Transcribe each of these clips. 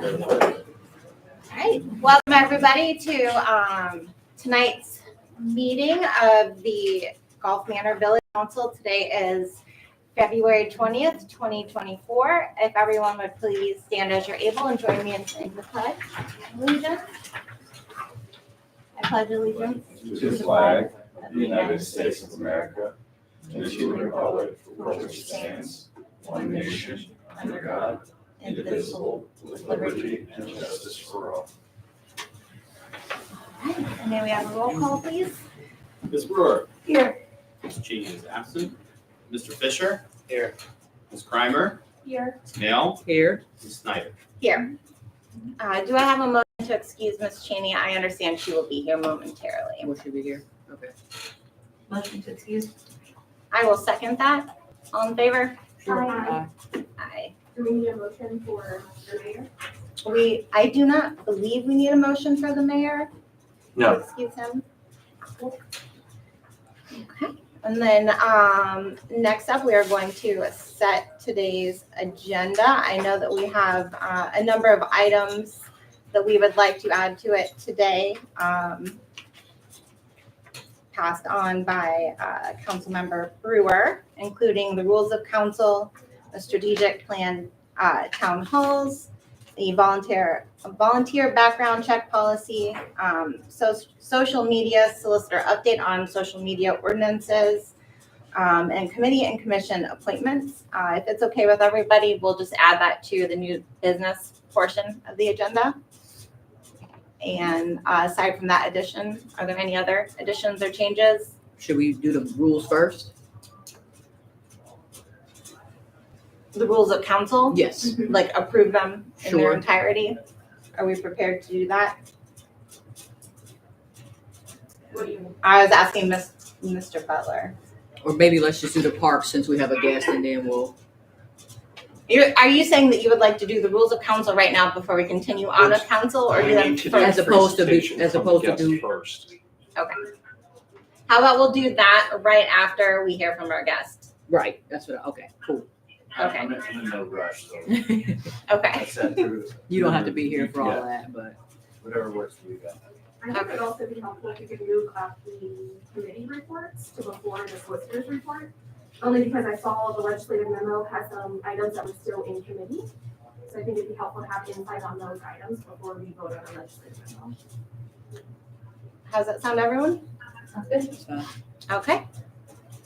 All right, welcome everybody to tonight's meeting of the Gulf Manor Village Council. Today is February 20th, 2024. If everyone would please stand as you're able and join me in saying the pledge of allegiance. I pledge allegiance to the flag of the United States of America and to the republic for which it stands, one nation, under God, indivisible, with liberty and justice for all. All right, and may we have a roll call, please? Ms. Brewer. Here. Ms. Cheney is absent. Mr. Fisher. Here. Ms. Crimer. Here. Ms. Nail. Here. Ms. Snyder. Here. Do I have a motion to excuse Ms. Cheney? I understand she will be here momentarily. Will she be here? Okay. Motion to excuse. I will second that. All in favor? Aye. Aye. Do we need a motion for the mayor? I do not believe we need a motion for the mayor. No. Excuse him. Okay. And then next up, we are going to set today's agenda. I know that we have a number of items that we would like to add to it today, passed on by Councilmember Brewer, including the rules of council, the strategic plan town halls, the volunteer background check policy, social media solicitor update on social media ordinances, and committee and commission appointments. If it's okay with everybody, we'll just add that to the new business portion of the agenda. And aside from that addition, are there any other additions or changes? Should we do the rules first? The rules of council? Yes. Like approve them in their Sure. entirety? Are we prepared to do that? What do you? I was asking Mr. Butler. Or maybe let's just do the park since we have a guest and then we'll. Are you saying that you would like to do the rules of council right now before we continue on with council, or do them to first? As opposed to do- first. Okay. How about we'll do that right after we hear from our guest? Right, that's what, okay, cool. Okay. I'm in no rush, so Okay. I sat through You don't have to be here for all that, but whatever works for you guys. I think it'd also be helpful if you could move up the committee reports to before the solicitor's report. Only because I saw the legislative memo has some items that were still in committee. So I think it'd be helpful to have insight on those items before we vote on the legislative memo. How's that sound, everyone? it's fine. Okay.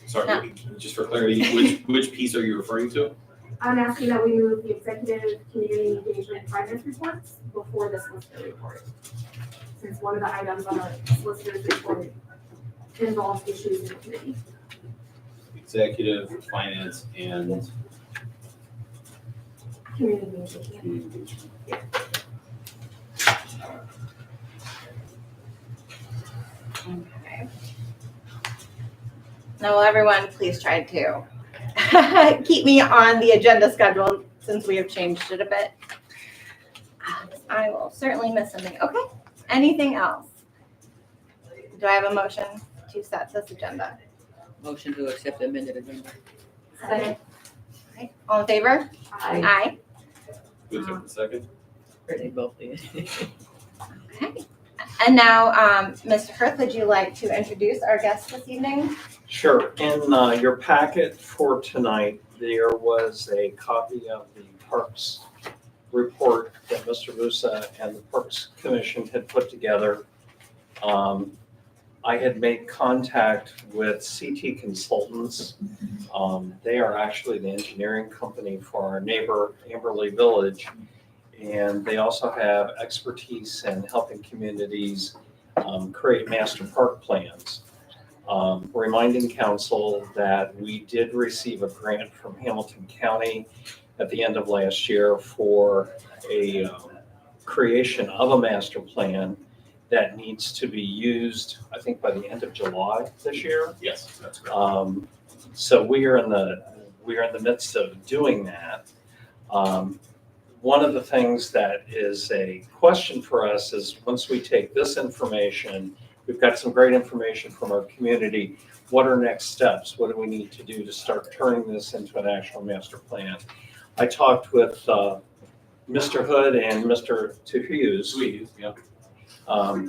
Sorry, just for clarity, which piece are you referring to? I'm asking that we move the executive community engagement finance reports before the solicitor report. Since one of the items on the solicitor's report involves issues in the committee. Executive, finance, and Community engagement. communication. Okay. Now, will everyone please try to keep me on the agenda schedule since we have changed it a bit. I will certainly miss something. Okay. Anything else? Do I have a motion to set this agenda? Motion to accept the amended agenda. Second. Right. All in favor? Aye. Who took the second? They both did. Okay. And now, Mr. Hirth, would you like to introduce our guest this evening? Sure. In your packet for tonight, there was a copy of the Parks report that Mr. Musa and the Parks Commission had put together. I had made contact with CT Consultants. They are actually the engineering company for our neighbor Amberley Village. And they also have expertise in helping communities create master park plans. Reminding council that we did receive a grant from Hamilton County at the end of last year for a creation of a master plan that needs to be used, I think, by the end of July this year. Yes, that's correct. So we are in the midst of doing that. One of the things that is a question for us is once we take this information, we've got some great information from our community. What are next steps? What do we need to do to start turning this into an actual master plan? I talked with Mr. Hood and Mr. Hughes. Sweet, yep.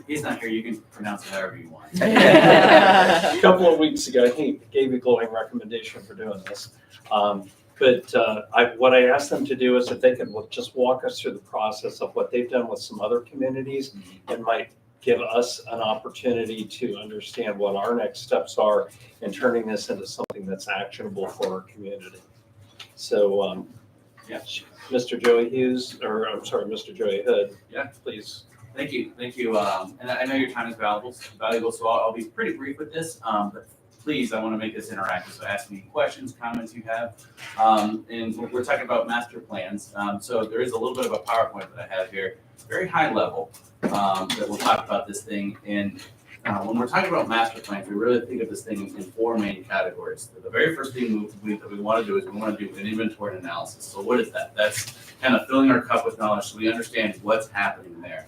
He's not here, you can pronounce it however you want. A couple of weeks ago, he gave a glowing recommendation for doing this. What I asked them to do is if they could just walk us through the process of what they've done with some other communities and might give us an opportunity to understand what our next steps are in turning this into something that's actionable for our community. So, Yeah. Mr. Joey Hughes, or I'm sorry, Mr. Joey Hood. Yeah. Please. Thank you. And I know your time is valuable, so I'll be pretty brief with this. But please, I want to make this interactive. So ask me questions, comments you have. And we're talking about master plans. So there is a little bit of a PowerPoint that I have here, very high level, that we'll talk about this thing. And when we're talking about master plans, we really think of this thing in four main categories. The very first thing that we want to do is we want to do an inventory analysis. So what is that? That's kind of filling our cup with knowledge so we understand what's happening there.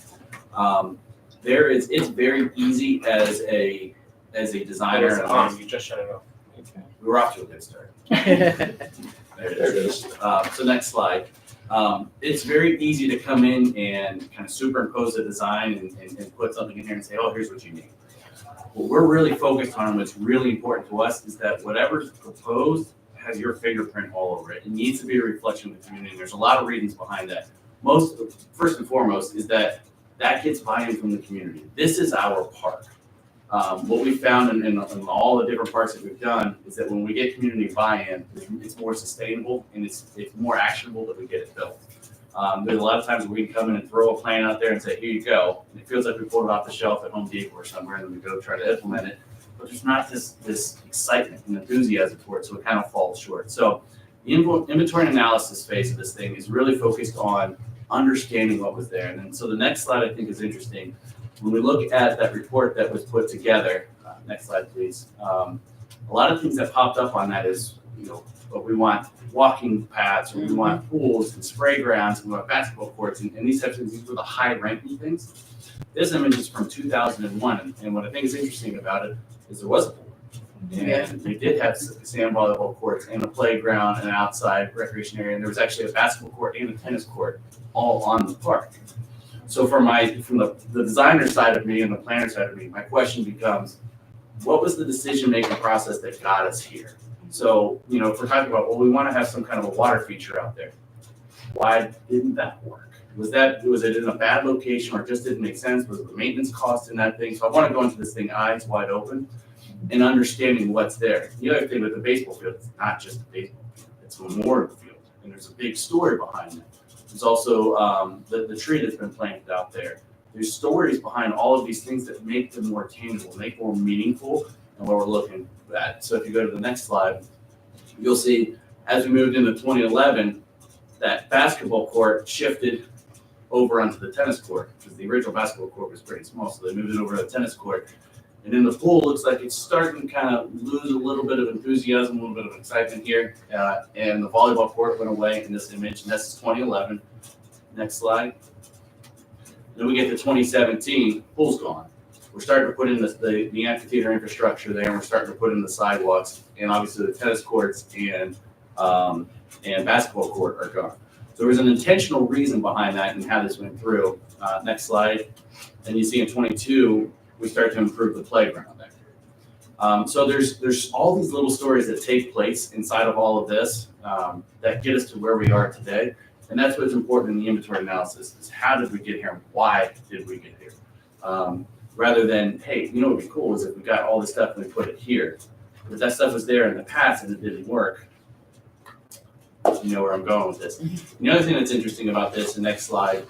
It's very easy as a designer. You just shut it off. Okay. We were off to a good start. There it is. So next slide. It's very easy to come in and kind of superimpose a design and put something in here and say, oh, here's what you need. What we're really focused on, what's really important to us, is that whatever's proposed has your fingerprint all over it. It needs to be a reflection of the community. And there's a lot of reasons behind that. First and foremost, is that gets buy-in from the community. This is our park. What we found in all the different parks that we've done is that when we get community buy-in, it's more sustainable and it's more actionable that we get it built. There's a lot of times where we can come in and throw a plan out there and say, here you go. And it feels like we pulled it off the shelf at Home Depot or somewhere and then we go try to implement it. But there's not this excitement and enthusiasm for it, so it kind of falls short. So the inventory and analysis phase of this thing is really focused on understanding what was there. And then, so the next slide I think is interesting. When we look at that report that was put together, next slide, please. A lot of things that popped up on that is, we want walking paths, or we want pools and spray grounds, and we want basketball courts, and these types of things. These were the high-ranking things. This image is from 2001, and what I think is interesting about it is there was a pool. And they did have sand volleyball courts and a playground and an outside recreation area, and there was actually a basketball court and a tennis court all on the park. So from the designer side of me and the planner side of me, my question becomes, what was the decision-making process that got us here? So, if we're talking about, we want to have some kind of a water feature out there. Why didn't that work? Was it in a bad location or just didn't make sense? Was it the maintenance cost in that thing? So I want to go into this thing eyes wide open and understanding what's there. The other thing with the baseball field, it's not just a baseball field, it's a memorial field, and there's a big story behind it. There's also the tree that's been planted out there. There's stories behind all of these things that make them more tangible, make more meaningful, and what we're looking at. So if you go to the next slide, you'll see as we moved into 2011, that basketball court shifted over onto the tennis court because the original basketball court was pretty small, so they moved it over to the tennis court. And then the pool looks like it's starting to kind of lose a little bit of enthusiasm, a little bit of excitement here. And the volleyball court went away in this image, and this is 2011. Next slide. Then we get to 2017, pool's gone. We're starting to put in the amphitheater infrastructure there, and we're starting to put in the sidewalks, and obviously the tennis courts and basketball court are gone. So there was an intentional reason behind that and how this went through. Next slide. And you see in 22, we start to improve the playground there. So there's all these little stories that take place inside of all of this that get us to where we are today. And that's what's important in the inventory analysis is how did we get here and why did we get here? Rather than, hey, what would be cool is if we got all this stuff and we put it here. But that stuff was there in the past and it didn't work. You know where I'm going with this. The other thing that's interesting about this, the next slide,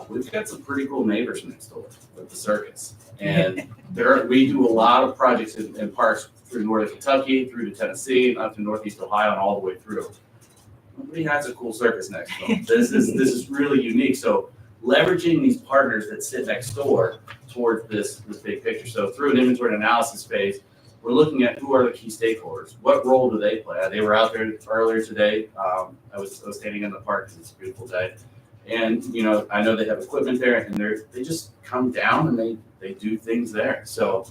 we've got some pretty cool neighbors next door with the circus. And we do a lot of projects in parks through northern Kentucky, through to Tennessee, up to northeast Ohio, and all the way through. Nobody has a cool circus next door. This is really unique. So leveraging these partners that sit next door towards this big picture. So through an inventory and analysis phase, we're looking at who are the key stakeholders. What role do they play? They were out there earlier today. I was standing in the park because it's a beautiful day. And, I know they have equipment there and they just come down and they do things there. So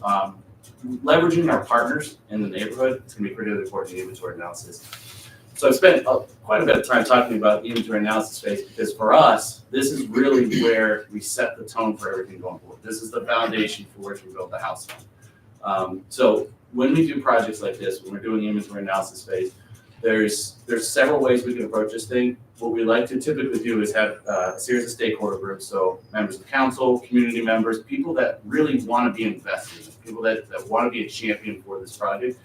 leveraging our partners in the neighborhood is going to be pretty important in the inventory analysis. So I've spent quite a bit of time talking about the inventory analysis phase because for us, this is really where we set the tone for everything going forward. This is the foundation for which we build the house on. So when we do projects like this, when we're doing the inventory analysis phase, there's several ways we can approach this thing. What we like to typically do is have a series of stakeholder groups, so members of council, community members, people that really want to be invested, people that want to be a champion for this project.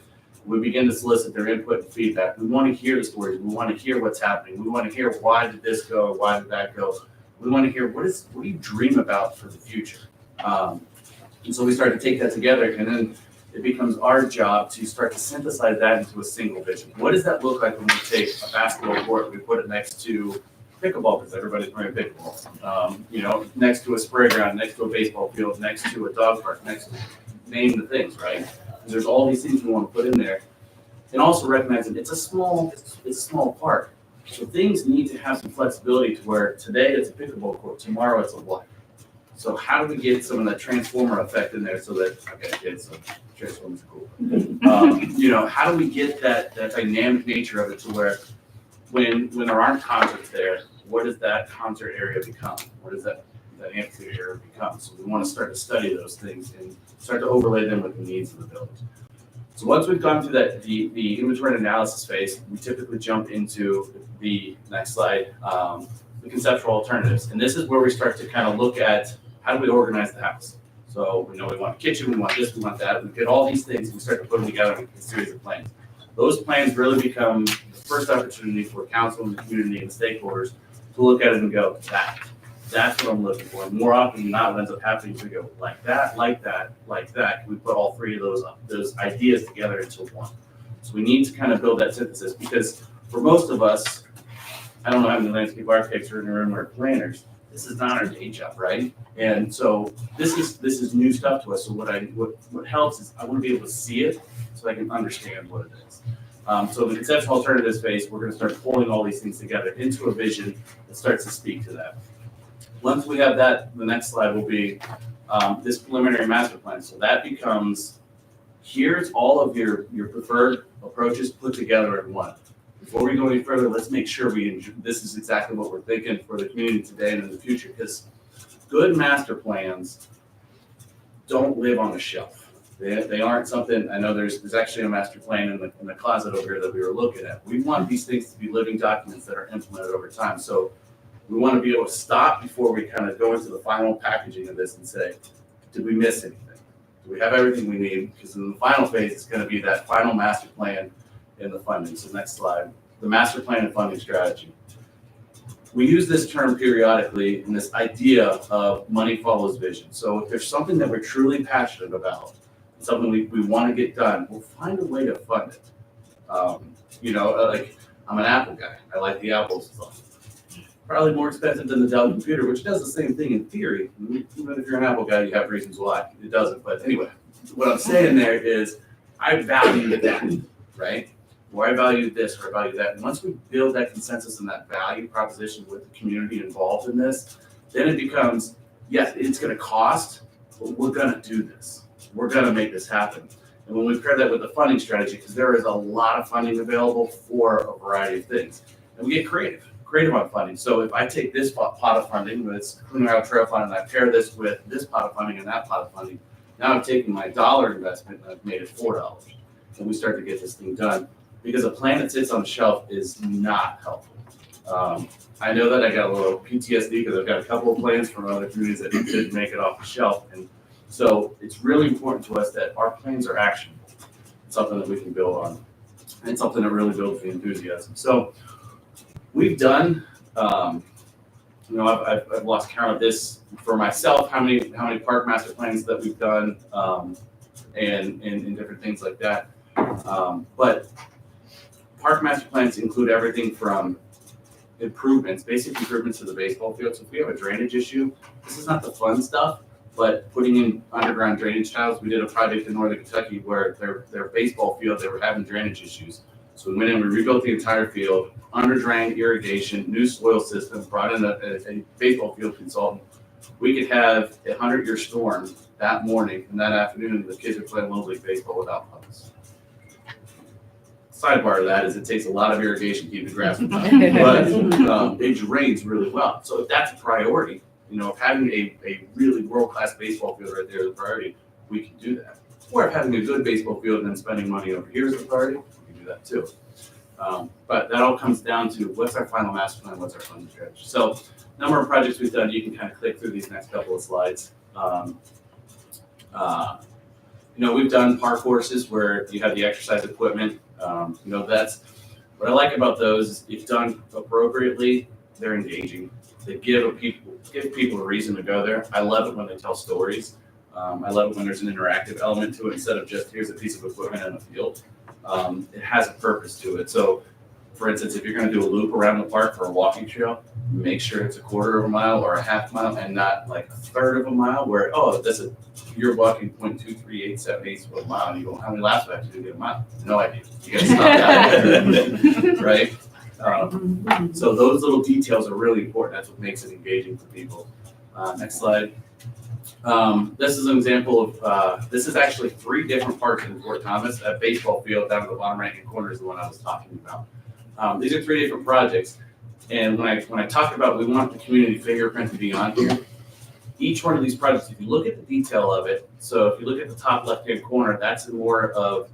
We begin to solicit their input and feedback. We want to hear the stories. We want to hear what's happening. We want to hear why did this go, why did that go. We want to hear what do you dream about for the future. And so we start to take that together, and then it becomes our job to start to synthesize that into a single vision. What does that look like when we take a basketball court, we put it next to pickleball because everybody's playing pickleball, next to a spray ground, next to a baseball field, next to a dog park, next to name the things, right? There's all these things we want to put in there, and also recognizing it's a small park. So things need to have some flexibility to where today it's a pickleball court, tomorrow it's a what. So how do we get some of that transformer effect in there so that kids, so transformers are cool. How do we get that dynamic nature of it to where when there aren't concerts there, what does that concert area become? What does that amphitheater area become? So we want to start to study those things and start to overlay them with the needs of the village. So once we've gone through the inventory and analysis phase, we typically jump into the next slide, the conceptual alternatives. And this is where we start to kind of look at how do we organize the house. So we know we want a kitchen, we want this, we want that. We get all these things, and we start to put them together in a series of plans. Those plans really become the first opportunity for council and the community and the stakeholders to look at it and go, that's what I'm looking for. And more often than not, what ends up happening is we go like that, like that, like that. Can we put all three of those ideas together into one? So we need to kind of build that synthesis because for most of us, I don't know how many landscape architects are in the room or planners. This is not our day job, right? And so this is new stuff to us. So what helps is I want to be able to see it so I can understand what it is. So the conceptual alternatives phase, we're going to start pulling all these things together into a vision that starts to speak to that. Once we have that, the next slide will be this preliminary master plan. So that becomes, here's all of your preferred approaches put together in one. Before we go any further, let's make sure this is exactly what we're thinking for the community today and in the future, because good master plans don't live on the shelf. They aren't something, I know there's actually a master plan in the closet over here that we were looking at. We want these things to be living documents that are implemented over time. So we want to be able to stop before we kind of go into the final packaging of this and say, did we miss anything? Do we have everything we need? Because in the final phase, it's going to be that final master plan and the funding. So next slide, the master plan and funding strategy. We use this term periodically in this idea of money follows vision. So if there's something that we're truly passionate about, something we want to get done, we'll find a way to fund it. Like I'm an Apple guy. I like the Apple stuff. Probably more expensive than the Dell computer, which does the same thing in theory. Even if you're an Apple guy, you have reasons why it doesn't. But anyway, what I'm saying there is I value that, right? Or I value this or I value that. And once we build that consensus and that value proposition with the community involved in this, then it becomes, yes, it's going to cost, but we're going to do this. We're going to make this happen. And when we pair that with the funding strategy, because there is a lot of funding available for a variety of things, and we get creative on funding. So if I take this pot of funding with Clean Route Trail Fund and I pair this with this pot of funding and that pot of funding, now I've taken my $1 investment and I've made it $4. And we start to get this thing done. Because a plan that sits on the shelf is not helpful. I know that I got a little PTSD because I've got a couple of plans from other communities that didn't make it off the shelf. And so it's really important to us that our plans are actionable. It's something that we can build on. And it's something that really builds the enthusiasm. So we've done, I've lost count of this for myself, how many park master plans that we've done and different things like that. But park master plans include everything from basic improvements to the baseball field. So if we have a drainage issue, this is not the fun stuff, but putting in underground drainage tiles. We did a project in Northern Kentucky where their baseball field, they were having drainage issues. So we went in, we rebuilt the entire field, under-drained irrigation, new soil system, brought in a baseball field consultant. We could have a 100-year storm that morning and that afternoon, the kids are playing Little League baseball without pucks. sidebar of that is it takes a lot of irrigation to keep the grass from dying, but it drains really well. So if that's a priority, you know, if having a really world-class baseball field right there is a priority, we can do that. Or if having a good baseball field and then spending money over here is a priority, we can do that too. But that all comes down to what's our final master plan, what's our funding strategy. So number of projects we've done, you can kind of click through these next couple of slides. You know, we've done park courses where you have the exercise equipment. You know, that's what I like about those is if done appropriately, they're engaging. They give people a reason to go there. I love it when they tell stories. I love it when there's an interactive element to it instead of just here's a piece of equipment in a field. It has a purpose to it. So, for instance, if you're going to do a loop around the park for a walking trail, make sure it's a quarter of a mile or a half mile and not like a third of a mile where, oh, you're walking 0.23878 of a mile. And you go, how many laps do I have to do to get a mile? No idea. You got to stop that, right? So those little details are really important. That's what makes it engaging for people. Next slide. This is an example of, this is actually 3 different parks in Fort Thomas. That baseball field down in the bottom right-hand corner is the one I was talking about. These are 3 different projects. And when I talk about we want the community fingerprint to be on here, each one of these projects, if you look at the detail of it, so if you look at the top left-hand corner, that's more of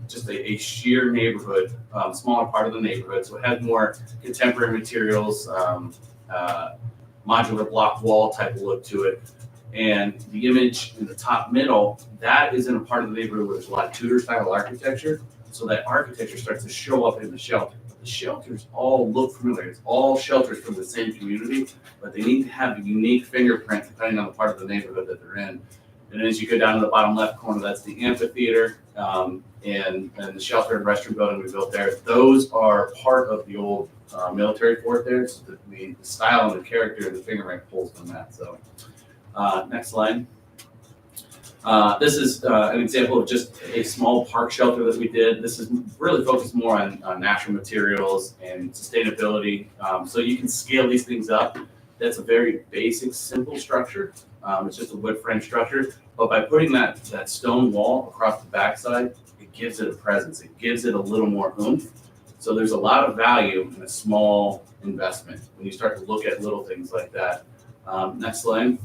just a sheer neighborhood, smaller part of the neighborhood. So it has more contemporary materials, modular block wall type of look to it. And the image in the top middle, that is in a part of the neighborhood where there's a lot of Tudor style architecture. So that architecture starts to show up in the shelter. The shelters all look familiar. It's all shelters from the same community, but they need to have a unique fingerprint depending on the part of the neighborhood that they're in. And as you go down to the bottom left corner, that's the amphitheater and the shelter and restroom building we built there. Those are part of the old military fort there. So the style and the character and the fingerprint pulls from that. So next slide. This is an example of just a small park shelter that we did. This is really focused more on natural materials and sustainability. So you can scale these things up. That's a very basic, simple structure. It's just a wood frame structure. But by putting that stone wall across the backside, it gives it a presence. It gives it a little more oomph. So there's a lot of value in a small investment when you start to look at little things like that. Next slide.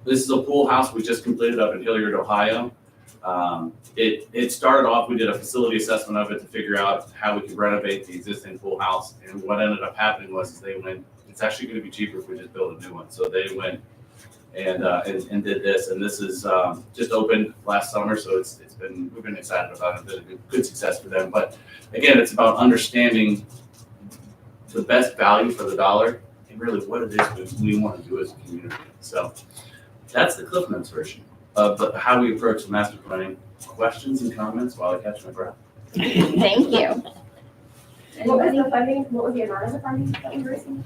This is a pool house we just completed up in Hilliard, Ohio. It started off, we did a facility assessment of it to figure out how we could renovate the existing pool house. And what ended up happening was they went, it's actually going to be cheaper if we just build a new one. So they went and did this. And this is just opened last summer. So we've been excited about it. It's been a good success for them. But again, it's about understanding the best value for the dollar and really what it is we want to do as a community. So that's the Cliff Notes version of how we approach the master planning. Questions and comments while I catch my breath? Thank you. What was the funding, what was the amount of the funding that we received?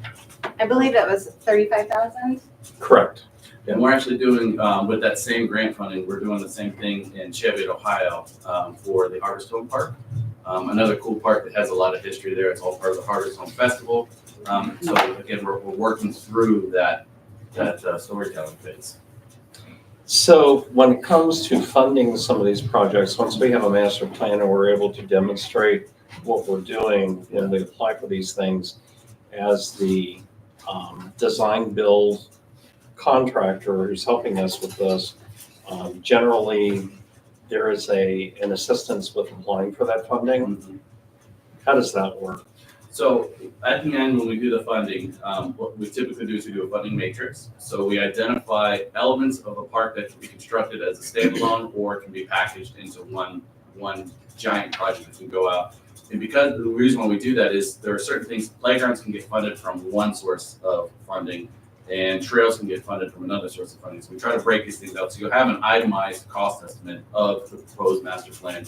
I believe it was 35,000. Correct. And we're actually doing, with that same grant funding, we're doing the same thing in Cheviot, Ohio, for the Harvest Home Park. Another cool park that has a lot of history there. It's all part of the Harvest Home Festival. So again, we're working through that storytelling phase. So when it comes to funding some of these projects, once we have a master plan and we're able to demonstrate what we're doing and we apply for these things as the design build contractor who's helping us with this, generally there is an assistance with applying for that funding. Mm-hmm. How does that work? So at the end, when we do the funding, what we typically do is we do a funding matrix. So we identify elements of a park that can be constructed as a standalone or can be packaged into one giant project that can go out. And because the reason why we do that is there are certain things, playgrounds can get funded from one source of funding and trails can get funded from another source of funding. So we try to break these things out. So you'll have an itemized cost estimate of the proposed master plan.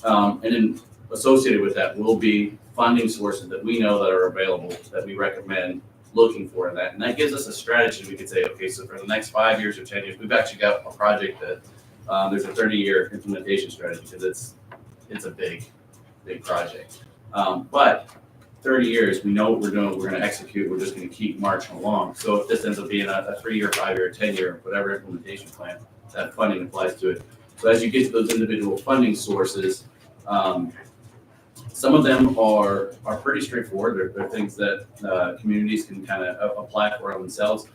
And then associated with that will be funding sources that we know that are available that we recommend looking for in that. And that gives us a strategy. We could say, okay, so for the next 5 years or 10 years, we've actually got a project that there's a 30-year implementation strategy because it's a big project. But 30 years, we know what we're doing, we're going to execute, we're just going to keep marching along. So if this ends up being a 3-year, 5-year, 10-year, whatever implementation plan, that funding applies to it. So as you get to those individual funding sources, Some of them are pretty straightforward. They're things that communities can kind of apply for themselves.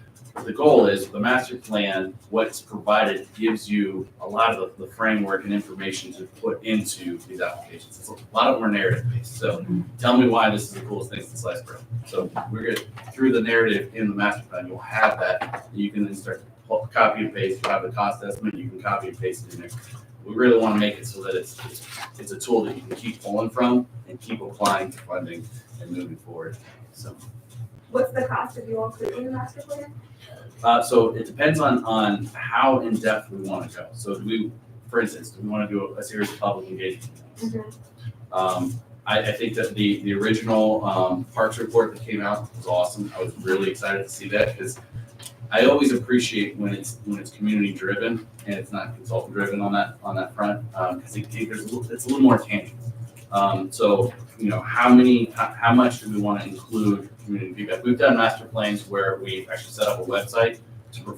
The goal is the master plan, what's provided gives you a lot of the framework and information to put into these applications. A lot of them are narrative based. So tell me why this is the coolest thing since sliced bread. So we're good through the narrative in the master plan. You'll have that. You can then start to copy and paste. You'll have the cost estimate. You can copy and paste it in there. We really want to make it so that it's a tool that you can keep pulling from and keep applying to funding and moving forward. So. What's the cost of you all creating the master plan? So it depends on how in depth we want to go. So for instance, do we want to do a series of public engagement? I think that the original Parks report that came out was awesome. I was really excited to see that because I always appreciate when it's community driven and it's not consultant driven on that front because it's a little more tangible. So how much do we want to include community feedback? We've done master plans where we've actually set up a website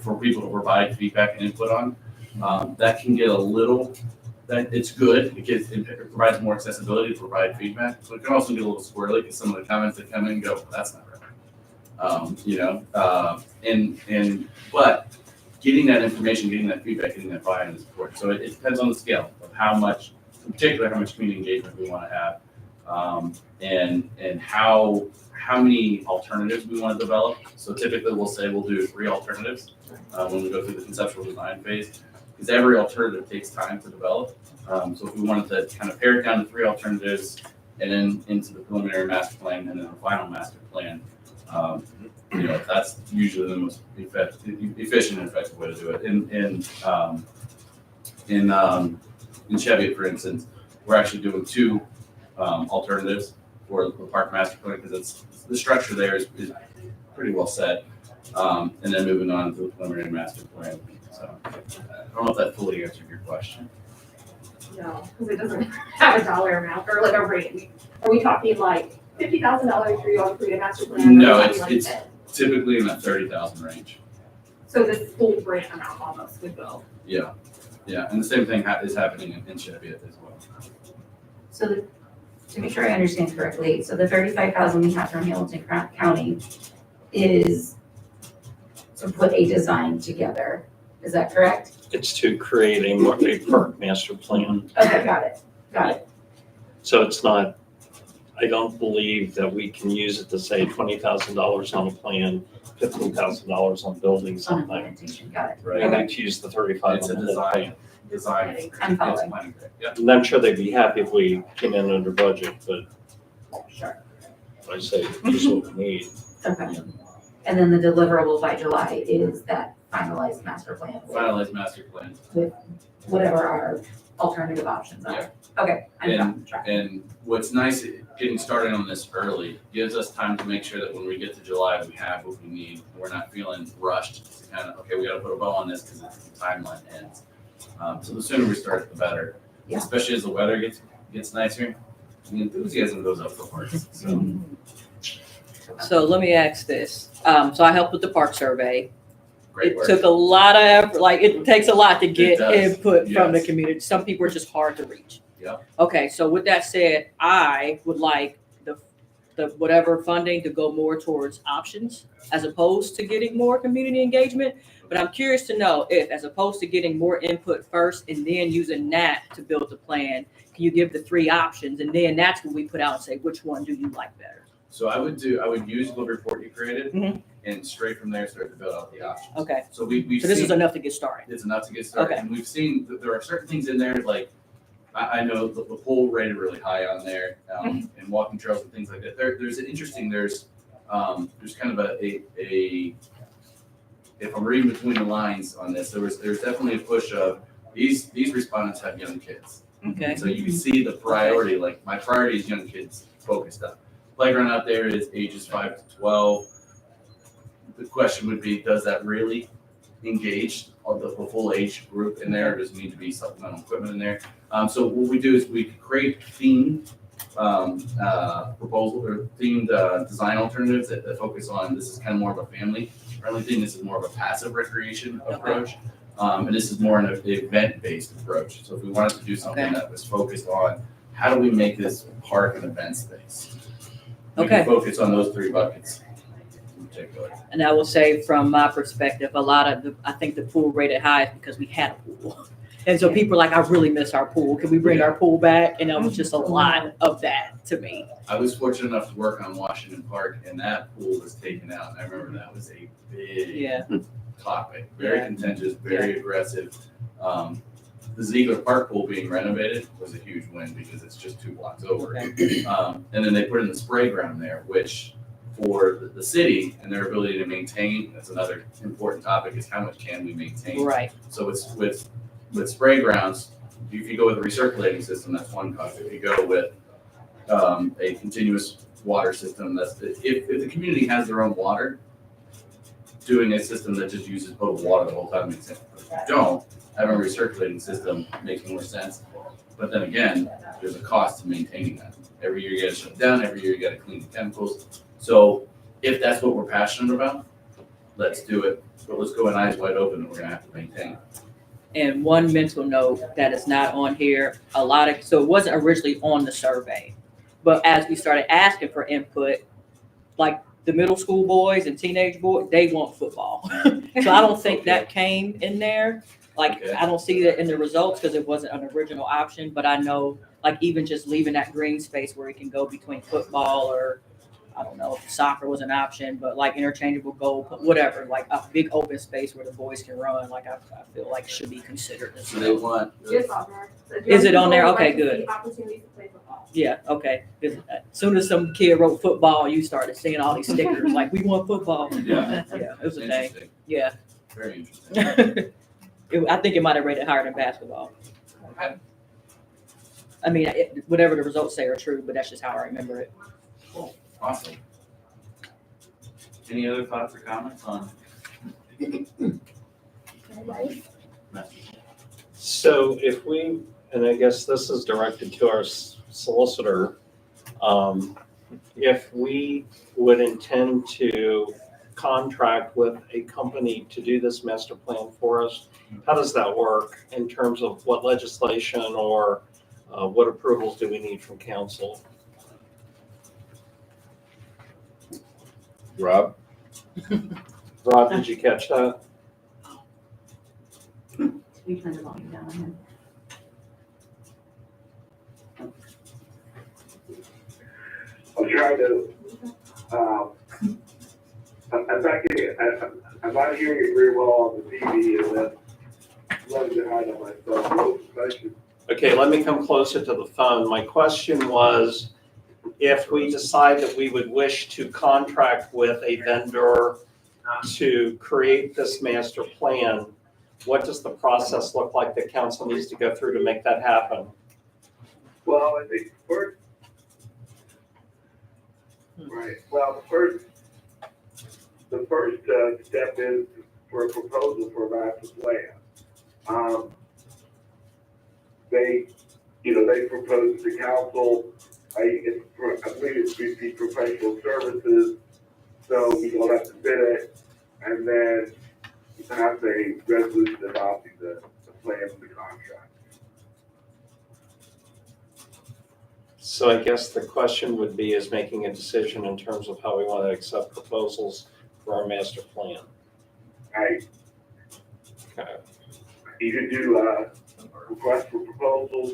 for people to provide feedback and input on. That can get a little. That it's good because it provides more accessibility to provide feedback. So it can also get a little squirrely because some of the comments that come in and go, well, that's not right. But getting that information, getting that feedback, getting that buy-in is important. So it depends on the scale of how much, in particular, how much community engagement we want to have, and how many alternatives we want to develop. So typically we'll say we'll do 3 alternatives when we go through the conceptual design phase, because every alternative takes time to develop. So if we wanted to kind of pare it down to 3 alternatives and then into the preliminary master plan and then the final master plan, that's usually the most efficient and effective way to do it. In Cheviot, for instance, we're actually doing 2 alternatives for the park master plan because the structure there is pretty well set, and then moving on to the preliminary master plan. So I don't know if that fully answered your question. No, because it doesn't have a dollar amount or like a range. Are we talking like $50,000 for you all to create a master plan? No, Or something it's typically in that 30,000 range. So this full grant amount almost would go. Yeah, and the same thing is happening in Cheviot as well. So to make sure I understand correctly, so the 35,000 we have from Hamilton County is to put a design together. Is that correct? It's to create a park master plan. Okay, got it. So it's not, I don't believe that we can use it to say $20,000 on a plan, $15,000 on building On something. implementation, got it. We need to use the 35 It's on a the whole plan. design. I'm following. planning grant. Yep. And I'm sure they'd be happy if we came in under budget, but Sure. I say, this is what we need. Okay. And then the deliverable by July is that finalized master plan, Finalized master plan. whatever our alternative options are. Okay, I'm on track. And what's nice, getting started on this early gives us time to make sure that when we get to July, we have what we need. We're not feeling rushed to kind of, okay, we got to put a bow on this because the timeline ends. So the sooner we start, the better. Yeah. Especially as the weather gets nicer, the enthusiasm goes up for parks. So let me ask this. So I helped with the park survey. Great It work. took a lot of effort, like it takes a lot to get does, input from the yes. community. Some people are just hard to reach. Yeah. Okay, so with that said, I would like the whatever funding to go more towards options as opposed to getting more community engagement. But I'm curious to know if, as opposed to getting more input first and then using that to build the plan, can you give the 3 options and then that's when we put out and say, which one do you like better? So I would use the report you created Mhm. and straight from there start to build out the options. Okay, So we've so this seen, is enough to get started. it's enough to get started. Okay. And we've seen that there are certain things in there, like, I know the pool rated really high on there, and walking trails and things like that. There's kind of a if I'm reading between the lines on this, there's definitely a push of these respondents have young kids. Okay. So you can see the priority, like my priority is young kids focused up. Playground out there is ages 5 to 12. The question would be, does that really engage the full age group in there? Or does it need to be supplemental equipment in there? So what we do is we create themed proposal or themed design alternatives that focus on, this is kind of more of a family friendly thing. This is more of a passive recreation approach. And this is more an event-based approach. So if we wanted to do something Okay. that was focused on how do we make this park an event space? We Okay. can focus on those 3 buckets in particular. And I will say from my perspective, I think the pool rated high is because we had a pool. And so people are like, I really miss our pool. Can we bring our pool back? And it was just a lot of that to me. I was fortunate enough to work on Washington Park, and that pool was taken out. I remember that was a big Yeah. topic, very Yeah. contentious, very aggressive. The Ziegler Park pool being renovated was a huge win because it's just 2 blocks over. Okay. And then they put in the spray ground there, which for the city and their ability to maintain, that's another important topic, is how much can we maintain? Right. So it's with spray grounds, if you go with a recirculating system, that's one cost. If you go with a continuous water system, if the community has their own water, doing a system that just uses potable water the whole time makes sense. If you don't, having a recirculating system makes more sense. But then again, there's a cost to maintaining that. Every year you gotta shut it down, every year you gotta clean the chemicals. So if that's what we're passionate about, let's do it. But let's go in eyes wide open, and we're gonna have to maintain. And one mental note that is not on here, so it wasn't originally on the survey. But as we started asking for input, like the middle school boys and teenage boys, they want football. So I don't think that came in there. Like, Okay. I don't see that in the results because it wasn't an original option, but I know, like, even just leaving that green space where it can go between football or, I don't know if soccer was an option, but like interchangeable goal, whatever, like a big open space where the boys can run, like I feel like should be considered as So they well. want, It's on there. So if Is it young on there? people would Okay, like to good. see Opportunities to play football. Yeah, okay. 'Cause as soon as some kid wrote football, you started seeing all these stickers, like, we want football. yeah, Yeah, it was a thing, interesting, yeah. very interesting. I think it might have rated higher than basketball. Okay. I mean, whatever the results say are true, but that's just how I remember it. Cool, awesome. Any other thoughts or comments on? So if we, and I guess this is directed to our solicitor, if we would intend to contract with a company to do this master plan for us, how does that work in terms of what legislation or what approvals do we need from council? Rob? Rob, did you catch that? We turn the volume down on him. I'm trying to, I'm not hearing it very well on the TV, and then running behind on my phone. What was the question? Okay, let me come closer to the phone. My question was, if we decide that we would wish to contract with a vendor to create this master plan, what does the process look like that council needs to go through to make that happen? Well, I think first, right, well, the first step is for a proposal for a master plan. They propose to council, I believe it's the professional services, so we don't have to bid it, and then have a resolution adopting the plan for the contract. So I guess the question would be is making a decision in terms of how we want to accept proposals for our master plan. Right? Okay. You can do request for proposals.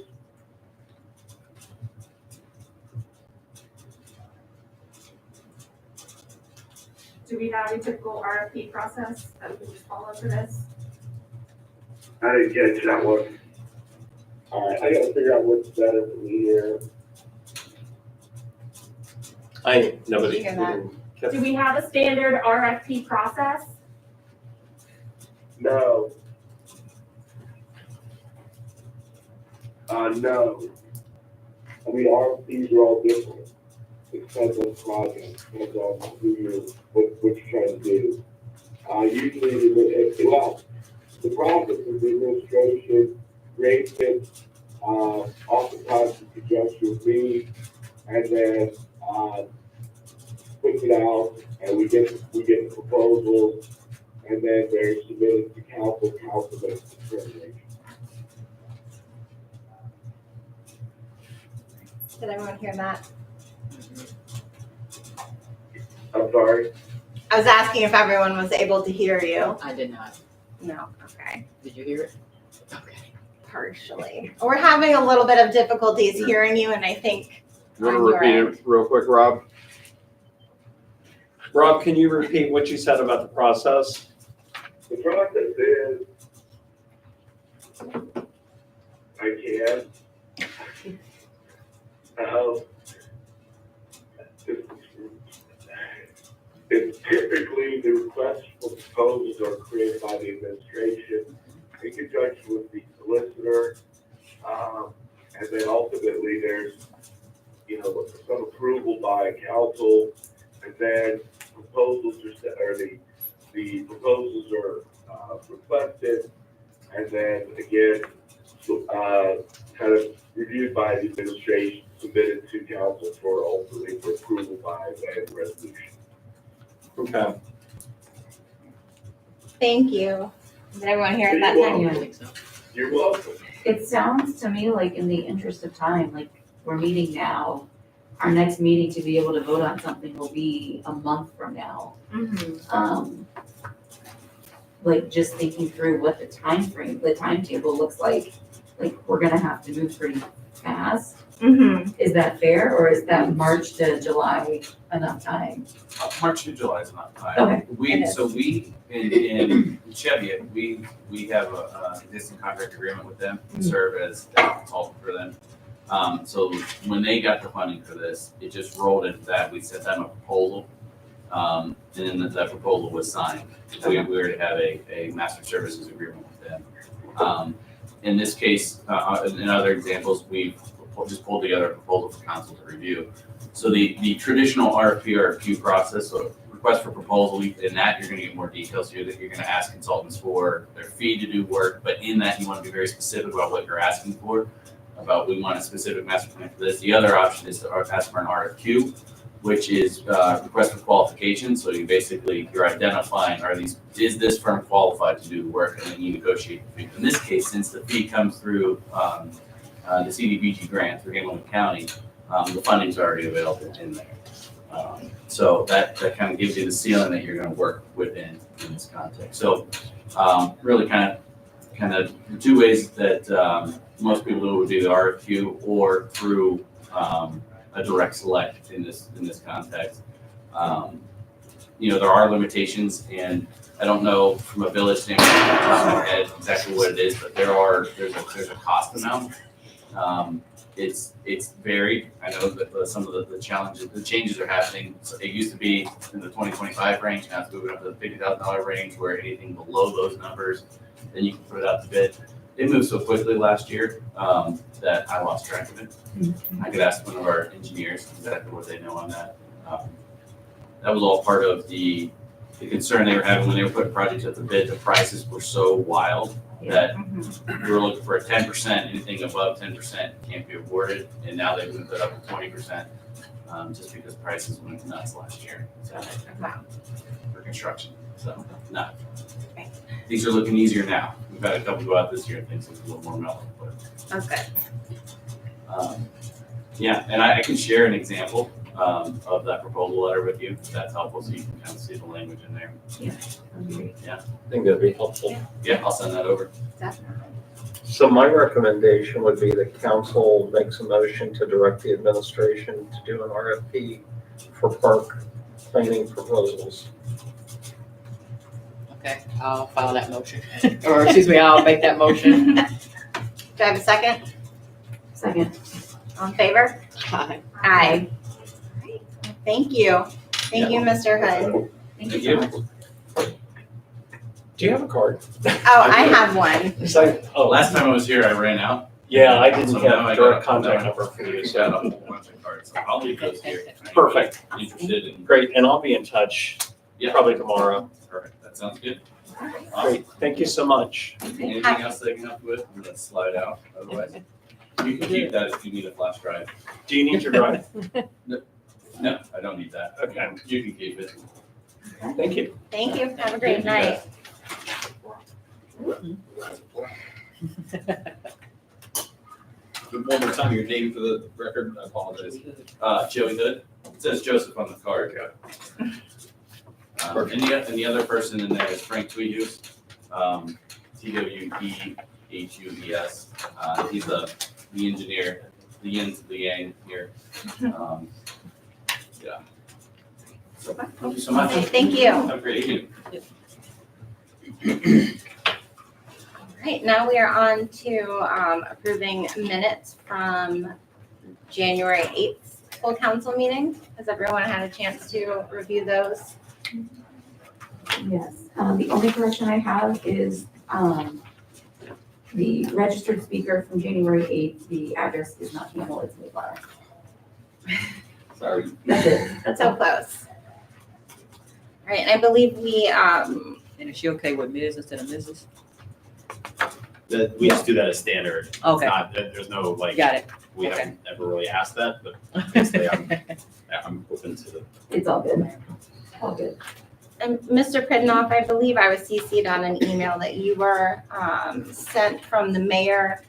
Do we have a typical RFP process that we can just follow for this? I didn't get that one. All right, I gotta figure out what's better for me here. Nobody. Hear that? Do we have a standard RFP process? No. No. I mean, RFPs are all different. It depends on the project, depends on what you're trying to do. Usually, the process of the administration creates it, oftentimes in conjunction with me, and then, puts it out, and we get the proposals, and then they're submitted to council makes the determination. Did everyone hear that? I'm sorry. I was asking if everyone was able to hear you. I did not. No, okay, Did you hear it? Okay. partially. We're having a little bit of difficulties hearing you, and I think You want on to your repeat end. it real quick, Rob? Rob, can you repeat what you said about the process? The process is, I can. It's typically the requests for proposals are created by the administration in conjunction with the solicitor. And then ultimately there's, some approval by council, and then proposals are set, or the proposals are requested, and then again, kind of reviewed by the administration, submitted to council for ultimately for approval by the resolution. Okay. Thank you. Did everyone hear it that You're time? Yeah. I think so. You're welcome. It sounds to me like in the interest of time, like we're meeting now, our next meeting to be able to vote on something will be a month from now. Like just thinking through what the timetable looks like we're gonna have to move pretty fast. Mm-hmm. Is that fair, or is that March to July enough time? March to July is not time. Okay. It We, is. so we, in Cheviot, we have a existing contract agreement with them to serve as a consultant for them. So when they got the funding for this, it just rolled into that. We sent them a proposal. And then that proposal was signed. We already have a master services agreement with them. In this case, in other examples, we've just pulled together a proposal for council to review. So the traditional RFQ process, so request for proposal, in that you're gonna get more details here that you're gonna ask consultants for their fee to do work, but in that you wanna be very specific about what you're asking for, about we want a specific master plan for this. The other option is to ask for an RFQ, which is request for qualification. So you're identifying, is this firm qualified to do the work, and then you negotiate the fee. In this case, since the fee comes through the CDBG grant through Hamilton County, the funding's already available in there. So that kind of gives you the ceiling that you're gonna work within in this context. So really kind of the two ways that most people would do the RFQ or through a direct select in this context. There are limitations, and I don't know from a village standpoint off the top of my head exactly what it is, but there's a cost amount. It's varied. I know that some of the changes are happening. So it used to be in the 2025 range, now it's moving up to the $50,000 range, where anything below those numbers, then you can put it out to bid. It moved so quickly last year that I lost track of it. I could ask one of our engineers exactly what they know on that. That was all part of the concern they were having when they were putting projects at the bid. The prices were so wild that we were looking for a 10%, anything above 10% can't be awarded, and now they've moved it up to 20%, just because prices went nuts last year. So, Wow. for construction, so, no. Things are looking easier now. We've had a couple go out this year, and things look a little more mellow, but. That's good. Yeah, and I can share an example of that proposal letter with you, if that's helpful, so you can kind of see the language in there. I think that'd be helpful. Yeah, I'll send that over. Definitely. So my recommendation would be that council makes a motion to direct the administration to do an RFP for park planning proposals. Okay, I'll file that motion. Or, excuse me, I'll make that motion. Do I have a second? Second. All in favor? Aye. Aye. Thank you. Thank you, Mr. Hood. Thank Thank you you. so much. Do you have a card? Oh, I have one. It's like, oh, Last time I was here, I ran out. yeah, I didn't So now have I a direct got- contact now- number for you, Just got a so. whole bunch of cards, so I'll leave those here. Perfect. Interested in, Great, and I'll be in touch yeah, probably tomorrow. perfect, that sounds good. Awesome. Great, thank you so much. Anything else that I can help you with? I'm gonna slide out, otherwise. You can keep that if you need a flash drive. Do you need your drive? No, I don't need that. Okay, You can keep it. thank you. Thank you. Have a great night. One more time, your name for the record, I apologize. Joey Hood. It says Joseph on the card. And the other person in there is Frank Tweehus, Tweehus. He's the engineer, the yin to the yang here. Yeah. So, thank you so much. Okay, thank you. Have a great evening. All right, now we are on to approving minutes from January 8th full council meeting. Has everyone had a chance to review those? Yes, the only correction I have is, the registered speaker from January 8th, the address is not Camel, it's Mayflower. Sorry. That's it, that's So all. close. All right, and I believe we, And is she okay with Ms. instead of Mrs.? We just do that as standard. It's Okay, not, there's no like, got it. we okay. haven't ever really asked that, but basically I'm open to the. It's all good, all good. and Mr. Pridnoff, I believe I was CC'd on an email that you were sent from the mayor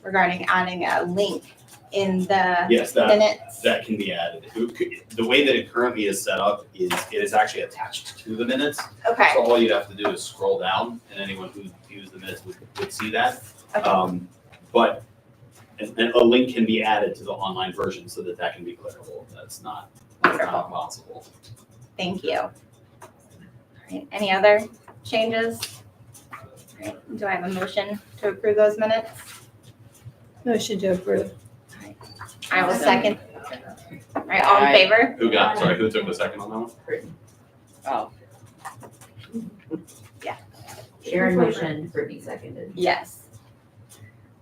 regarding adding a link in the Yes, minutes. that can be added. The way that it currently is set up is it is actually attached to the minutes. Okay, So all you'd have to do is scroll down and anyone who views the minutes would see that. okay, But and a link can be added to the online version so that can be clickable. That's not wonderful. possible. Thank you. All right, any other changes? All right, do I have a motion to approve those minutes? Motion to approve. I will second. All right, all in favor? Who took the second on that one? Oh, Sharon motion, Brittany seconded. Yes.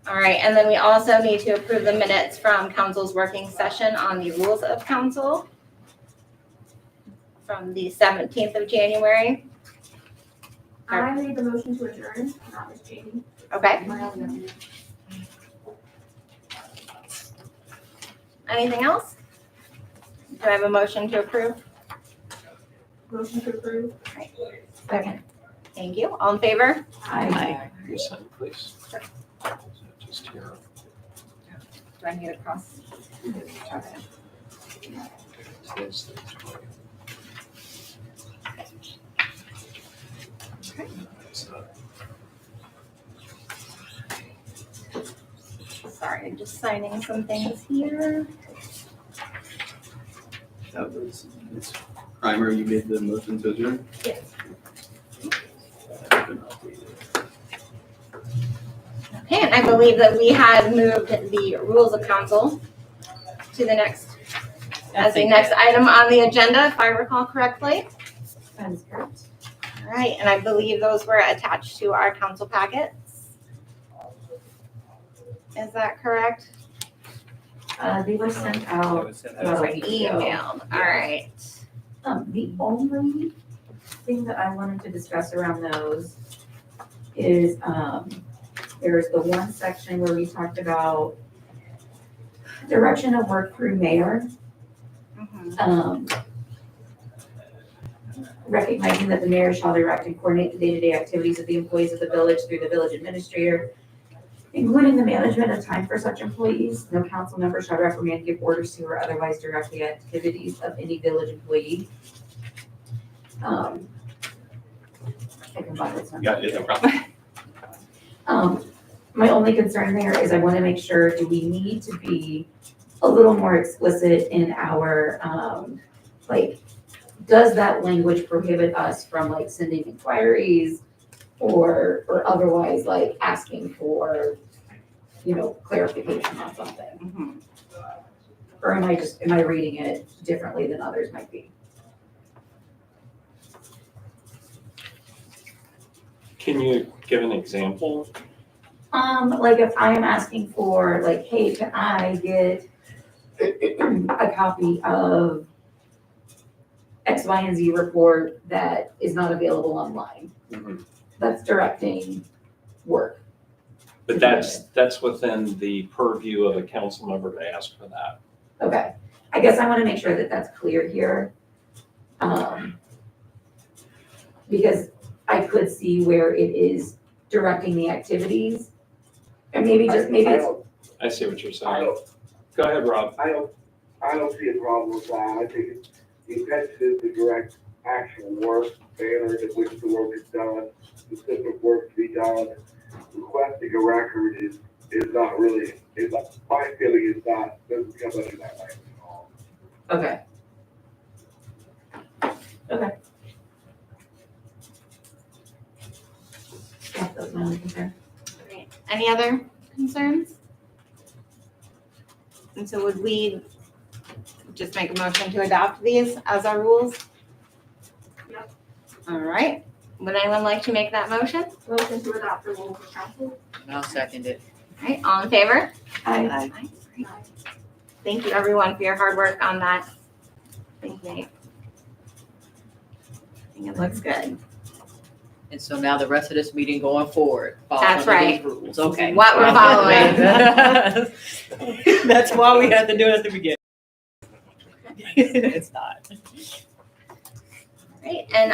All right, and then we also need to approve the minutes from council's working session on the rules of council from the 17th of January. I made the motion to adjourn, not Ms. Jamie. Okay, anything else? Do I have a motion to approve? Motion to approve. Second. Thank you. All in favor? Aye. You sign, please. Just here. Do I need to cross? Sorry, I'm just signing some things here. That was, it's Primer, you made the motion to adjourn? Yes. Okay, and I believe that we had moved the rules of council to the next, as the next item on the agenda, if I recall correctly. That is correct. All right, and I believe those were attached to our council packets. Is that correct? They were sent out about a week ago. Emailed, all right. The only thing that I wanted to discuss around those is, there's the one section where we talked about direction of work through mayor. Mhm. Recognizing that the mayor shall direct and coordinate the day-to-day activities of the employees of the village through the village administrator, including the management of time for such employees. No council member shall reprimand, give orders to, or otherwise direct the activities of any village employee. I can find this one. Yeah, no problem. My only concern there is I want to make sure, do we need to be a little more explicit in our, like, does that language prohibit us from like sending inquiries or otherwise like asking for, clarification on something? Mhm. Or am I reading it differently than others might be? Can you give an example? Like if I am asking for like, hey, can I get a copy of X, Y, and Z report that is not available online? Mhm. That's directing work. But that's within the purview of a council member to ask for that. Okay, I guess I want to make sure that that's clear here. Because I could see where it is directing the activities. And maybe it's, I see what you're I saying. don't, Go ahead, Rob. I don't see a problem with that. I think the intention is to direct actual work, manner in which the work is done, specific work to be done. Requesting a record is not really, my feeling is not, doesn't come under that language at all. Okay. Okay. Yeah, that was my only concern. Great. Any other concerns? And so would we just make a motion to adopt these as our rules? Yep. All right. Would anyone like to make that motion? Motion to adopt the rules of council. And I'll second it. All right, all in favor? I Great. Thank you, everyone, for your hard work on that. Thank you. I think it looks good. And so now the rest of this meeting going forward. follow That's under these right. Rules, okay. What we're following. That's why we had to do it at the beginning. It's not. Right, and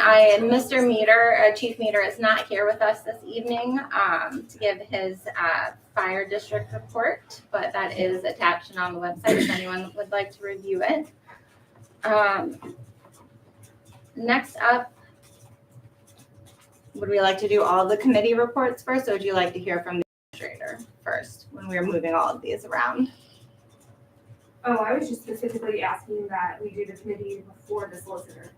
Mr. Meter, Chief Meter is not here with us this evening to give his fire district report, but that is attached and on the website if anyone would like to review it. Next up, would we like to do all the committee reports first, or would you like to hear from the administrator first when we're moving all of these around? Oh, I was just specifically asking that we do the committee before the solicitor.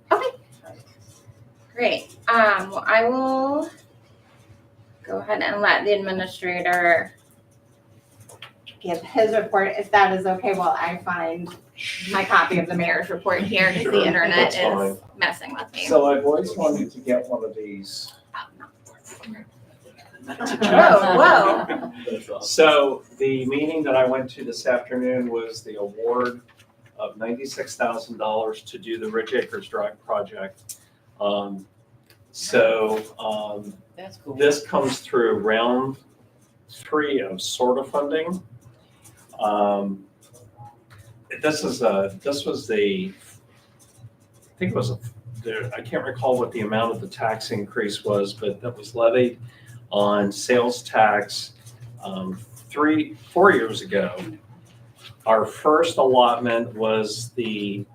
Great. Well, I will go ahead and let the administrator give his report, if that is okay, while I find my copy of the mayor's report here, because the Sure, internet that's is messing with me. So I've always wanted to get one of these. Whoa. So the meeting that I went to this afternoon was the award of $96,000 to do the Ridge Acres Drive project. That's cool. This comes through round 3 of SORTA funding. This was the, I think it was I can't recall what the amount of the tax increase was, but that was levied on sales tax 4 years ago. Our first allotment was the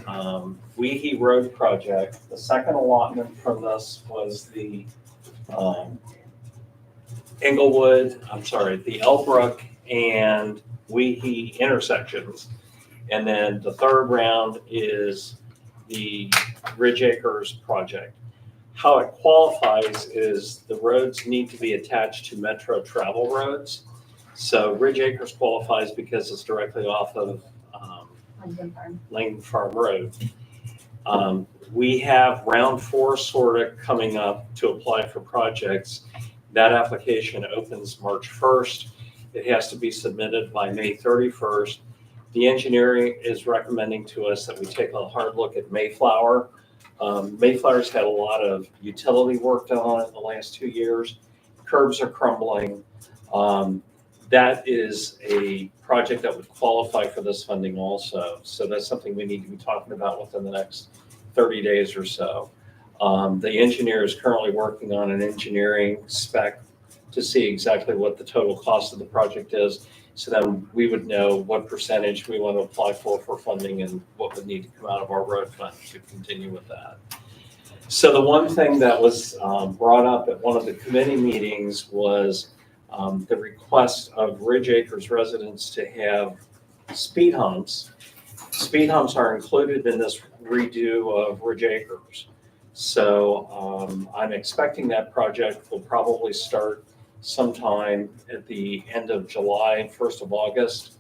Weehee Road project. The second allotment from this was the the Elbrook and Weehee intersections. And then the third round is the Ridge Acres project. How it qualifies is the roads need to be attached to metro travel roads. So Ridge Acres qualifies because it's directly off of Lane Farm Road. We have round 4 SORTA coming up to apply for projects. That application opens March 1st. It has to be submitted by May 31st. The engineering is recommending to us that we take a hard look at Mayflower. Mayflower's had a lot of utility work done on it in the last 2 years. Curbs are crumbling. That is a project that would qualify for this funding also. So that's something we need to be talking about within the next 30 days or so. The engineer is currently working on an engineering spec to see exactly what the total cost of the project is. So then we would know what percentage we want to apply for funding and what would need to come out of our road fund to continue with that. So the one thing that was brought up at one of the committee meetings was the request of Ridge Acres residents to have speed humps. Speed humps are included in this redo of Ridge Acres. So I'm expecting that project will probably start sometime at the end of July, 1st of August.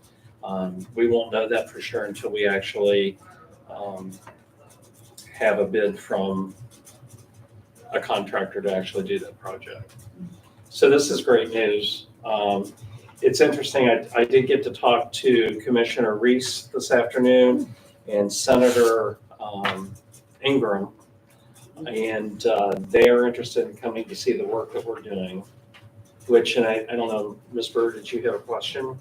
We won't know that for sure until we actually have a bid from a contractor to actually do that project. So this is great news. It's interesting, I did get to talk to Commissioner Reese this afternoon and Senator Ingram, and they are interested in coming to see the work that we're doing. Which, and I don't know, Ms. Bird, did you have a question?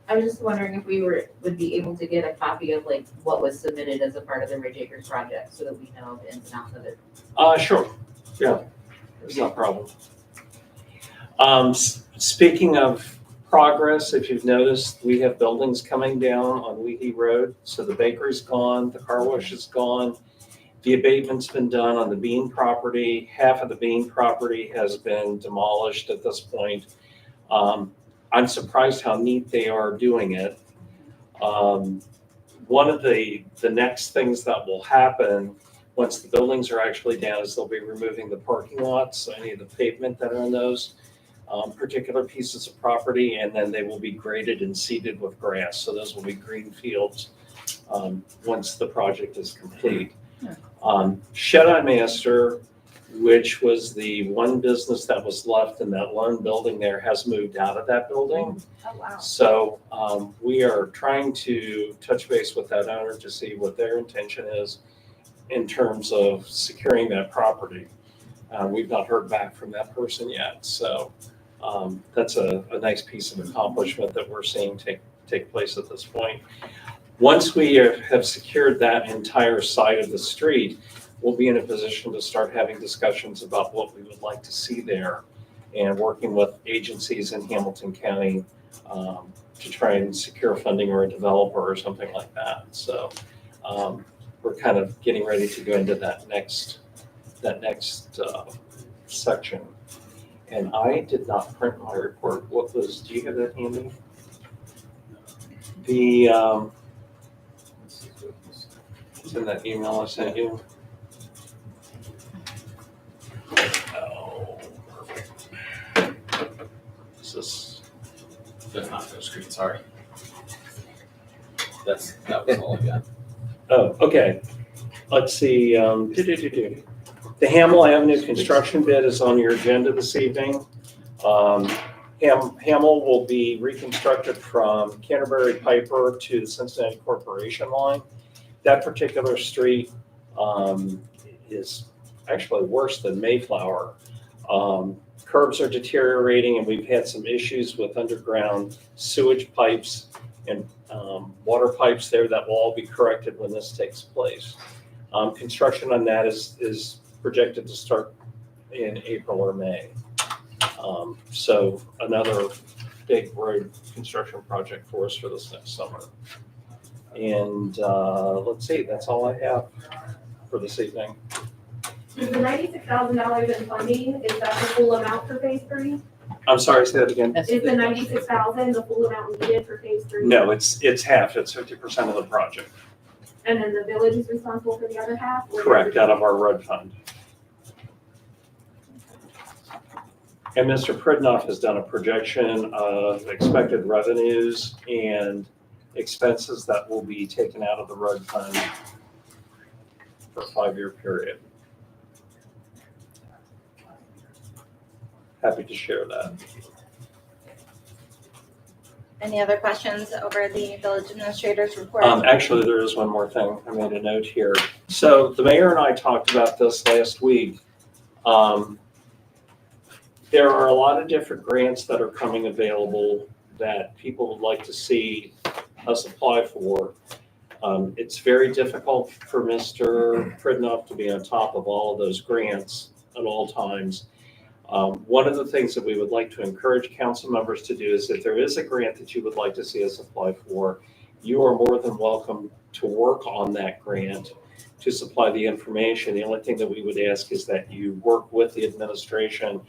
I was just wondering if we would be able to get a copy of like what was submitted as a part of the Ridge Acres project so that we know the ins and outs of it. Sure, yeah, there's no problem. Speaking of progress. If you've noticed, we have buildings coming down on Weehee Road. So the bakery's gone, the car wash is gone. The abatement's been done on the Bean property. Half of the Bean property has been demolished at this point. I'm surprised how neat they are doing it. One of the next things that will happen once the buildings are actually down is they'll be removing the parking lots, any of the pavement that are in those particular pieces of property, and then they will be graded and seeded with grass. So those will be green fields once the project is complete. Shut-Eye Master, which was the one business that was left in that lone building there, has moved out of that building. Oh, wow. So we are trying to touch base with that owner to see what their intention is in terms of securing that property. We've not heard back from that person yet. So that's a nice piece of accomplishment that we're seeing take place at this point. Once we have secured that entire side of the street, we'll be in a position to start having discussions about what we would like to see there and working with agencies in Hamilton County to try and secure funding or a developer or something like that. So we're kind of getting ready to go into that next section. And I did not print my report. Do you have that handy? It's in that email I sent you. Oh, perfect. That's not no screen, sorry. That was all I got. Oh, okay. Let's see. The Hamel Avenue construction bid is on your agenda this evening. Hamel will be reconstructed from Canterbury Piper to the Cincinnati Corporation line. That particular street is actually worse than Mayflower. Curbs are deteriorating, and we've had some issues with underground sewage pipes and water pipes there that will all be corrected when this takes place. Construction on that is projected to start in April or May. So another big road construction project for us for this next summer. And let's see, that's all I have for this evening. Is the $96,000 in funding, is that the full amount for phase 3? I'm sorry, say that again. That's Is the $96,000 the full amount needed for phase 3? No, it's half. It's 50% of the project. And then the village is responsible for the other half? or- Correct, out of our road fund. And Mr. Pridnoff has done a projection of expected revenues and expenses that will be taken out of the road fund for a 5-year period. Happy to share that. Any other questions over the village administrator's report? Actually, there is one more thing. I made a note here. So the mayor and I talked about this last week. There are a lot of different grants that are coming available that people would like to see us apply for. It's very difficult for Mr. Pridnoff to be on top of all of those grants at all times. One of the things that we would like to encourage council members to do is if there is a grant that you would like to see us apply for, you are more than welcome to work on that grant to supply the information. The only thing that we would ask is that you work with the administration.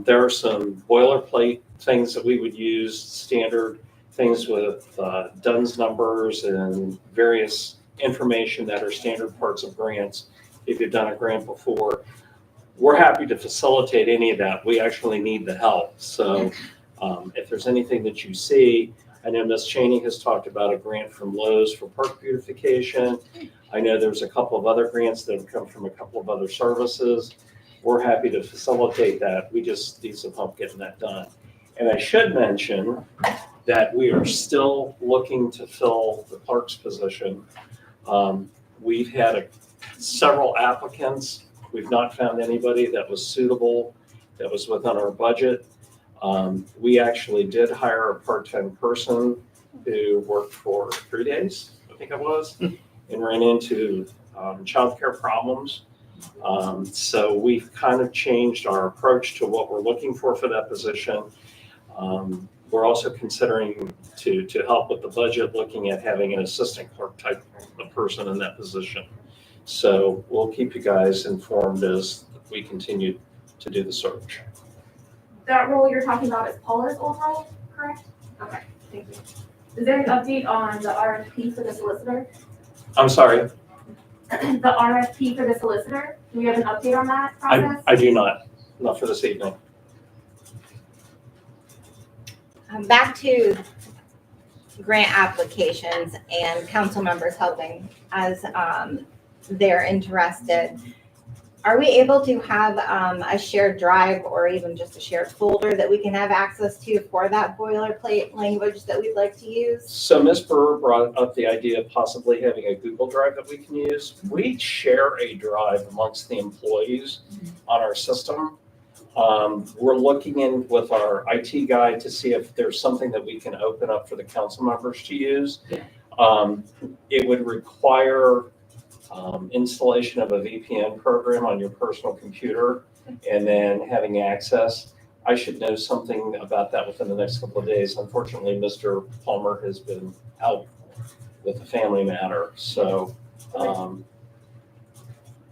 There are some boilerplate things that we would use, standard things with DUNS numbers and various information that are standard parts of grants. If you've done a grant before, we're happy to facilitate any of that. We actually need the help. So if there's anything that you see, I know Ms. Cheney has talked about a grant from Lowe's for park beautification. I know there's a couple of other grants that have come from a couple of other services. We're happy to facilitate that. We just need some help getting that done. And I should mention that we are still looking to fill the clerk's position. We've had several applicants. We've not found anybody that was suitable, that was within our budget. We actually did hire a part-time person who worked for 3 days, I think it was, and ran into childcare problems. So we've kind of changed our approach to what we're looking for that position. We're also considering to help with the budget, looking at having an assistant clerk type of person in that position. So we'll keep you guys informed as we continue to do the search. That role you're talking about is Paula's old role, correct? Okay, thank you. Is there an update on the RFP for the solicitor? I'm sorry, The RFP for the solicitor, do we have an update on that process? I do not for this evening. Back to grant applications and council members helping as they're interested. Are we able to have a shared drive or even just a shared folder that we can have access to for that boilerplate language that we'd like to use? So Ms. Brewer brought up the idea of possibly having a Google Drive that we can use. We share a drive amongst the employees on our system. We're looking in with our IT guy to see if there's something that we can open up for the council members to use. It would require installation of a VPN program on your personal computer and then having access. I should know something about that within the next couple of days. Unfortunately, Mr. Palmer has been out with a family matter, so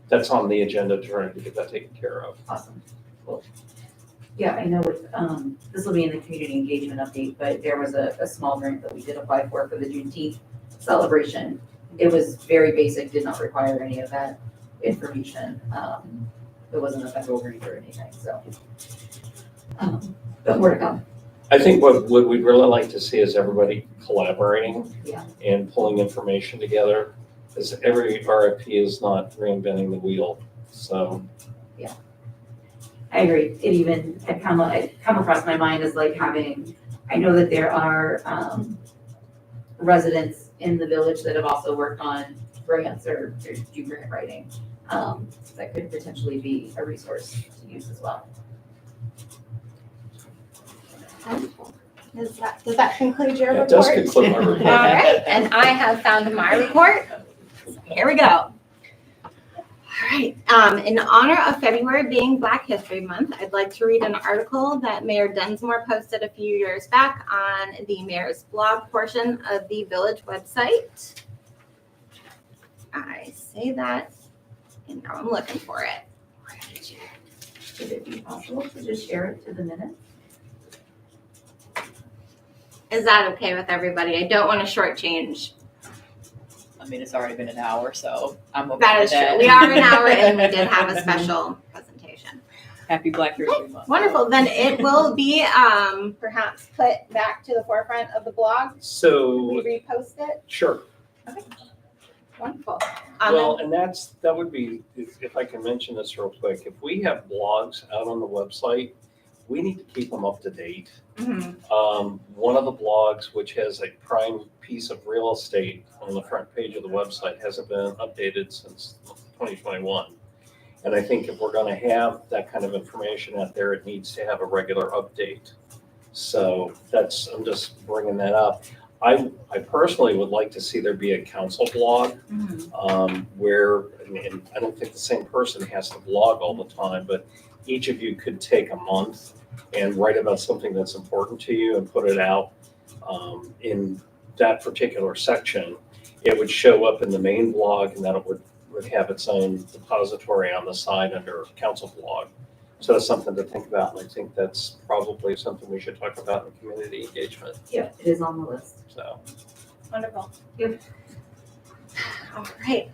that's on the agenda to try to get that taken care of. Awesome. Yeah, I know with, this will be in the community engagement update, but there was a small grant that we did apply for the Juneteenth celebration. It was very basic, did not require any of that information. It wasn't a federal grant or anything, so. But more to come. I think what we'd really like to see is everybody collaborating Yeah. and pulling information together, because every RFP is not reinventing the wheel, so. I agree. It even had come across my mind as like having, I know that there are residents in the village that have also worked on grants or do grant writing. That could potentially be a resource to use as well. Does that conclude your report? It does conclude my report. All right, and I have found my report. Here we go. All right, in honor of February being Black History Month, I'd like to read an article that Mayor Densmore posted a few years back on the mayor's blog portion of the village website. I say that, and now I'm looking for it. Would it be possible to just share it to the minutes? Is that okay with everybody? I don't want to shortchange. I mean, it's already been an hour, so I'm okay That with is true. that. We are an hour in. We did have a special presentation. Happy Black History Month. Wonderful. Then it will be perhaps put back to the forefront of the blog. We So, repost it. sure. Wonderful. Well, and that would be, if I can mention this real quick, if we have blogs out on the website, we need to keep them up to date. Mhm. One of the blogs, which has a prime piece of real estate on the front page of the website, hasn't been updated since 2021. And I think if we're going to have that kind of information out there, it needs to have a regular update. So I'm just bringing that up. I personally would like to see there be a council blog where, and I don't think the same person has to blog all the time, but each of you could take a month and write about something that's important to you and put it out in that particular section. It would show up in the main blog, and then it would have its own depository on the side under council blog. So that's something to think about, and I think that's probably something we should talk about in community engagement. Yeah, it is on the list. So, Wonderful. Yep. All right.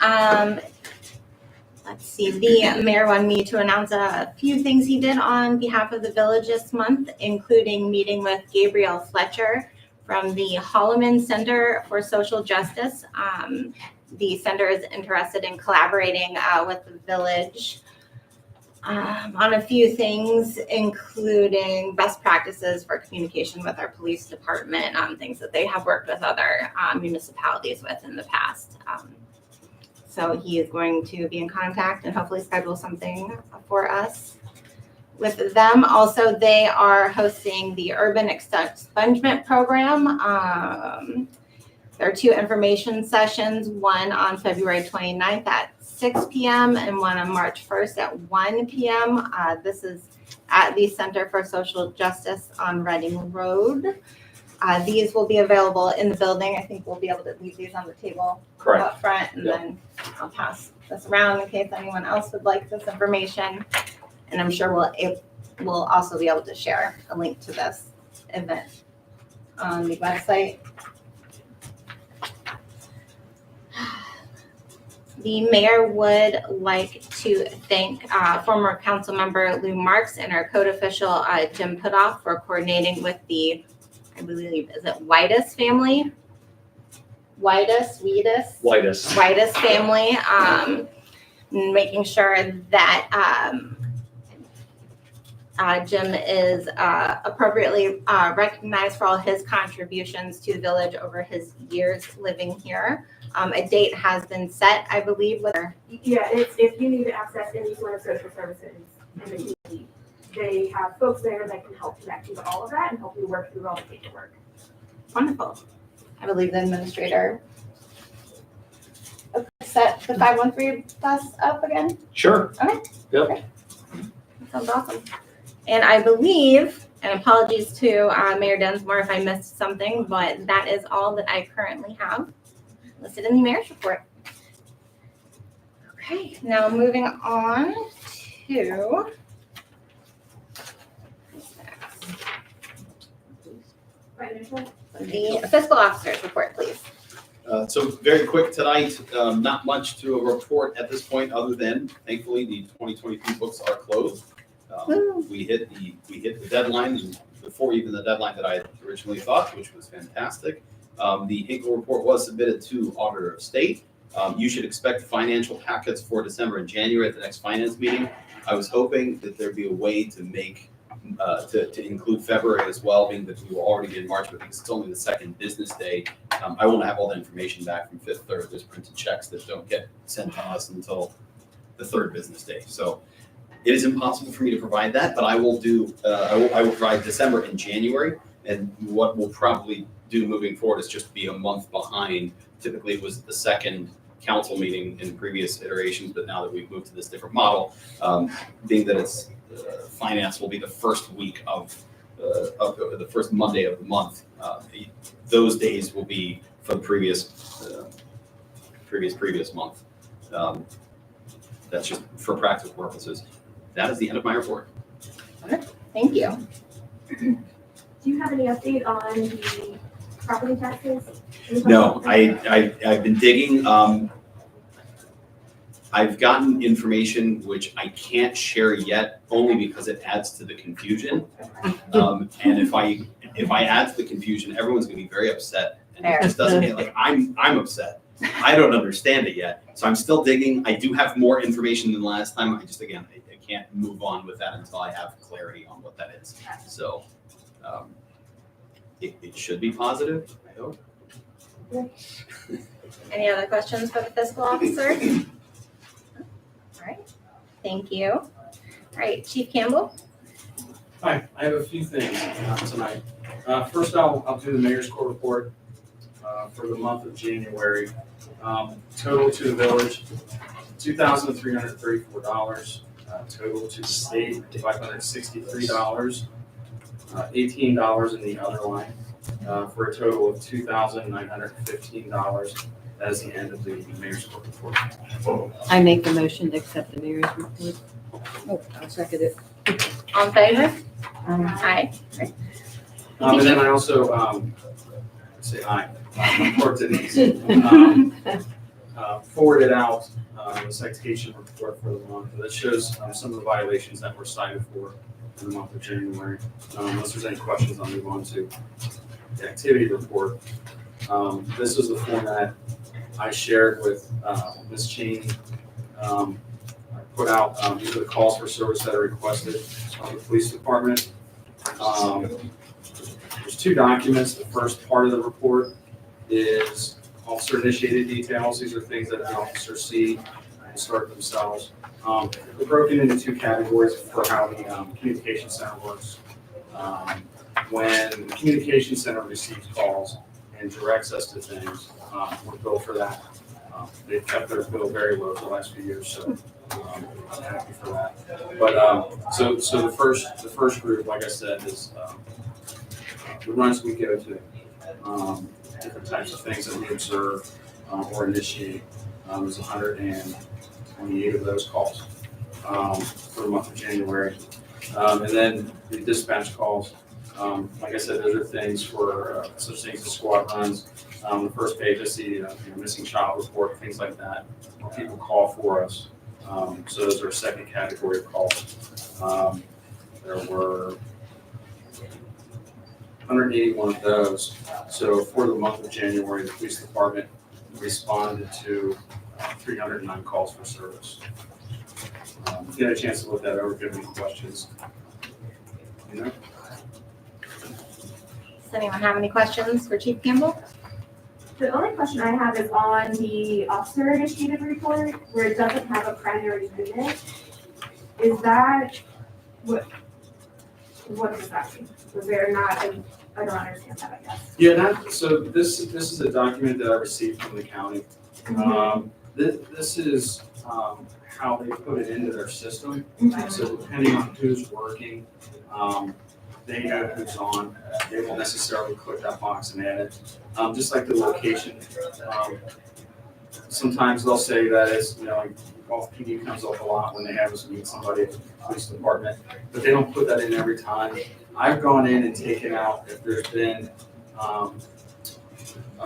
Let's see. The mayor wanted me to announce a few things he did on behalf of the village this month, including meeting with Gabrielle Fletcher from the Holloman Center for Social Justice. The center is interested in collaborating with the village on a few things, including best practices for communication with our police department, things that they have worked with other municipalities with in the past. So he is going to be in contact and hopefully schedule something for us with them. Also, they are hosting the Urban Expungement Program. There are 2 information sessions, one on February 29th at 6 p.m. and one on March 1st at 1 p.m. This is at the Center for Social Justice on Reading Road. These will be available in the building. I think we'll be able to leave these on the table Correct. up front, and Yep. then I'll pass this around in case anyone else would like this information. And I'm sure we'll also be able to share a link to this event on the website. The mayor would like to thank former council member Lou Marks and our code official Jim Putoff for coordinating with the, I believe, is it Whitus family? Whitus family, making sure that Jim is appropriately recognized for all his contributions to the village over his years living here. A date has been set, I believe, with her. Yeah, it's if you need to access any sort of social services in the community, they have folks there that can help connect you to all of that and help you work through all the paperwork. Wonderful. I believe the administrator. Okay, set the 513 bus up again. Sure. Okay. Yep. Great. That sounds awesome. And I believe, and apologies to Mayor Densmore if I missed something, but that is all that I currently have listed in the mayor's report. Okay, now moving on to Financial? the fiscal officer's report, please. So very quick tonight, not much to report at this point, other than thankfully the 2022 books are closed. Woo. We hit the deadline before even the deadline that I had originally thought, which was fantastic. The Hinkle report was submitted to Auditor of State. You should expect financial packets for December and January at the next finance meeting. I was hoping that there'd be a way to make to include February as well, being that we were already in March, but because it's only the second business day, I won't have all the information back from Fifth Third. There's printed checks that don't get sent to us until the third business day. So it is impossible for me to provide that, but I will do. I will provide December and January, and what we'll probably do moving forward is just be a month behind. Typically, it was the second council meeting in previous iterations, but now that we've moved to this different model, being that it's finance will be the first week of the first Monday of the month. Those days will be for the previous month. That's just for practical purposes. That is the end of my report. Thank you. Do you have any update on the property taxes? No, I've been digging. I've gotten information which I can't share yet, only because it adds to the confusion. And if I add to the confusion, everyone's gonna be very upset, and it just doesn't get like I'm upset. I don't understand it yet, so I'm still digging. I do have more information than last time. I just I can't move on with that until I have clarity on what that is. So it should be positive, I hope. Any other questions for the fiscal officer? All right, thank you. All right, Chief Campbell. Hi, I have a few things tonight. First, I'll do the mayor's court report for the month of January. Total to the village, $2,334. Total to the state, $563. $18 in the other line, for a total of $2,915. That is the end of the mayor's court report. I make the motion to accept the mayor's report. Oh, I'll second it. All in favor? Aye. And then I also, say aye, report to these. Forwarded out the citation report for the month. That shows some of the violations that were cited for in the month of January. Unless there's any questions, I'll move on to the activity report. This is the format I shared with Ms. Cheney. I put out, these are the calls for service that are requested from the police department. There's 2 documents. The first part of the report is officer initiated details. These are things that the officers see and start themselves. They're broken into 2 categories for how the communication center works. When the communication center receives calls and directs us to things. We're billed for that. They've kept their bill very low for the last few years, so I'm happy for that. But so the first group, like I said, is the runs we go to, different types of things that we observe or initiate. There's 128 of those calls for the month of January. And then the dispatch calls. Like I said, those are things for such things as squad runs. The first page, I see missing child report, things like that, where people call for us. So those are a second category of calls. There were 181 of those. So for the month of January, the police department responded to 309 calls for service. If you had a chance to look that over, if you have any questions. You know? Does anyone have any questions for Chief Campbell? The only question I have is on the officer initiated report where it doesn't have a primary unit. Is that, what does that mean? Was there not, I don't understand that, I guess. Yeah, so this is a document that I received from the county. This is how they put it into their system. So depending on who's working, they know who's on. They won't necessarily click that box and add it. Just like the location. Sometimes they'll say that it's, like Gulf PD comes up a lot when they have us meet somebody at the police department, but they don't put that in every time. I've gone in and taken out if there's been a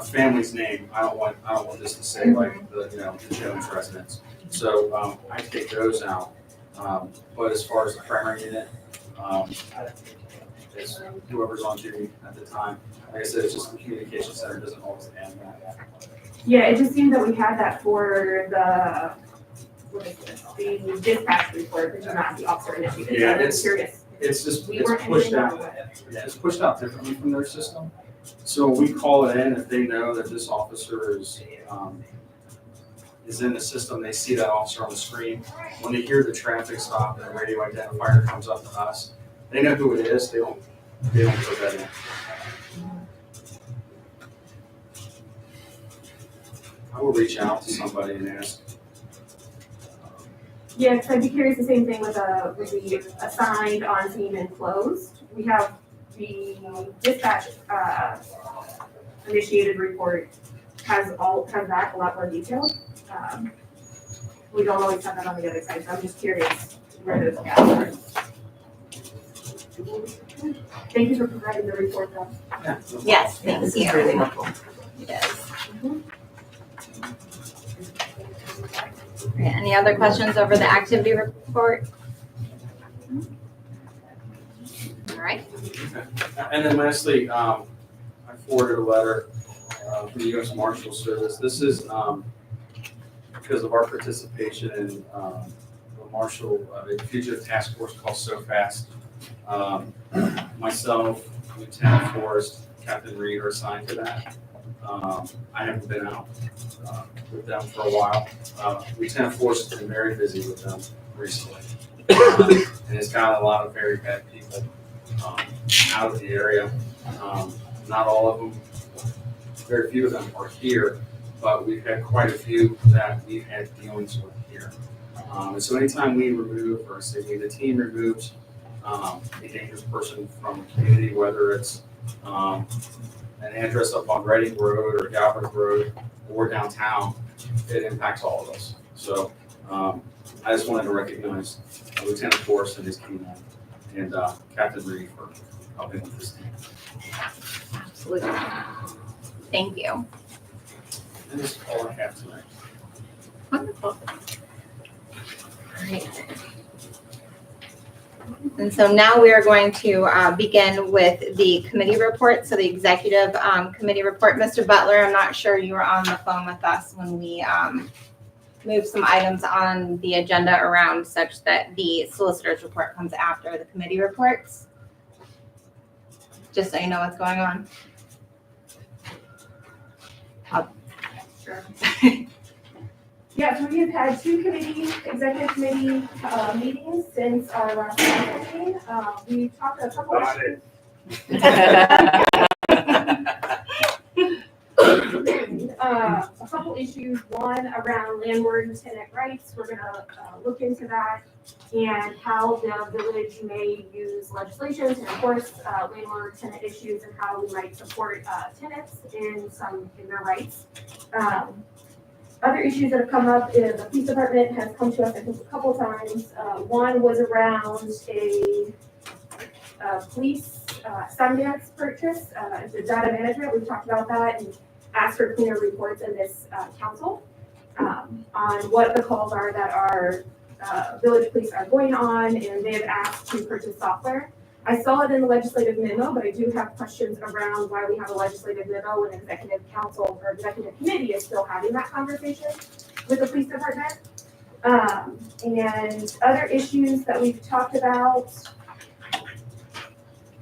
family's name. I don't want this to say like the Jones residence. So I take those out. But as far as the primary unit, it's whoever's on duty at the time. Like I said, it's just the communication center doesn't always add that. Yeah, it just seemed that we had that for the dispatch report, which is not the officer initiated. Yeah, I'm curious. It's just, We it's weren't pushed doing out. that. Yeah, it's pushed out differently from their system. So we call it in, if they know that this officer is in the system, they see that officer on the screen. When they hear the traffic stop and the radio identifier comes up to us, they know who it is, they don't put that in. I will reach out to somebody and ask. Yeah, because I'd be curious, the same thing with the assigned, on scene, and closed. We have the dispatch initiated report has that a lot more detail. We don't always have that on the other side, so I'm just curious where those gaps are. Thank you for providing the report, though. Yeah. Yes, thank This you. is really helpful. Yes. Any other questions over the activity report? All right. And then lastly, I forwarded a letter from the U.S. Marshals Service. This is because of our participation in the fugitive task force called So Fast. Myself, Lieutenant Forrest, Captain Reed are assigned to that. I haven't been out with them for a while. Lieutenant Forrest has been very busy with them recently. And it's got a lot of very bad people out of the area. Not all of them, very few of them are here, but we've had quite a few that we've had dealings with here. And so anytime we remove, or say the team removes a dangerous person from the community, whether it's an address up on Reading Road or Galbraith Road or downtown, it impacts all of us. So I just wanted to recognize Lieutenant Forrest and his team and Captain Reed for helping with this team. Absolutely. Thank you. And that's all I have tonight. Wonderful. All right. And so now we are going to begin with the committee report. So the executive committee report. Mr. Butler, I'm not sure you were on the phone with us when we moved some items on the agenda around such that the solicitor's report comes after the committee reports. Just so you know what's going on. Sure. Yeah, so we have had two executive committee meetings since our last meeting. We talked a couple of issues. A couple issues, one around landlord and tenant rights, we're gonna look into that and how the village may use legislation to enforce landlord tenant issues and how we might support tenants in their rights. Other issues that have come up is the police department has come to us, I think, a couple times. One was around a police Sundance purchase, the data management, we've talked about that and asked for cleaner reports in this council on what the calls are that our village police are going on, and they have asked to purchase software. I saw it in the legislative memo, but I do have questions around why we have a legislative memo when executive council or executive committee is still having that conversation with the police department. And other issues that we've talked about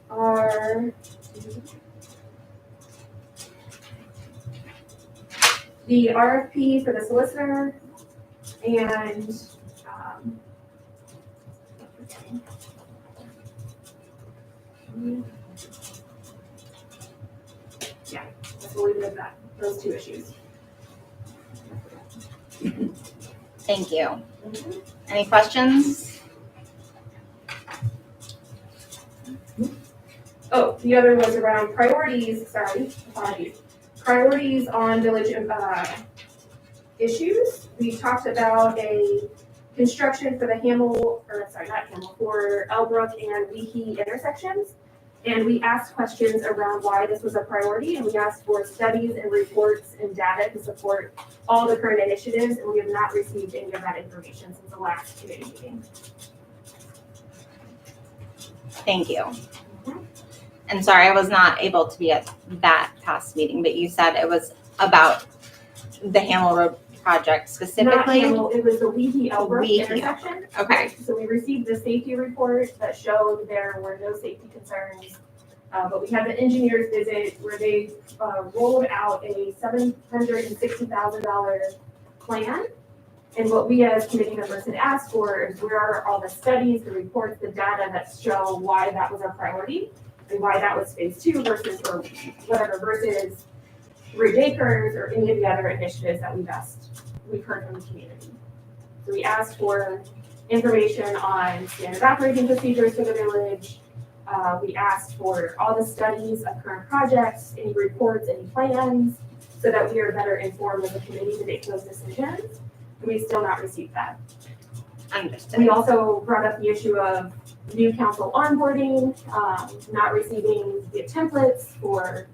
are the RFP for the solicitor and yeah, we'll leave it at that, those two issues. Thank you. Any questions? Oh, the other was around priorities, sorry, apologies. Priorities on village issues. We talked about a construction for the for Elbrook and Leahy intersections. And we asked questions around why this was a priority, and we asked for studies and reports and data to support all the current initiatives, and we have not received any of that information since the last committee meeting. Thank you. And sorry, I was not able to be at that past meeting, but you said it was about the Hamel Road project Not specifically? Hamel, it was the Leahy Elbrook Leahy. intersection. Okay, So we received the safety report that showed there were no safety concerns. But we had the engineers visit where they rolled out a $760,000 plan. And what we as committee members had asked for is where are all the studies, the reports, the data that show why that was a priority and why that was phase 2 versus or whatever versus Ridge Acres or any of the other initiatives that we've heard from the community. So we asked for information on standard operating procedures for the village. We asked for all the studies of current projects, any reports, any plans, so that we are better informed as a committee to make those decisions. And we still not received that. understood. And we also brought up the issue of new council onboarding, not receiving the templates for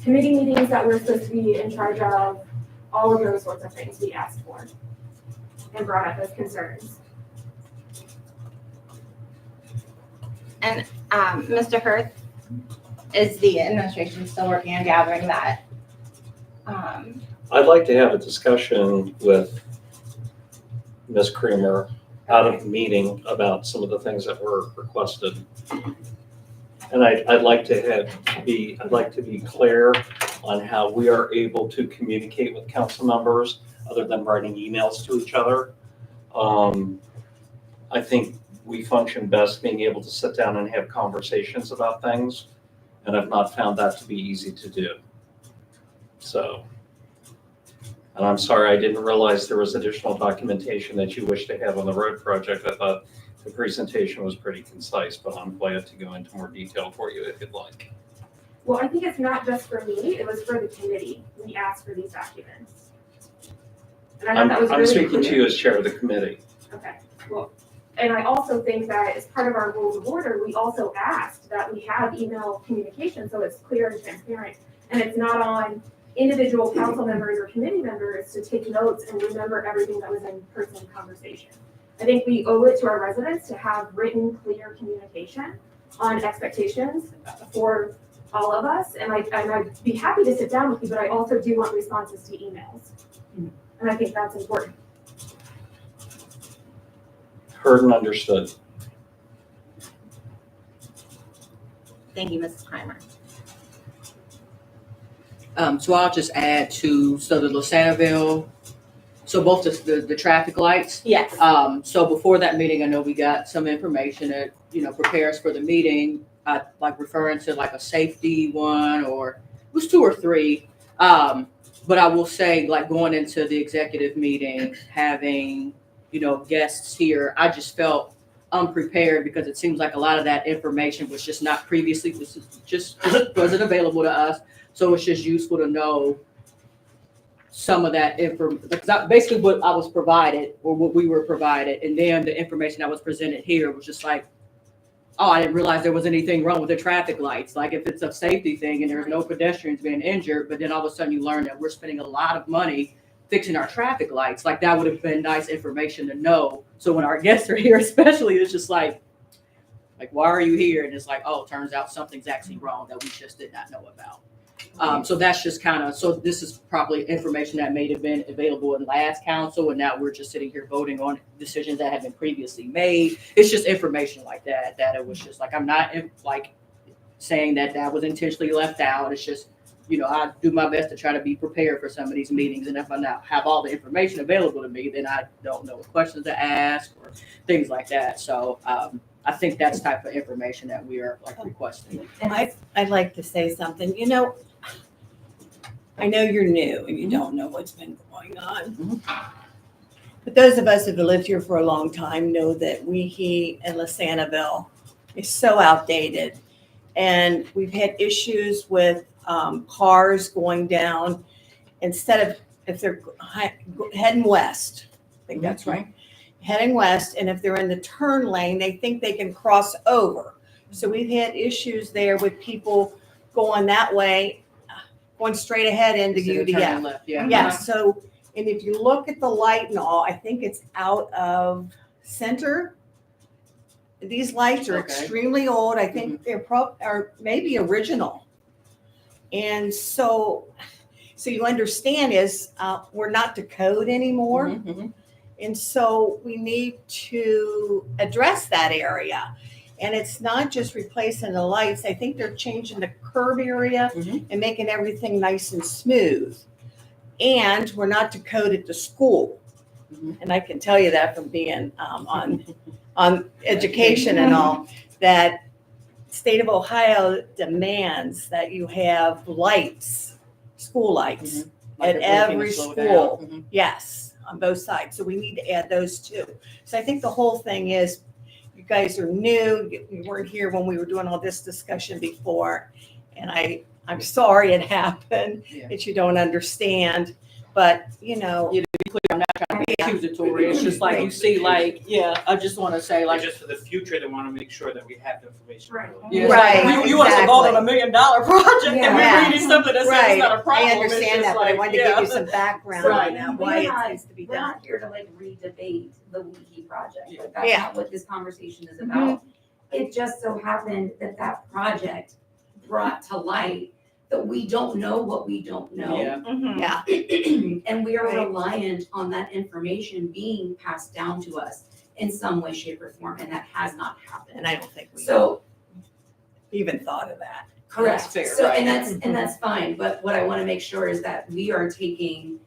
committee meetings that we're supposed to be in charge of, all of those sorts of things we asked for and brought up as concerns. And Mr. Hirth, is the administration still working on gathering that? I'd like to have a discussion with Ms. Creamer out of the meeting about some of the things that were requested. And I'd like to be clear on how we are able to communicate with council members other than writing emails to each other. I think we function best being able to sit down and have conversations about things, and I've not found that to be easy to do. So, and I'm sorry, I didn't realize there was additional documentation that you wish to have on the road project. I thought the presentation was pretty concise, but I'm glad to go into more detail for you if you'd like. Well, I think it's not just for me, it was for the committee. We asked for these documents. And I thought that was I'm really speaking to clear. you as chair of the committee. Okay, well, and I also think that as part of our rules of order, we also asked that we have email communication, so it's clear and transparent. And it's not on individual council members or committee members to take notes and remember everything that was in person conversation. I think we owe it to our residents to have written, clear communication on expectations for all of us. And I'd be happy to sit down with you, but I also do want responses to emails. And I think that's important. Heard and understood. Thank you, Mrs. Clymer. So I'll just add so the Lusanaville, so both the traffic lights. Yes. So before that meeting, I know we got some information that, prepares for the meeting, like referring to like a safety one, or it was 2 or 3. But I will say, like going into the executive meeting, having, guests here, I just felt unprepared because it seems like a lot of that information was just not previously, just wasn't available to us. So it's just useful to know some of that because basically what I was provided or what we were provided, and then the information that was presented here was just like, oh, I didn't realize there was anything wrong with the traffic lights. Like if it's a safety thing and there's no pedestrians being injured, but then all of a sudden you learn that we're spending a lot of money fixing our traffic lights. Like that would have been nice information to know. So when our guests are here, especially, it's just like, why are you here? And it's like, oh, it turns out something's actually wrong that we just did not know about. So that's just so this is probably information that may have been available in last council, and now we're just sitting here voting on decisions that have been previously made. It's just information like that it was just like, I'm not like saying that was intentionally left out. It's just, I do my best to try to be prepared for some of these meetings, and if I not have all the information available to me, then I don't know what questions to ask or things like that. So I think that's the type of information that we are requesting. And I'd like to say something. I know you're new and you don't know what's been going on. But those of us who have lived here for a long time know that Weehee and Lasanaville is so outdated. And we've had issues with cars going down instead of, if they're heading west, I think that's right, heading west, and if they're in the turn lane, they think they can cross over. So we've had issues there with people going that way, going straight ahead into UDF. Left, yeah. Yeah, so, and if you look at the light and all, I think it's out of center. These lights are Okay. extremely old. I think they're or maybe original. And so you understand is, we're not to code anymore. And so we need to address that area. And it's not just replacing the lights. I think they're changing the curb area and making everything nice and smooth. And we're not to code at the school. And I can tell you that from being on education and all, that state of Ohio demands that you have lights, school lights Like at they're breaking every and slow school. down. Yes, on both sides. So we need to add those too. So I think the whole thing is, you guys are new. You weren't here when we were doing all this discussion before. And I'm sorry it happened, that you don't understand. But, I'm not trying to be accusatory. It's just like you see, I just want to say, Just for the future, they want to make sure that we have the information. Right. Yeah, Right, you want us to vote on $1 million project and Yeah. we're reading something that says right, it's not a problem. I It's understand just that, but I like, wanted to give you some background Right. on that, We're why not- it needs to be We're done. not here to re-debate the Weehee project. Like, that's Yeah. not what this conversation is about. It just so happened that project brought to light that we don't know what we don't know. Yeah. Yeah, And we are Right. reliant on that information being passed down to us in some way, shape, or form, and that has not happened. and I don't think we So, even thought of that. correct. That's fair, So, right. and that's fine, but what I wanna make sure is that we are taking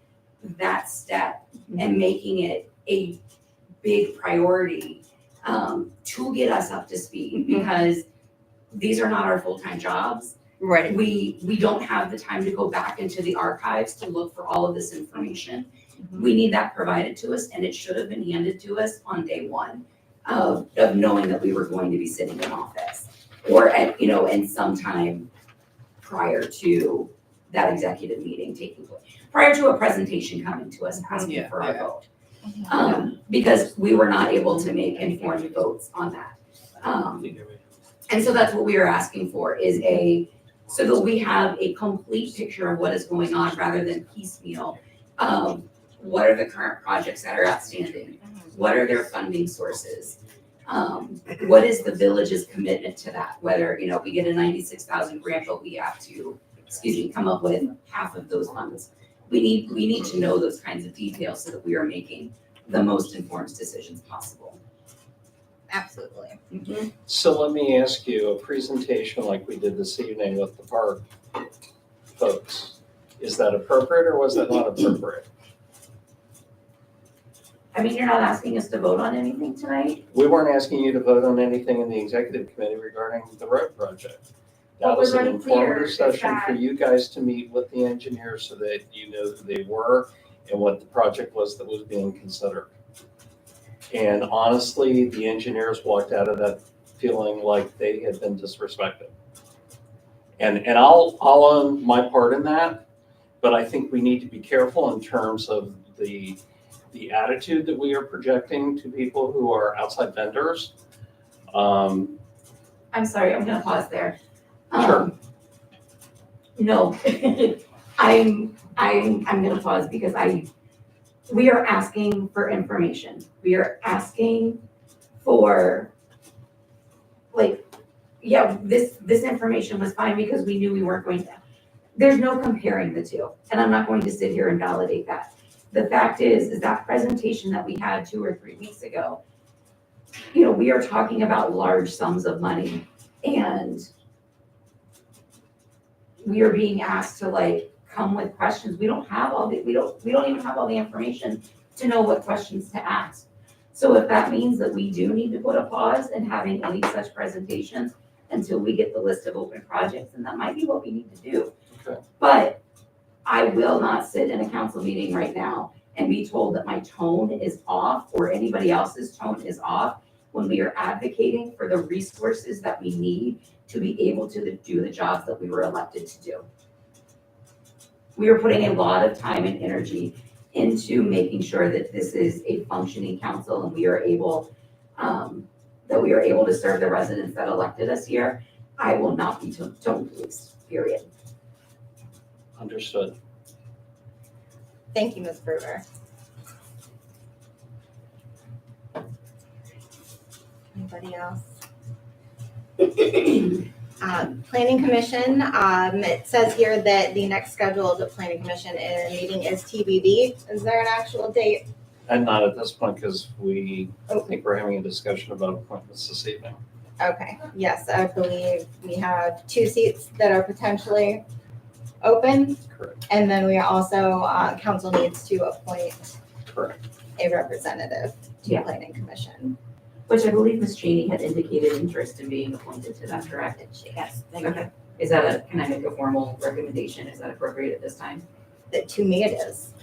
that step and making it a big priority, to get us up to speed, because these are not our full-time jobs. Right. We don't have the time to go back into the archives to look for all of this information. We need that provided to us, and it should have been handed to us on day one of knowing that we were going to be sitting in office, or in some time prior to that executive meeting taking place, prior to a presentation coming to us asking Yeah, for our yeah. vote. Because we were not able to make informed votes on that. And so that's what we are asking for, so that we have a complete picture of what is going on rather than piecemeal. What are the current projects that are outstanding? What are their funding sources? What is the village's commitment to that? Whether, we get a 96,000 grant, but we have to, come up with half of those funds. We need to know those kinds of details so that we are making the most informed decisions possible. Absolutely. So let me ask you, a presentation like we did this evening with the park folks, is that appropriate or was that not appropriate? I mean, you're not asking us to vote on anything tonight? We weren't asking you to vote on anything in the executive committee regarding the road project. That was an What was unclear informative is session for that- you guys to meet with the engineers so that you know who they were and what the project was that was being considered. And honestly, the engineers walked out of that feeling like they had been disrespected. And I'll own my part in that, but I think we need to be careful in terms of the attitude that we are projecting to people who are outside vendors. I'm sorry, I'm gonna pause there. Sure. No, I'm gonna pause because we are asking for information. We are asking for, like, yeah, this information was fine because we knew we weren't going to. There's no comparing the two, and I'm not going to sit here and validate that. The fact is that presentation that we had 2 or 3 weeks ago, you know, we are talking about large sums of money, and we are being asked to like come with questions. We don't even have all the information to know what questions to ask. So if that means that we do need to put a pause in having any such presentations until we get the list of open projects, then that might be what we need to do. Okay. But I will not sit in a council meeting right now and be told that my tone is off or anybody else's tone is off when we are advocating for the resources that we need to be able to do the jobs that we were elected to do. We are putting a lot of time and energy into making sure that this is a functioning council and we are able, to serve the residents that elected us here. I will not be tone policed, period. Understood. Thank you, Ms. Brewer. Anybody else? Planning Commission, it says here that the next scheduled Planning Commission meeting is TBD. Is there an actual date? And not at this point, because I Oh. think we're having a discussion about appointments this evening. Okay, yes, I believe we have 2 seats that are potentially open. Correct. And then we also, council needs to appoint Correct. a representative to the Yeah. Planning Commission. Which I believe Ms. Cheney had indicated interest in being appointed to that, correct? Yes, Okay. Is that can I make a formal recommendation? Is that appropriate at this time? that to me it is.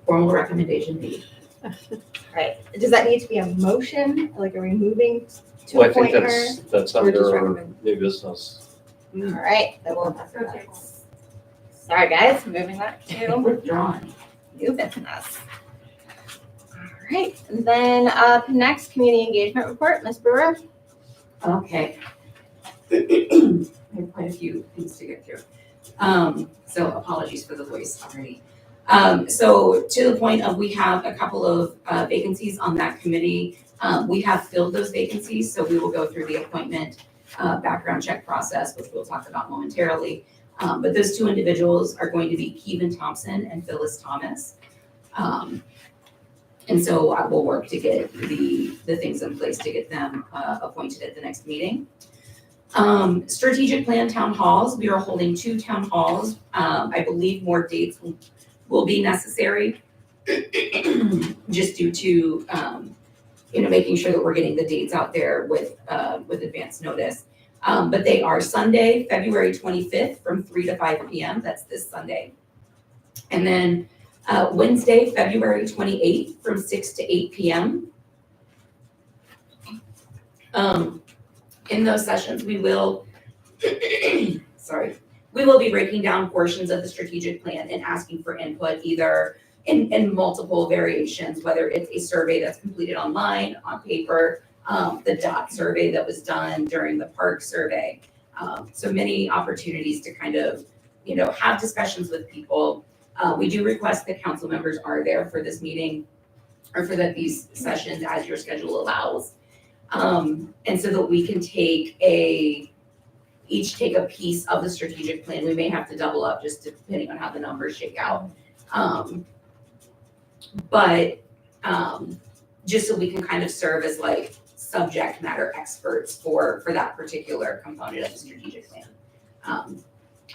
Formal recommendation B. Right, does that need to be a motion, like are we moving to Well, I think appoint her? that's or just under recommend? new business. All right, then we'll, Okay. sorry guys, moving that to Withdrawn. new business. All right, and then up next, community engagement report, Ms. Brewer. Okay. I have quite a few things to get through. So apologies for the voice already. So to the point of we have a couple of vacancies on that committee. We have filled those vacancies, so we will go through the appointment background check process, which we'll talk about momentarily. But those 2 individuals are going to be Keevan Thompson and Phyllis Thomas. And so I will work to get the things in place to get them appointed at the next meeting. Strategic plan town halls, we are holding 2 town halls. I believe more dates will be necessary just due to, making sure that we're getting the dates out there with advance notice. But they are Sunday, February 25th from 3 to 5 p.m. That's this Sunday. And then Wednesday, February 28th from 6 to 8 p.m. In those sessions, we will, we will be breaking down portions of the strategic plan and asking for input either in multiple variations, whether it's a survey that's completed online, on paper, the DOT survey that was done during the park survey. So many opportunities to kind of, have discussions with people. We do request that council members are there for this meeting or for these sessions as your schedule allows. And so that we can each take a piece of the strategic plan. We may have to double up just depending on how the numbers shake out. But just so we can kind of serve as like subject matter experts for that particular component of the strategic plan.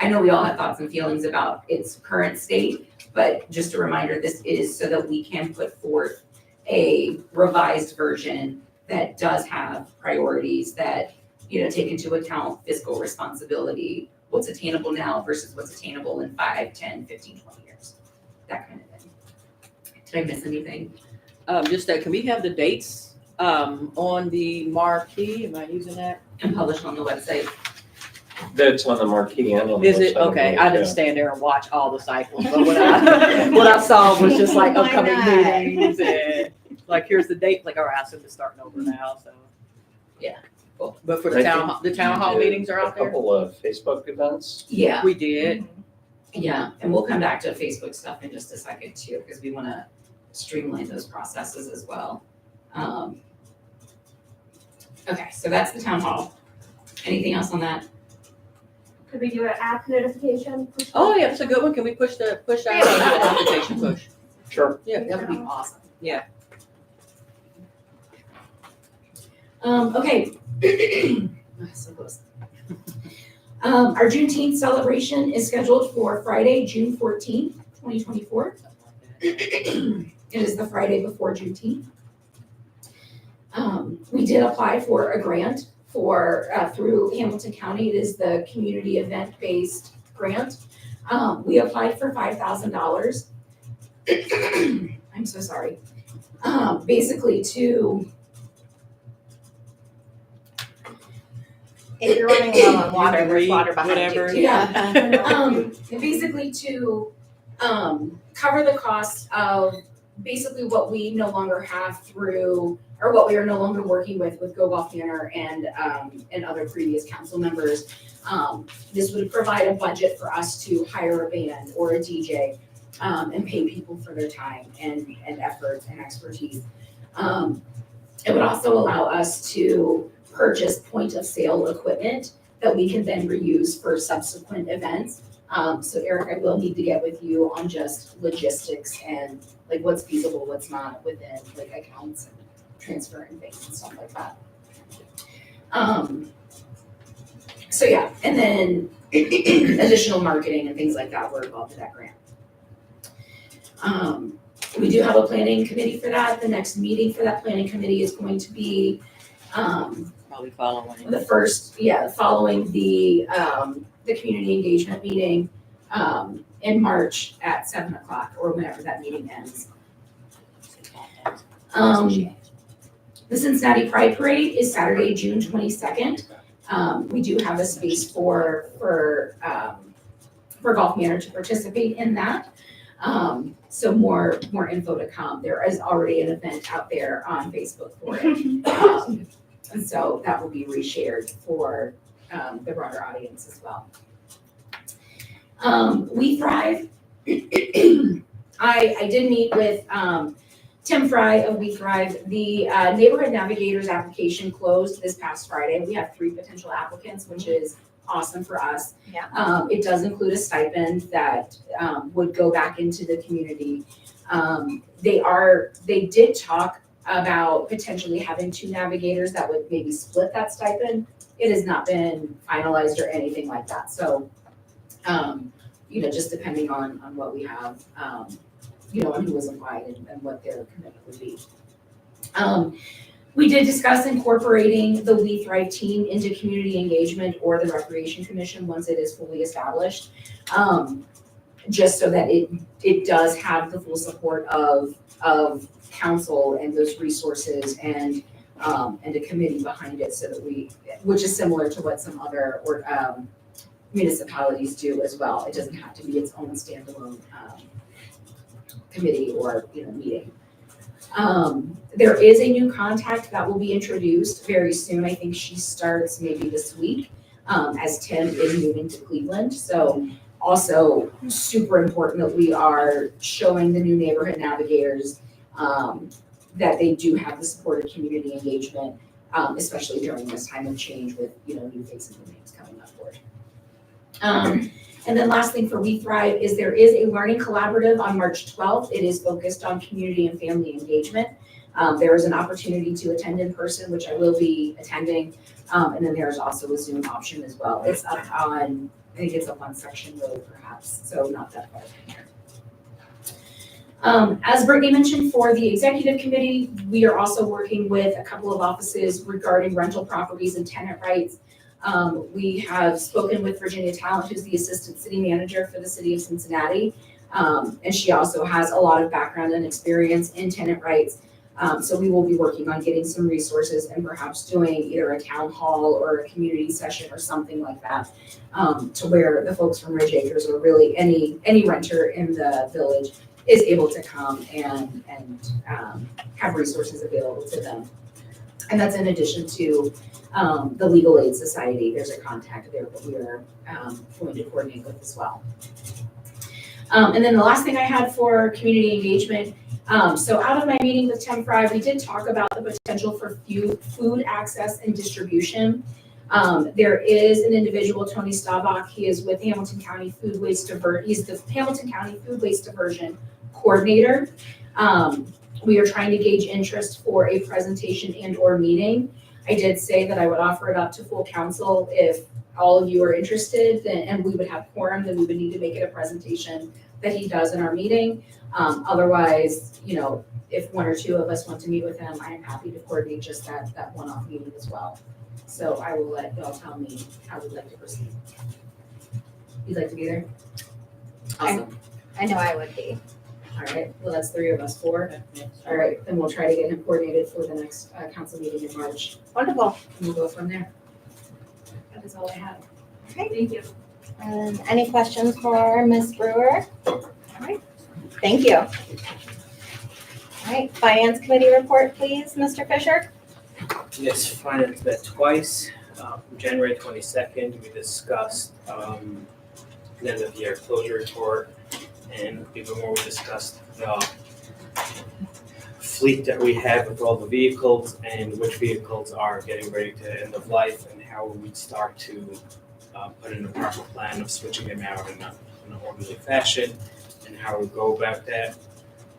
I know we all have thoughts and feelings about its current state, but just a reminder, this is so that we can put forth a revised version that does have priorities that take into account fiscal responsibility, what's attainable now versus what's attainable in 5, 10, 15, 20 years, that kind of thing. Did I miss anything? Just that, can we have the dates, on the marquee? Am I using that? And published on the website? That's on the marquee and on the Is it? website, Okay, I yeah. didn't stand there and watch all the cycles, but what I saw was just like Why upcoming not? meetings and like, here's the date, like, all right, I assume it's starting over now, so. Yeah, cool. But for I the think the town hall we did meetings are out A there? couple of Facebook events. Yeah, We did. yeah, and we'll come back to Facebook stuff in just a second too, because we want to streamline those processes as well. Okay, so that's the town hall. Anything else on that? Could we do an app notification? Oh, yeah, that's a good one. Can we push that application push? Sure. Yeah. That would be awesome. Yeah. Okay. So close. Our Juneteenth celebration is scheduled for Friday, June 14th, 2024. It is the Friday before Juneteenth. We did apply for a grant through Hamilton County. It is the community event-based grant. We applied for $5,000. I'm so sorry. Basically to, If you're running low on water, there's Read water behind you. whatever. yeah, basically to cover the cost of basically what we no longer have through, or what we are no longer working with Go Golf Manor and other previous council members. This would provide a budget for us to hire a band or a DJ and pay people for their time and effort and expertise. It would also allow us to purchase point of sale equipment that we can then reuse for subsequent events. So Eric, I will need to get with you on just logistics and like what's feasible, what's not within like accounts and transferring things and stuff like that. So yeah, and then additional marketing and things like that were involved in that grant. We do have a planning committee for that. The next meeting for that planning committee is going to be Probably following. following the community engagement meeting in March at 7:00 or whenever that meeting ends. The Cincinnati Pride Parade is Saturday, June 22nd. We do have a space for Golf Manor to participate in that. So more info to come. There is already an event out there on Facebook for it. And so that will be reshared for the broader audience as well. We Thrive. I did meet with Tim Fry of We Thrive. The Neighborhood Navigators application closed this past Friday. We have 3 potential applicants, which is awesome for us. Yeah. It does include a stipend that would go back into the community. They did talk about potentially having 2 navigators that would maybe split that stipend. It has not been finalized or anything like that. So, just depending on what we have, and who was applied and what their commitment would be. We did discuss incorporating the We Thrive team into community engagement or the Recreation Commission once it is fully established, just so that it does have the full support of council and those resources and a committee behind it, so that which is similar to what some other municipalities do as well. It doesn't have to be its own standalone committee or meeting. There is a new contact that will be introduced very soon. I think she starts maybe this week, as Tim is moving to Cleveland. So also super important that we are showing the new neighborhood navigators that they do have the support of community engagement, especially during this time of change with new faces and names coming on board. And then last thing for We Thrive is there is a learning collaborative on March 12th. It is focused on community and family engagement. There is an opportunity to attend in person, which I will be attending. And then there's also a Zoom option as well. It's up on, I think it's up on Section Road perhaps, so not that far from here. As Brittany mentioned, for the executive committee, we are also working with a couple of offices regarding rental properties and tenant rights. We have spoken with Virginia Talent, who's the assistant city manager for the city of Cincinnati. And she also has a lot of background and experience in tenant rights. So we will be working on getting some resources and perhaps doing either a town hall or a community session or something like that, to where the folks from Ridge Acres or really any renter in the village is able to come and have resources available to them. And that's in addition to the Legal Aid Society. There's a contact there that we are going to coordinate with as well. And then the last thing I had for community engagement, so out of my meeting with Tim Fry, we did talk about the potential for food access and distribution. There is an individual, Tony Staubach, he is with Hamilton County Food Waste he's the Hamilton County Food Waste Diversion Coordinator. We are trying to gauge interest for a presentation and or meeting. I did say that I would offer it up to full council if all of you are interested, and we would have quorum, then we would need to make it a presentation that he does in our meeting. Otherwise, you know, if one or two of us want to meet with him, I am happy to coordinate just that one-off meeting as well. So I will let y'all tell me how we'd like to proceed. You'd like to be there? Awesome. I know I would be. All right, well, that's 3 of us, 4. All right, then we'll try to get him coordinated for the next council meeting in March. Wonderful. And we'll go from there. That is all I have. Okay. Thank you. Any questions for Ms. Brewer? All right, thank you. All right, Finance Committee report, please, Mr. Fisher. Yes, finance met twice. January 22nd, we discussed the end of the year closure report, and even more, we discussed the fleet that we have with all the vehicles and which vehicles are getting ready to end of life and how we would start to put in a proper plan of switching them out in an orderly fashion and how we go about that.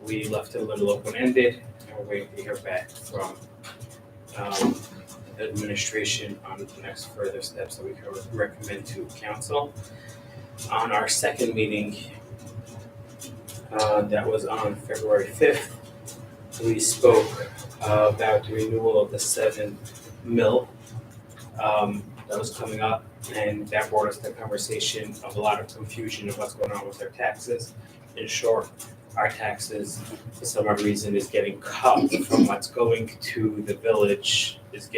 We left it a little open-ended, and we're waiting to hear back from administration on the next further steps that we can recommend to council. On our second meeting, that was on February 5th, we spoke about the renewal of the 7 mil that was coming up, and that brought us to the conversation of a lot of confusion of what's going on with our taxes. In short, our taxes, for some odd reason, is getting cut from what's going to the village is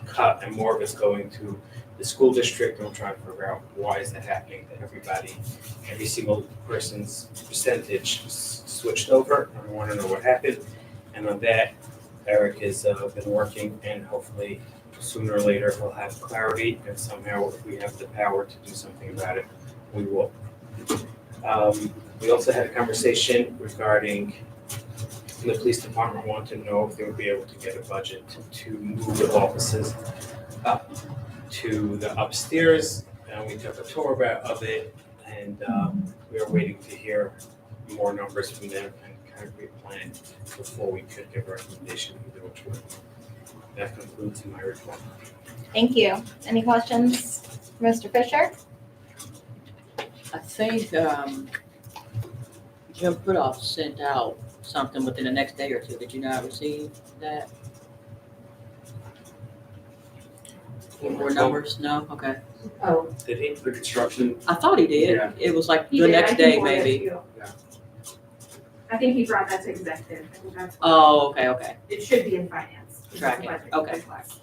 cut, and more of it's going to the school district, and we're trying to figure out why is that happening to everybody. Every single person's percentage switched over, and we want to know what happened. And on that, Eric has been working, and hopefully sooner or later he'll have clarity, and somehow if we have the power to do something about it, we will. We also had a conversation regarding the police department wanted to know if they would be able to get a budget to move the offices up to the upstairs, and we took a tour of it, and we are waiting to hear more numbers from them and concrete plan before we could give a recommendation either which way. That concludes my report. Thank you. Any questions, Mr. Fisher? I think Jim Putoff sent out something within the next day or two. Did you not receive that? Any more numbers? No? Okay. Oh, Did he, the construction? I thought he did. Yeah. It was like He the did, next I think day, he wanted maybe. to. Yeah. I think he brought that to executive. I think that's. Oh, okay. It should be in finance. It's a Tracking, budget okay. request.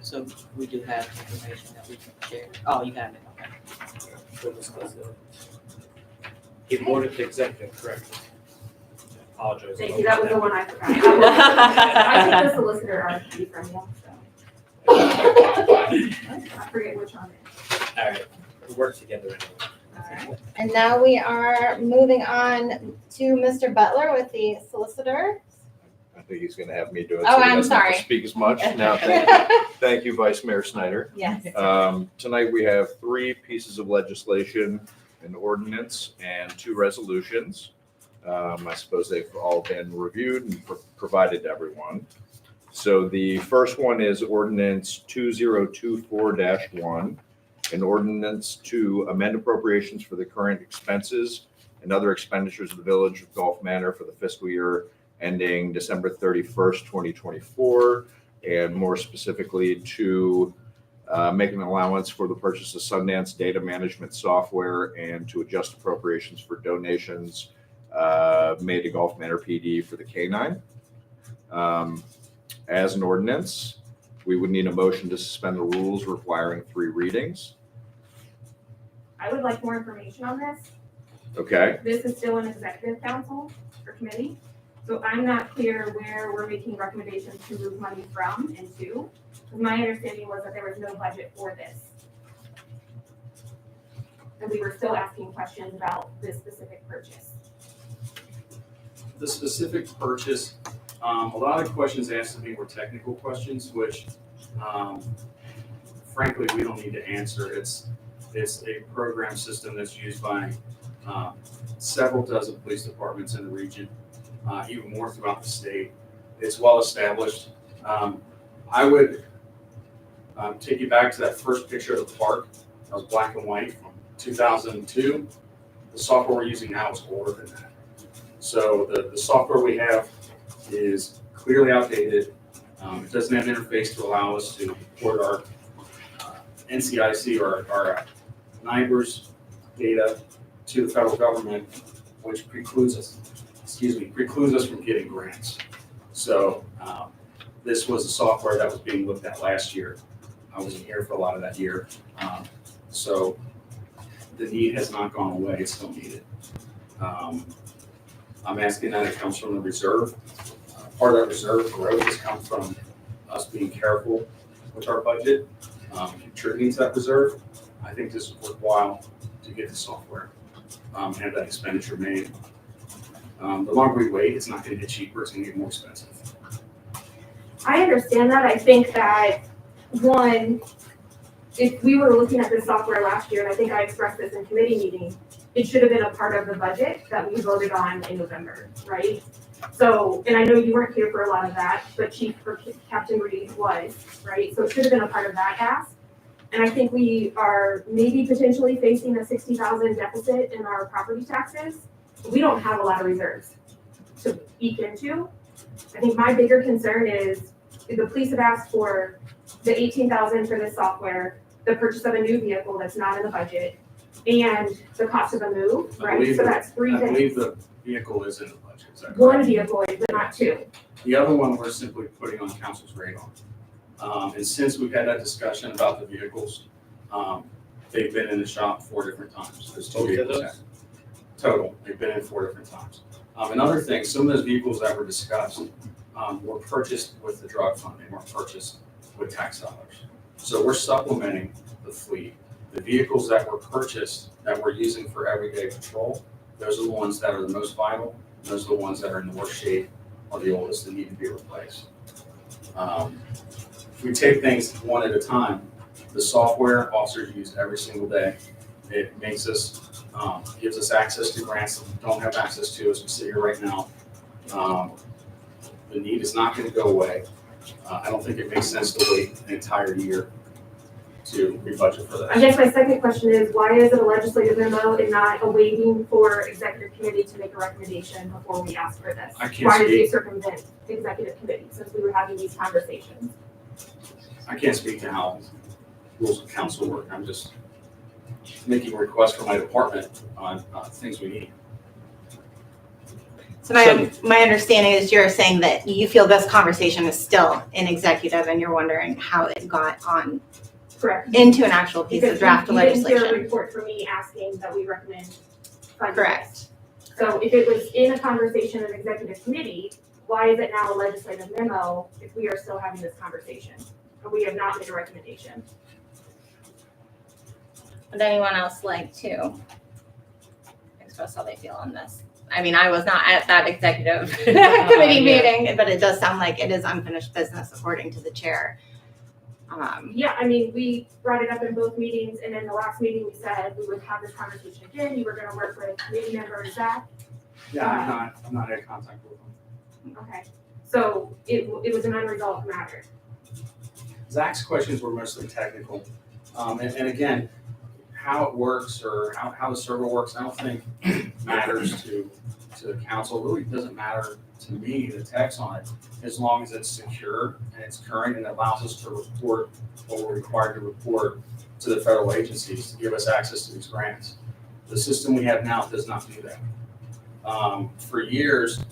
So we do have information that we can share. Oh, you have it. Okay. We'll discuss it. He brought it to executive, correct? I apologize. Thank you, that was the one I forgot. I took the solicitor RFP from you, so. I forget which one. All right, we work together anyway. Alright. And now we are moving on to Mr. Butler with the solicitor. I think he's gonna have me do it. Oh, so he I'm doesn't have to sorry. Speak as much. Now, thank you, Vice Mayor Snyder. Yes. Tonight we have 3 pieces of legislation, an ordinance, and 2 resolutions. I suppose they've all been reviewed and provided to everyone. So the first one is ordinance 2024-1, an ordinance to amend appropriations for the current expenses and other expenditures of the Village of Gulf Manor for the fiscal year ending December 31st, 2024, and more specifically to make an allowance for the purchase of Sundance data management software and to adjust appropriations for donations made to Gulf Manor PD for the K-9. As an ordinance, we would need a motion to suspend the rules requiring 3 readings. I would like more information on this. Okay, This is still an executive council or committee, so I'm not clear where we're making recommendations to move money from and to. My understanding was that there was no budget for this. And we were still asking questions about this specific purchase. The specific purchase, a lot of questions asked of me were technical questions, which frankly, we don't need to answer. It's a program system that's used by several dozen police departments in the region, even more throughout the state. It's well established. I would take you back to that first picture of the park. That was black and white from 2002. The software we're using now is older than that. So the software we have is clearly outdated. It doesn't have an interface to allow us to report our NCIC or our NIBRS data to the federal government, which precludes us from getting grants. So this was a software that was being looked at last year. I wasn't here for a lot of that year. So the need has not gone away, it's still needed. I'm asking that it comes from the reserve. Part of that reserve growth has come from us being careful with our budget, contributing to that reserve. I think this is worthwhile to get the software, have that expenditure made. The longer we wait, it's not gonna get cheaper, it's gonna get more expensive. I understand that. I think that, one, if we were looking at this software last year, and I think I expressed this in committee meeting, it should have been a part of the budget that we voted on in November, right? So, and I know you weren't here for a lot of that, but Captain Reed was, right? So it should have been a part of that ask. And I think we are maybe potentially facing a 60,000 deficit in our property taxes. We don't have a lot of reserves to eke into. I think my bigger concern is the police have asked for the 18,000 for this software, the purchase of a new vehicle that's not in the budget, and the cost of a move, right? So that's 3 I things. believe the vehicle is in the budget, is that correct? One vehicle is, but not 2. The other one we're simply putting on council's radar. And since we've had that discussion about the vehicles, they've been in the shop 4 different times. There's 2 vehicles there. Total, they've been in 4 different times. Another thing, some of those vehicles that were discussed were purchased with the drug fund. They weren't purchased with tax dollars. So we're supplementing the fleet. The vehicles that were purchased that we're using for everyday patrol, those are the ones that are the most vital. Those are the ones that are in the worst shape or the oldest that need to be replaced. If we take things one at a time, the software officers use every single day. It makes us, gives us access to grants that we don't have access to as we sit here right now. The need is not going to go away. I don't think it makes sense to wait an entire year to rebudget for that. I guess my second question is, why is it a legislative memo and not a waiting for executive committee to make a recommendation before we ask for this? I can't Why did speak. you circumvent the executive committee since we were having these conversations? I can't speak to how rules of council work. I'm just making requests for my department on things we need. So my understanding is you're saying that you feel this conversation is still in executive and you're wondering how it got on Correct. into an actual piece of draft You didn't hear a legislation. report from me asking that we recommend funding Correct. this. So if it was in a conversation of executive committee, why is it now a legislative memo if we are still having this conversation? And we have not made a recommendation. Would anyone else like to express how they feel on this? I mean, I was not at that executive committee meeting, but it does sound like it is unfinished business according to the chair. Yeah, I mean, we brought it up in both meetings, and in the last meeting, we said we would have this conversation again. You were gonna work with committee member Zach. Yeah, I'm not in contact with them. Okay, so it was an unresolved matter. Zach's questions were mostly technical. And again, how it works or how the server works, I don't think matters to the council. It really doesn't matter to me, the text on it, as long as it's secure and it's current and allows us to report what we're required to report to the federal agencies to give us access to these grants. The system we have now does not do that. For years,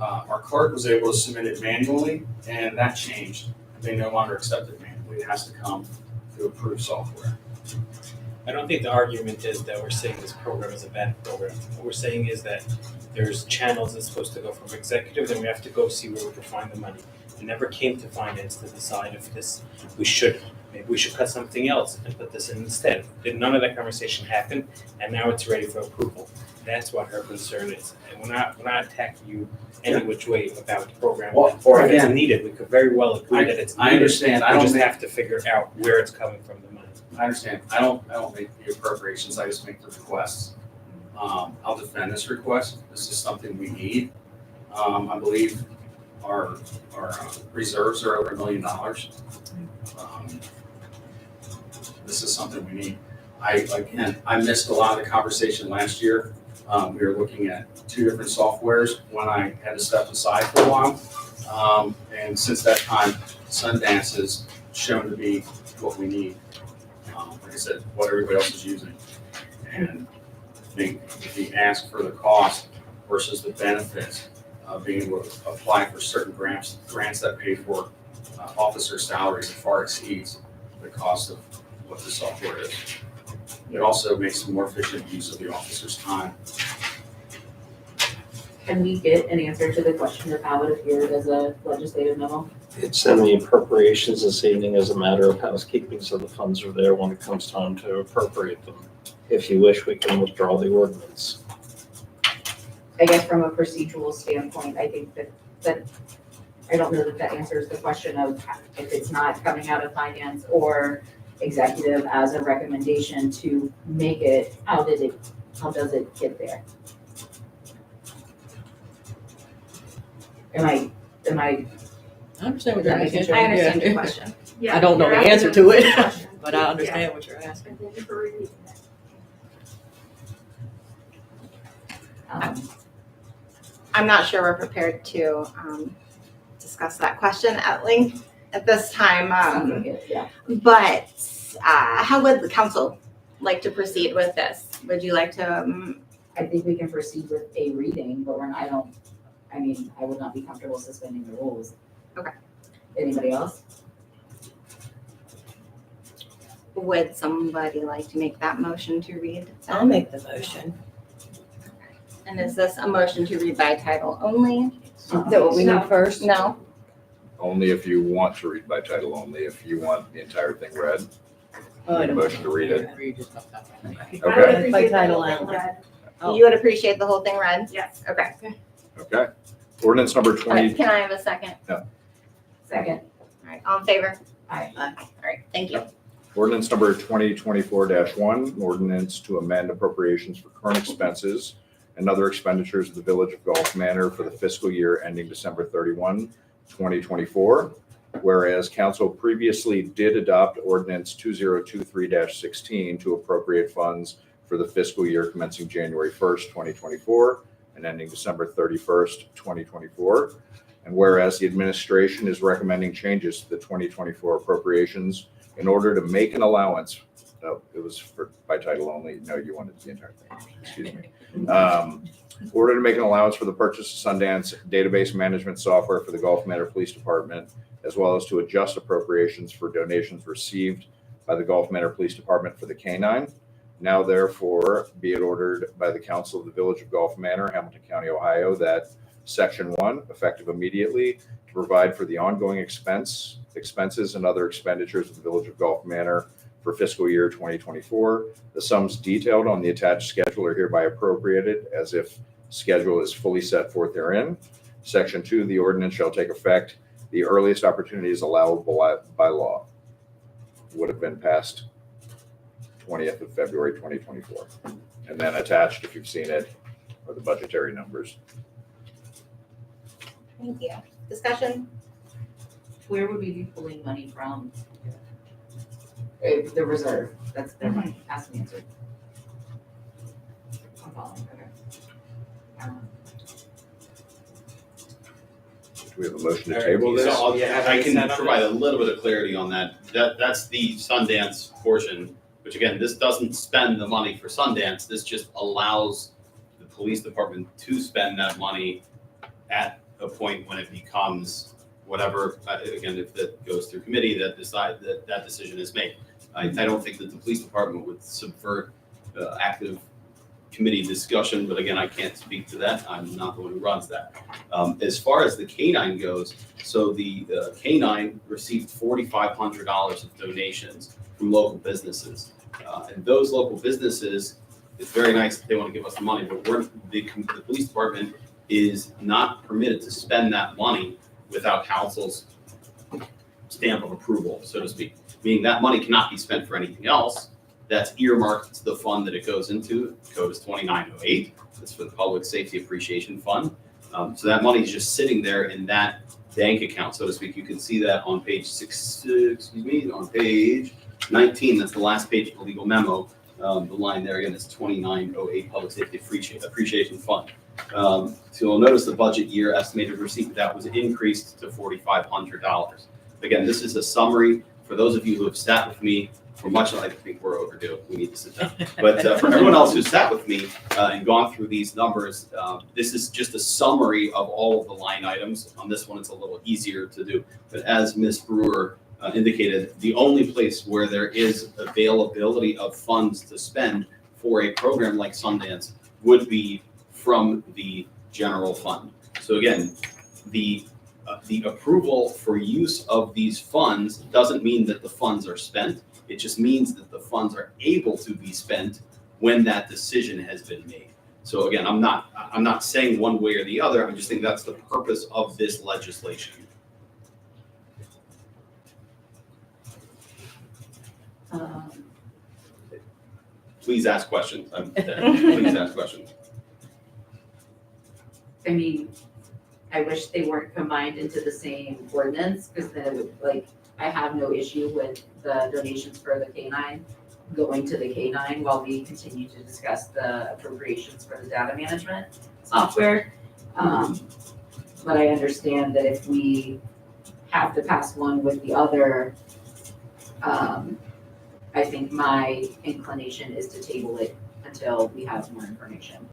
our clerk was able to submit it manually, and that changed. They no longer accept it manually. It has to come through approved software. I don't think the argument is that we're saying this program is a bad program. What we're saying is that there's channels that's supposed to go from executive, then we have to go see where we can find the money. It never came to finance to decide if maybe we should cut something else and put this in instead. None of that conversation happened, and now it's ready for approval. That's what her concern is. And we're not attacking you any which way about the program. Well, Or if it's again, needed, we could very well agree that it's needed. I understand. I We don't just make, have to figure out where it's coming from, the money. I understand. I don't make the appropriations. I just make the requests. I'll defend this request. This is something we need. I believe our reserves are over $1 million. This is something we need. I missed a lot of the conversation last year. We were looking at 2 different softwares when I had to step aside for a while. And since that time, Sundance has shown to be what we need. Like I said, what everybody else is using. And I think if you ask for the cost versus the benefits of being able to apply for certain grants that pay for officer salaries, it far exceeds the cost of what the software is. It also makes more efficient use of the officer's time. Can we get an answer to the question of how it appeared as a legislative memo? It's in the appropriations this evening as a matter of housekeeping, so the funds are there when it comes time to appropriate them. If you wish, we can withdraw the ordinance. I guess from a procedural standpoint, I think that I don't know that answers the question of if it's not coming out of finance or executive as a recommendation to make it, how does it get there? Am I, I understand what you're That makes asking. sense. I understand your Yeah. question. Yeah, I don't know you're the asking answer a to good it, question. but I Yeah. understand what you're asking. And thank you for repeating that. I'm not sure we're prepared to discuss that question at length at this time. Yeah. But how would the council like to proceed with this? Would you like to? I think we can proceed with a reading, but I would not be comfortable suspending the rules. Okay. Anybody else? Would somebody like to make that motion to read? I'll make the motion. And is this a motion to read by title only? Is that what we No. need first? No? Only if you want to read by title only. If you want the entire thing read, Oh, I need a don't- motion to read it. I would Okay, By appreciate title that. only. Oh. You would appreciate the whole thing read? Yes. Okay. okay. Ordinance number 20, Can I have a second? Second. All right, all in favor? Aye. All right, thank you. ordinance number 2024-1, an ordinance to amend appropriations for current expenses and other expenditures of the Village of Gulf Manor for the fiscal year ending December 31, 2024. Whereas council previously did adopt ordinance 2023-16 to appropriate funds for the fiscal year commencing January 1st, 2024 and ending December 31st, 2024. And whereas the administration is recommending changes to the 2024 appropriations in order to make an allowance, no, it was by title only. No, you wanted the entire thing. Excuse me. In order to make an allowance for the purchase of Sundance database management software for the Gulf Manor Police Department, as well as to adjust appropriations for donations received by the Gulf Manor Police Department for the K-9. Now therefore be it ordered by the Council of the Village of Gulf Manor, Hamilton County, Ohio, that Section 1, effective immediately, to provide for the ongoing expenses and other expenditures of the Village of Gulf Manor for fiscal year 2024. The sums detailed on the attached schedule are hereby appropriated as if schedule is fully set forth therein. Section 2, the ordinance shall take effect the earliest opportunity is allowable by law. Would have been passed 20th of February 2024. And then attached, if you've seen it, are the budgetary numbers. Thank you. Discussion? Where would we be pulling money from The reserve, that's their money, ask and answer. I'm following, okay. Do we have a motion to Alright, table So this? I can provide a little bit of clarity on that. That's the Sundance portion, which again, this doesn't spend the money for Sundance. This just allows the police department to spend that money at a point when it becomes whatever, again, if that goes through committee that decide that decision is made. I don't think that the police department would subvert active committee discussion, but again, I can't speak to that. I'm not the one who runs that. As far as the K-9 goes, so the K-9 received $4,500 of donations from local businesses. And those local businesses, it's very nice that they want to give us the money, but the police department is not permitted to spend that money without council's stamp of approval, so to speak. Meaning that money cannot be spent for anything else. That's earmarked to the fund that it goes into. Code is 2908. That's for the Public Safety Appreciation Fund. So that money is just sitting there in that bank account, so to speak. You can see that on page on page 19. That's the last page of the legal memo. The line there again is 2908 Public Safety Appreciation Fund. So you'll notice the budget year estimated receipt that was increased to $4,500. Again, this is a summary for those of you who have sat with me for much. I think we're overdue. We need to sit down. But for everyone else who sat with me and gone through these numbers, this is just a summary of all of the line items. On this one, it's a little easier to do. But as Ms. Brewer indicated, the only place where there is availability of funds to spend for a program like Sundance would be from the general fund. So again, the approval for use of these funds doesn't mean that the funds are spent. It just means that the funds are able to be spent when that decision has been made. So again, I'm not saying one way or the other. I'm just saying that's the purpose of this legislation. Please ask questions. Please ask questions. I mean, I wish they weren't combined into the same ordinance, because then it would, I have no issue with the donations for the K-9 going to the K-9 while we continue to discuss the appropriations for the data management software. But I understand that if we have to pass one with the other, I think my inclination is to table it until we have more information.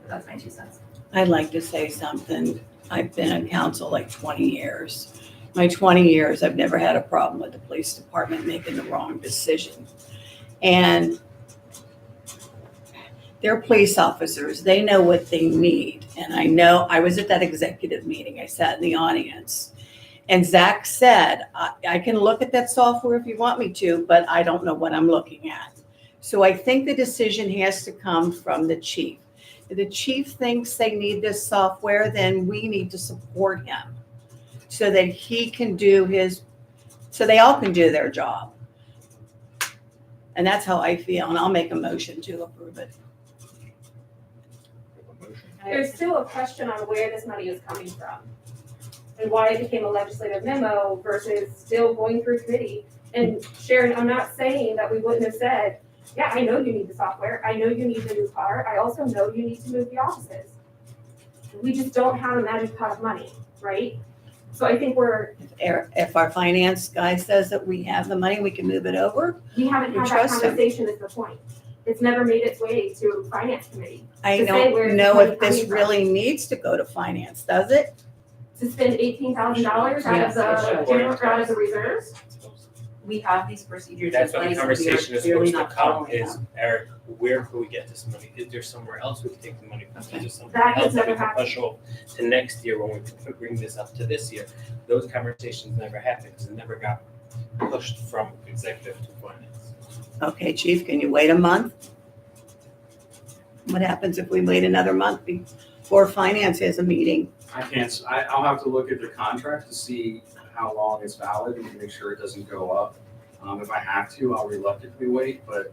That's my 2 cents. I'd like to say something. I've been on council 20 years. My 20 years, I've never had a problem with the police department making the wrong decision. And they're police officers. They know what they need. And I know, I was at that executive meeting. I sat in the audience. And Zach said, I can look at that software if you want me to, but I don't know what I'm looking at. So I think the decision has to come from the chief. If the chief thinks they need this software, then we need to support him so that he can do so they all can do their job. And that's how I feel, and I'll make a motion to approve it. There's still a question on where this money is coming from and why it became a legislative memo versus still going through committee. And Sharon, I'm not saying that we wouldn't have said, yeah, I know you need the software. I know you need the new car. I also know you need to move the offices. We just don't have a magic pot of money, right? So I think If our finance guy says that we have the money, we can move it over. we haven't had that Trust him. conversation is the point. It's never made its way to finance committee. I To say where's don't the know money if this coming from. really needs to go to finance, does it? To spend $18,000 out of Yes, it the should. general, out of the reserves. We have these procedures in That's what place, the and we are conversation is clearly supposed to not come, following is, them. Eric, where can we get this money? Is there somewhere else we can take the money from? Is there something That has else that we never can happened. push off to next year when we bring this up to this year? Those conversations never happened, because it never got pushed from executive to finance. Okay, chief, can you wait a month? What happens if we wait another month before finance has a meeting? I can't, I'll have to look at the contract to see how long it's valid and make sure it doesn't go up. If I have to, I'll reluctantly wait, but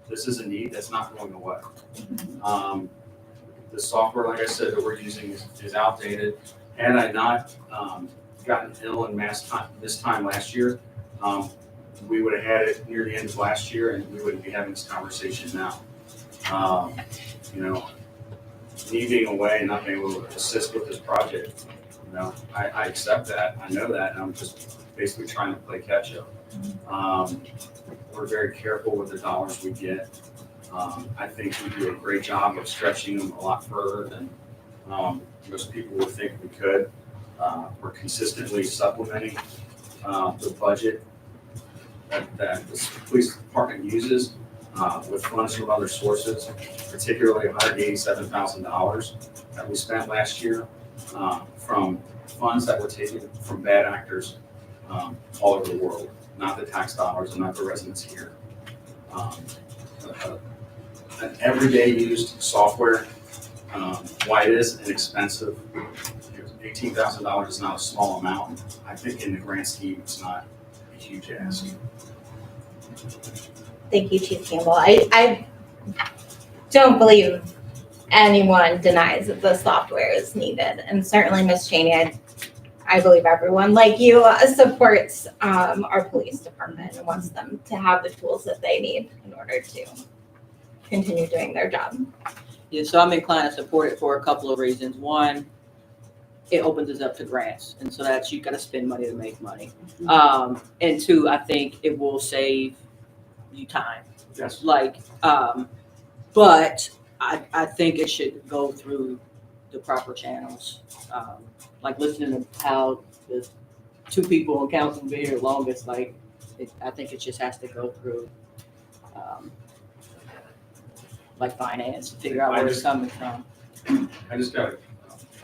this is a need that's not going away. The software, like I said, that we're using is outdated. Had I not gotten ill and this time last year, we would have had it near the end of last year and we wouldn't be having this conversation now. You know, me being away and not being able to assist with this project, you know, I accept that, I know that, and I'm just basically trying to play catch up. We're very careful with the dollars we get. I think we do a great job of stretching them a lot further than most people would think we could. We're consistently supplementing the budget that the police department uses with funds from other sources, particularly $187,000 that we spent last year from funds that were taken from bad actors all over the world, not the tax dollars and not the residents here. An everyday used software, why it is inexpensive, $18,000 is not a small amount. I think in the grand scheme, it's not a huge ask. Thank you, Chief Campbell. I don't believe anyone denies that the software is needed. And certainly, Ms. Cheney, I believe everyone like you supports our police department and wants them to have the tools that they need in order to continue doing their job. Yeah, so I'm inclined to support it for a couple of reasons. One, it opens us up to grants, and so that's, you got to spend money to make money. And two, I think it will save you time. Yes. Like, but I think it should go through the proper channels. Like listening to how the two people on council been here longest, like, I think it just has to go through, like finance, to figure out where it's coming from. I just got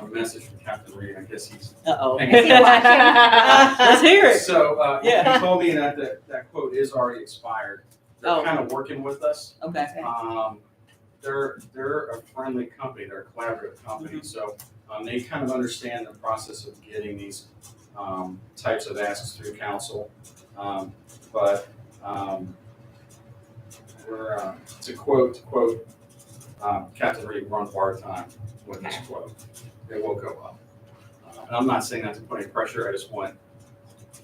a message from Captain Reed. I guess he's. Uh-oh. Is he watching? Let's hear it. So Yeah. he told me that that quote is already expired. They're Oh. kind of working with us. Okay. They're a friendly company. They're a collaborative company. So they kind of understand the process of getting these types of asks through council. But we're to quote Captain Reed, we're on bar time with this quote. It will go up. And I'm not saying that to put any pressure. I just want,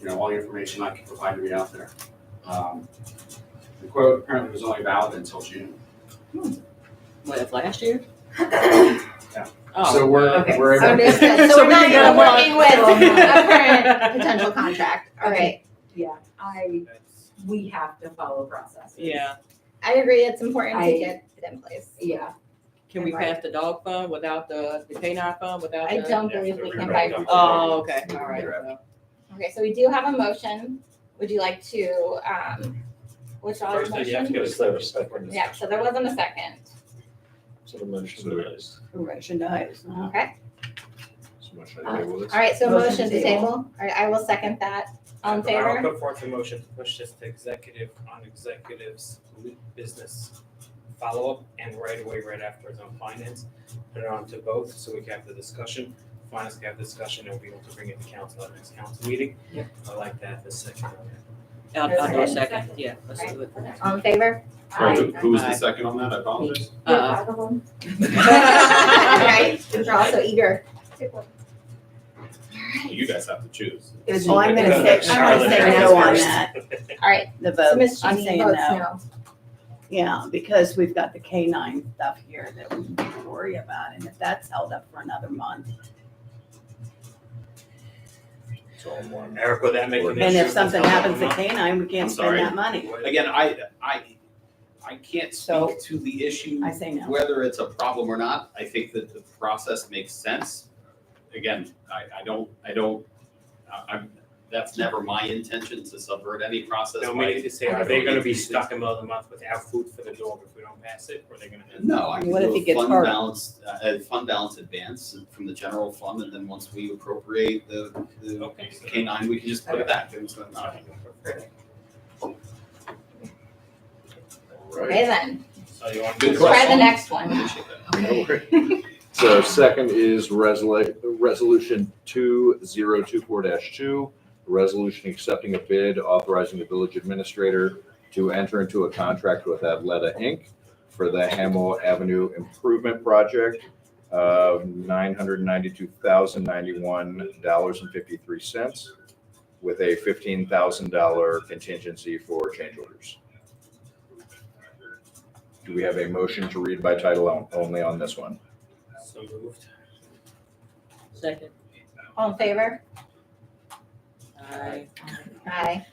you know, all the information I can provide to be out there. The quote apparently was only valid until June. What, that's last year? Yeah. Oh. So we're Okay. able. Understood. So we're not even working with a current potential contract. All right. Yeah, we have to follow processes. Yeah. I agree. It's important to I- get it in place. Yeah, Can we pass the dog fund without the canine fund without I the? don't believe we can buy. Oh, okay, all right. Okay, so we do have a motion. Would you like to, withdraw your First, you have to motion? get a clear second. Yeah, so there wasn't a second. So the motion dies. Correction dies. Okay. So much I table this. All right, so Motion motion to to table. All right, I will second that. All in I'll favor? put forth a motion to push this to executive on executives business follow-up and right away, right afterwards on finance. Put it on to both so we can have the discussion. Finance can have the discussion and we'll be able to bring it to council at the next council meeting. Yeah. I like that, the second on that. I'll do a second, yeah, let's do it. All in favor? Sorry, who was the Aye. second on that? I apologize. All right, we're also eager. You guys have to choose. Oh, I'm gonna say no on that, All right, the so vote. Ms. I'm Cheney saying votes no. no. Yeah, because we've got the K-9 stuff here that we need to worry about, and if that's held up for another month. It's all one. Eric, would that make an issue? And if something happens to to K-9, we I'm can't sorry. spend that money. Again, I can't So- speak to the issue, I say no. whether it's a problem or not. I think that the process makes sense. Again, that's never my intention to subvert any process. No, by- meaning to say, are they gonna be stuck in the middle of the month without food for the dog if we don't pass it, or are they gonna? No, I can What if do he a gets fund hurt? balance, fund balance advance from the general fund, and then once we appropriate the Okay, so- K-9, we can just put it back. It's not- Okay then, So you want Good to? try the question. next one. Appreciate that. No worries. So second is resolution 2024-2, a resolution accepting a bid authorizing the village administrator to enter into a contract with Athleta Inc. for the Hamel Avenue Improvement Project of $992,091.53. with a $15,000 contingency for change orders. Do we have a motion to read by title only on this one? So moved. Second. All in favor? Aye. Aye.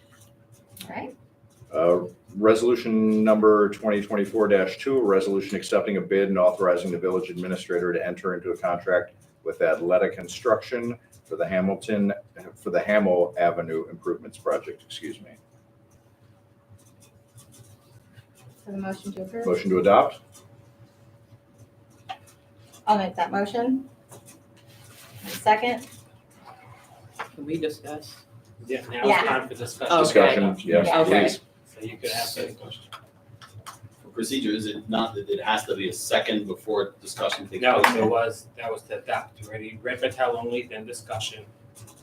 All right. Resolution number 2024-2, a resolution accepting a bid and authorizing the village administrator to enter into a contract with Athleta Construction for the Hamel Avenue Improvements Project, excuse me. For the motion to approve? Motion to adopt? I'll make that motion. Second? Can we discuss? Yeah, now Yeah. it's time for discussion. Okay. Discussion, yes, Okay. please. So you could ask any question. For procedure, is it not that it has to be a second before discussion takes No, place? that was the adopt, ready, read by title only, then discussion.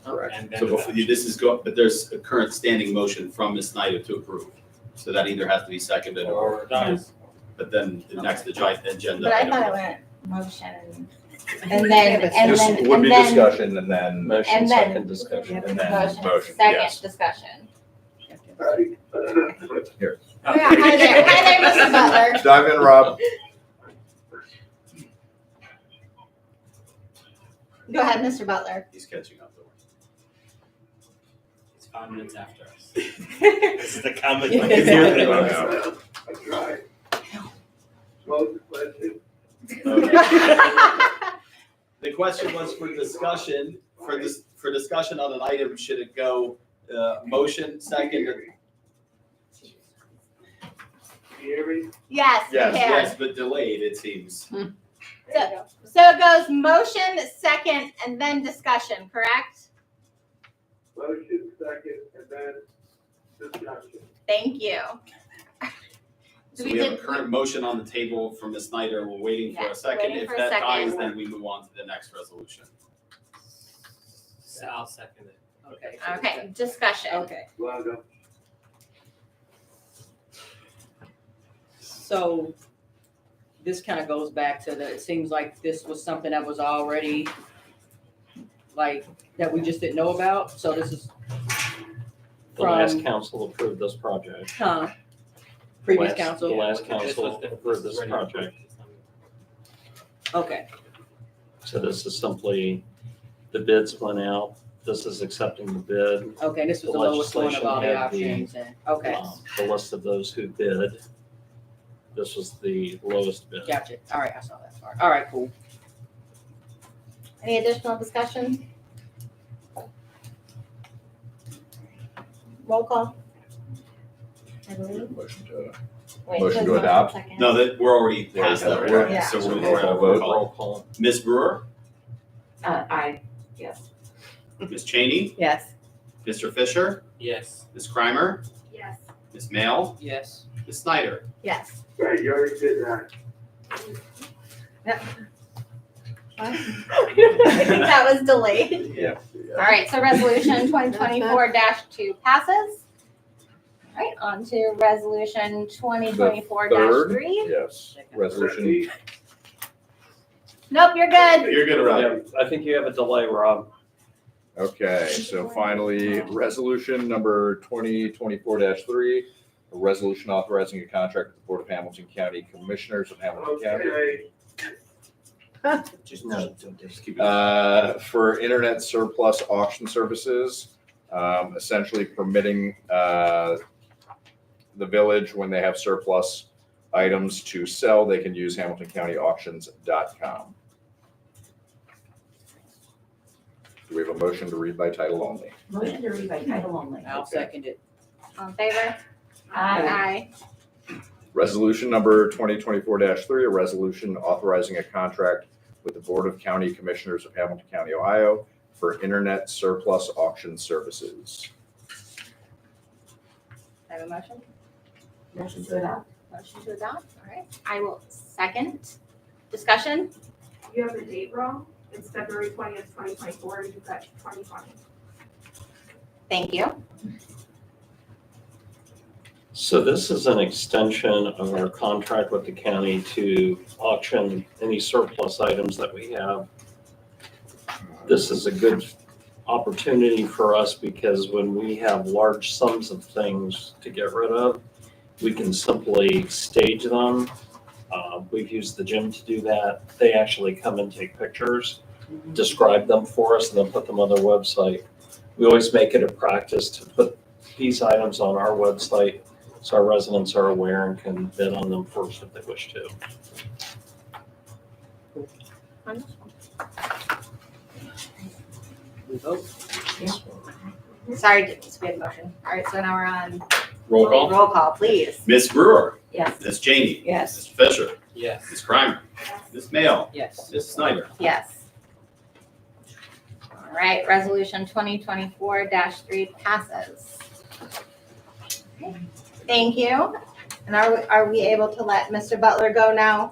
Correct. And then. So before, this is but there's a current standing motion from Ms. Snyder to approve. So that either has to be seconded or, Or dies. but then the next agenda But I item. thought it went motion and then, and This then, would and be then. discussion and then Motion, And then- second discussion. And then Motion, motion, second yes. discussion. Right. Here. Oh, yeah, hi there, Mr. Butler. Dive in, Rob. Go ahead, Mr. Butler. He's catching up though. It's 5 minutes after us. This is the comment. Yeah. I tried. Close the question. The question was for discussion, for discussion on an item, should it go, motion, second, or? Can you hear me? Yes, you Yes, can. Yes, but delayed, it seems. So it goes motion, second, and then discussion, correct? Motion, second, and then discussion. Thank you. So We we have a did- current motion on the table from Ms. Snyder, we're waiting for Yeah, a second. waiting If for a that second. dies, then we move on to the next resolution. So I'll second it. Okay. Okay, discussion. Okay. Well done. So this kind of goes back to it seems like this was something that was already like, that we just didn't know about. So this is The last from, council approved this project. previous The council. last This was council the- approved this ready. project. Okay, So this is simply, the bids went out, this is accepting the bid. okay, this was The the lowest one of legislation all the had the- options and, okay, The list of those who bid, this was the lowest bid. gotcha. All right, I saw that part. All right, cool. Any additional discussion? Roll call. I believe. Motion to, Wait, Motion to who's adopt? second? No, that, we're already past that, Okay. right? Yeah. So So we're roll at call roll vote. call. Roll call. Ms. Brewer, Aye, yes. Ms. Cheney, Yes. Mr. Fisher, Yes. Ms. Krimer, Yes. Ms. Mail, Yes. Ms. Snyder. Yes. Right, you already did that. I think that was delayed. yeah. All right, so resolution 2024-2 passes. All right, on to resolution 2024-3. Yes, resolution, Nope, you're good. You're good, Rob. Yeah, I think you have a delay, Rob. okay, so finally, resolution number 2024-3, a resolution authorizing a contract with the Board of Hamilton County Commissioners of Hamilton County. Okay. Just keep it. For internet surplus auction services, essentially permitting the village, when they have surplus items to sell, they can use hamiltoncountyauctions.com. Do we have a motion to read by title only? Motion to read by title only. I'll second it. All in favor? Aye. Resolution number 2024-3, a resolution authorizing a contract with the Board of County Commissioners of Hamilton County, Ohio for internet surplus auction services. I have a motion. Motion to adopt. Motion to adopt. All right, I will second. Discussion? You have the date wrong. It's February 20th, 2024. You've got 2020. Thank you. So this is an extension of our contract with the county to auction any surplus items that we have. This is a good opportunity for us because when we have large sums of things to get rid of, we can simply stage them. We've used the gym to do that. They actually come and take pictures, describe them for us, and then put them on their website. We always make it a practice to put these items on our website so our residents are aware and can bid on them first if they wish to. We vote. Sorry, so we have a motion. All right, so now we're on Roll call. roll call, please. Ms. Brewer. Yes. Ms. Janey. Yes. Mr. Fisher. Yes. Ms. Crimer. Ms. Mayo. Yes. Ms. Snyder. Yes. All right, resolution 2024-3 passes. Okay, thank you. And are we able to let Mr. Butler go now?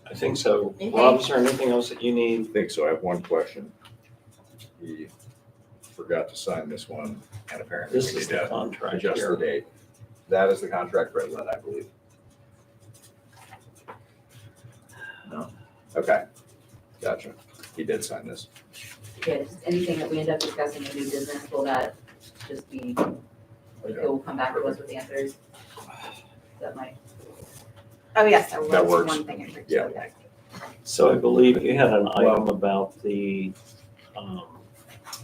I think so. Okay. Rob, is there anything else that you I need? think so. I have one question. He forgot to sign this one, and apparently This we is need the to contract adjust the here. date. That is the contract president, I believe. No? Okay, gotcha. He did sign this. Yeah, just anything that we end up discussing in new business, will that just be, like, it will come back to us with answers? That might, Oh, yes, there That was works. one thing in particular. So I believe you had an item about the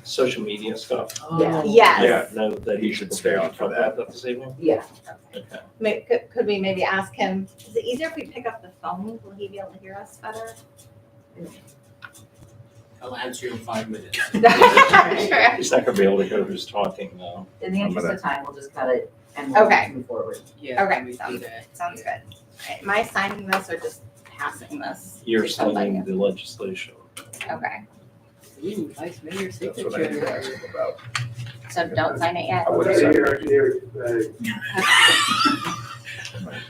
social media stuff. Yeah. Yes. Yeah, no, that He should stay on for that. This evening? yeah, Okay. Could we maybe ask him, is it easier if we pick up the phone? Will he be able to hear us better? I'll answer you in 5 minutes. Sure. He's not gonna be able to go who's talking though. in the I'm interest gonna- of time, we'll just cut it and we'll Okay. move forward. Yeah. Okay, we do sounds that. Sounds good. All right, am I signing this or just passing this? You're to somebody? signing the legislation. Okay, Ooh, vice mayor That's what I need to ask signature. him about. so don't sign it yet. I All would I have can said. hear, I can hear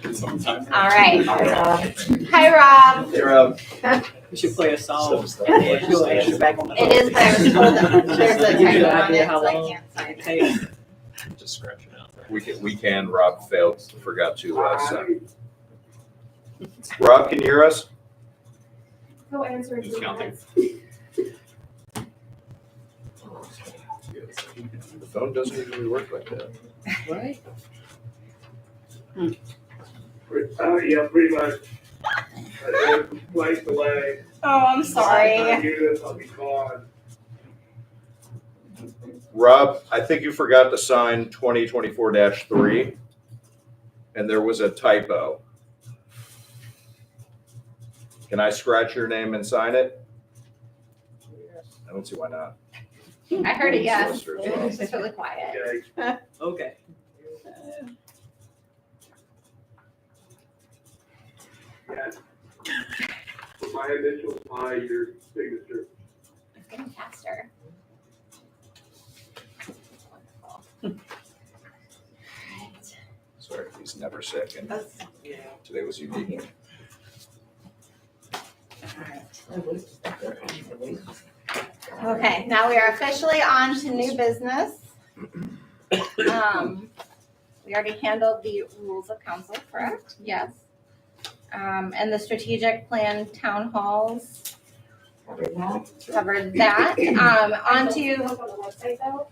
it. Sometime. right. Rob. Hi, Rob. Hey, We should play a song. So is that You'll answer back on the It is, but I was told that there's a Give you typo an on idea it, how so I long can't sign it it. takes. Just scratch it out there. We can, Rob forgot to sign. Rob, can you hear us? Go answer in Who's 2 counting? minutes. The phone doesn't usually work like that. Right? Yeah, pretty much. Flight delay. Oh, I'm I sorry. hear this, I'll be gone. Rob, I think you forgot to sign 2024-3, and there was a typo. Can I scratch your name and sign it? I don't see why not. I heard it, yes. Solicitor as well. It's really quiet. Okay. Okay. Yeah. Put my initials by your signature. It's getting faster. Alright. Sorry, he's never sick, and Yeah. today was unique. Okay, now we are officially on to new business. We already handled the rules of council, correct? Yes. And the strategic plan town halls, covered that. On to, Look on the website though.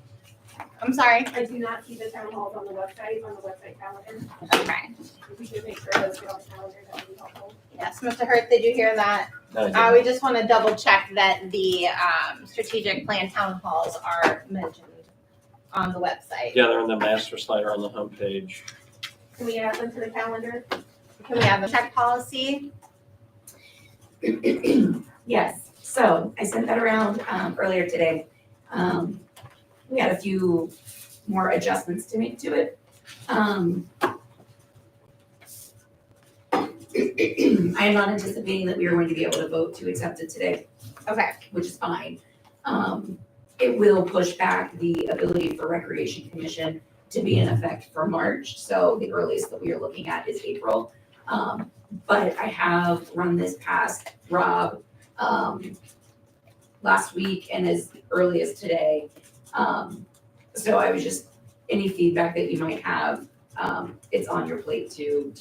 I'm sorry. I do not see the town halls on the website calendar. Okay. If we could make sure those get on the calendar, that would be helpful. Yes, Mr. Hurst, did you hear that? No, We just want to double check that the strategic plan town halls are mentioned on the website. yeah, they're in the master slider on the homepage. Can we add them to the calendar? Can we have a check policy? Yes, so I sent that around earlier today. We had a few more adjustments to make to it. I am not anticipating that we are going to be able to vote to accept it today, Okay, which is fine. It will push back the ability for Recreation Commission to be in effect for March, so the earliest that we are looking at is April. But I have run this past Rob last week and as early as today. So I was just, any feedback that you might have, it's on your plate to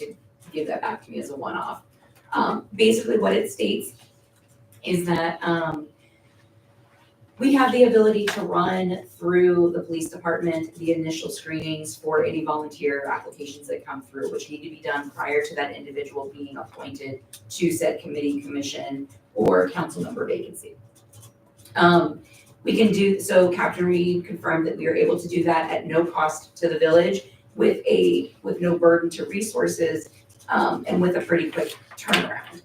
give that back to me as a one-off. Basically what it states is that We have the ability to run through the police department the initial screenings for any volunteer applications that come through, which need to be done prior to that individual being appointed to said committee, commission, or council member vacancy. We can do, so Captain Reed confirmed that we are able to do that at no cost to the village with no burden to resources, and with a pretty quick turnaround.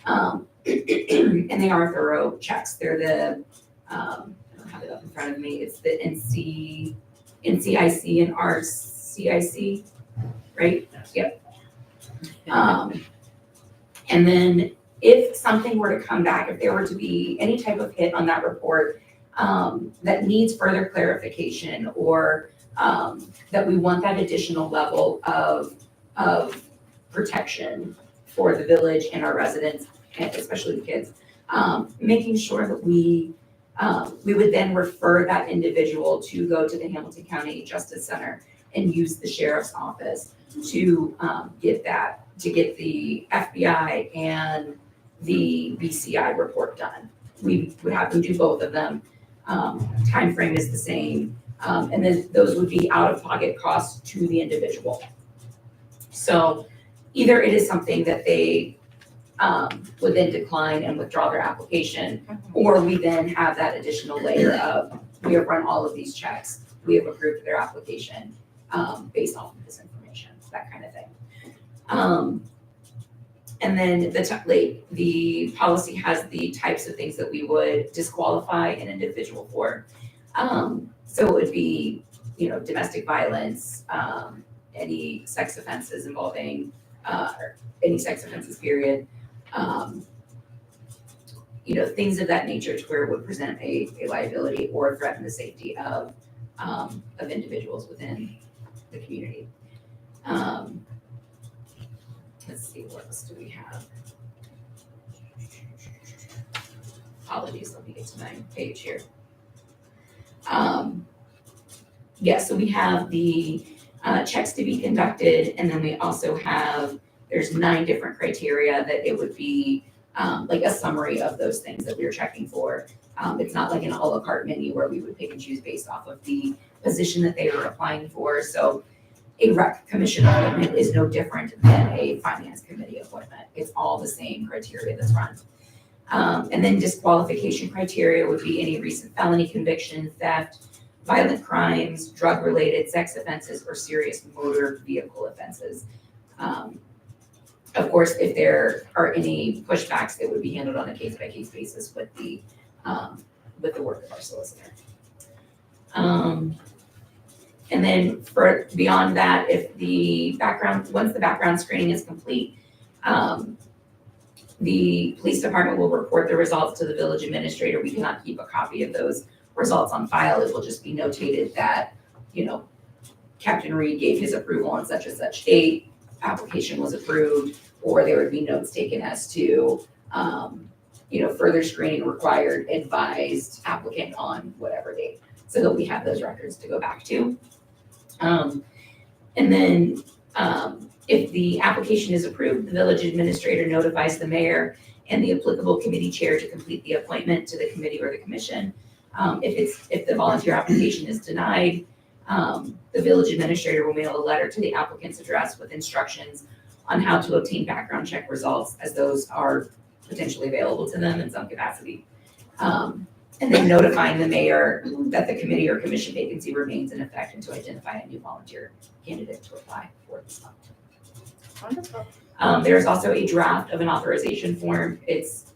And they are thorough checks. They're the, I don't have it up in front of me, it's the NCIC and RCIC, right? Yep. And then if something were to come back, if there were to be any type of hit on that report, that needs further clarification, or that we want that additional level of protection for the village and our residents, and especially the kids, making sure that we would then refer that individual to go to the Hamilton County Justice Center and use the sheriff's office to get the FBI and the BCI report done. We would have them do both of them. Time frame is the same, and then those would be out-of-pocket costs to the individual. So either it is something that they would then decline and withdraw their application, or we then have that additional layer of, we have run all of these checks, we have approved their application based off of this information, that kind of thing. And then the policy has the types of things that we would disqualify an individual for. So it would be, domestic violence, any sex offenses involving, or any sex offenses, period. Things of that nature to where it would present a liability or threaten the safety of individuals within the community. Let's see, what else do we have? Apologies, let me get to my page here. So we have the checks to be conducted, and then we also have, there's 9 different criteria that it would be like a summary of those things that we're checking for. It's not like an a la carte menu where we would pick and choose based off of the position that they were applying for. So a rec commission appointment is no different than a finance committee appointment. It's all the same criteria that's run. And then disqualification criteria would be any recent felony conviction, theft, violent crimes, drug-related sex offenses, or serious motor vehicle offenses. Of course, if there are any pushbacks, it would be handled on a case-by-case basis with the work of our solicitor. And then for beyond that, if once the background screening is complete, the police department will report the results to the village administrator. We cannot keep a copy of those results on file. It will just be notated that, Captain Reed gave his approval on such and such date, application was approved, or there would be notes taken as to, further screening required, advised applicant on whatever date, so that we have those records to go back to. And then if the application is approved, the village administrator notifies the mayor and the applicable committee chair to complete the appointment to the committee or the commission. If the volunteer application is denied, the village administrator will mail a letter to the applicant's address with instructions on how to obtain background check results, as those are potentially available to them in some capacity. And then notifying the mayor that the committee or commission vacancy remains in effect and to identify a new volunteer candidate to apply for this fund. Wonderful. There's also a draft of an authorization form. It's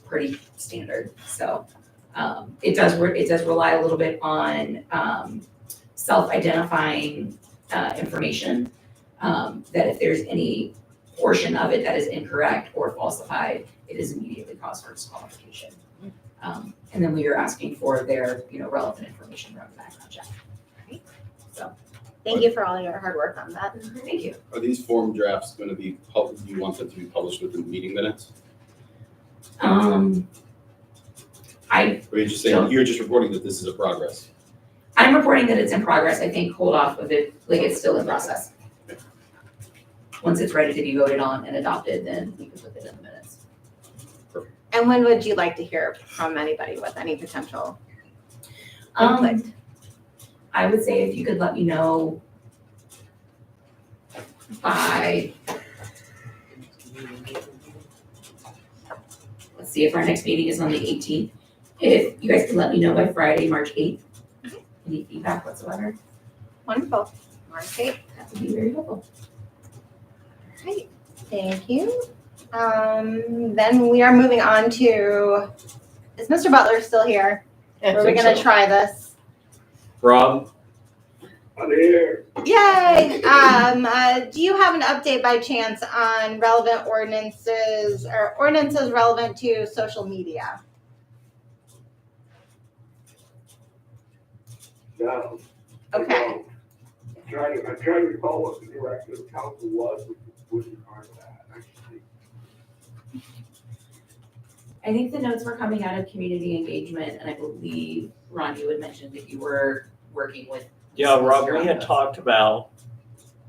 pretty standard. So it does rely a little bit on self-identifying information, that if there's any portion of it that is incorrect or falsified, it is immediately cause for disqualification. And then we are asking for their, relevant information around the background check. Thank you for all your hard work on that. Thank you. Are these form drafts going to be, do you want them to be published within meeting minutes? Or you're just reporting that this is a progress? I'm reporting that it's in progress. I think hold off of it, like it's still in process. Once it's ready to be voted on and adopted, then we can put it in the minutes. And when would you like to hear from anybody with any potential Um, conflict? I would say if you could let me know by, let's see if our next meeting is on the 18th. If you guys could let me know by Friday, March 8th, any feedback whatsoever, Wonderful. March 8th. that would be very helpful. Great, thank you. Then we are moving on to, is Mr. Butler still here? Or are we gonna try this? Rob? I'm here. Yay! Do you have an update by chance on relevant ordinances or ordinances relevant to social media? No. Okay. I'm trying to recall what the direction of the council was with regard to that, actually. I think the notes were coming out of community engagement, and I believe, Ron, you had mentioned that you were working with. Yeah, Rob, we Solicitor on had those. talked about,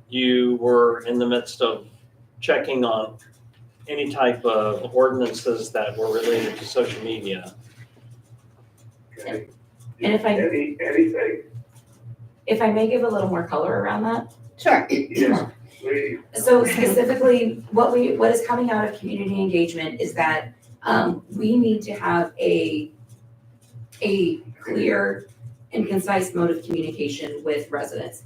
you were in the midst of checking on any type of ordinances that were related to social media. Okay. And if I- Anything, If I may give a little more color around that. Sure. yes, please. So specifically, what is coming out of community engagement is that we need to have a clear and concise mode of communication with residents.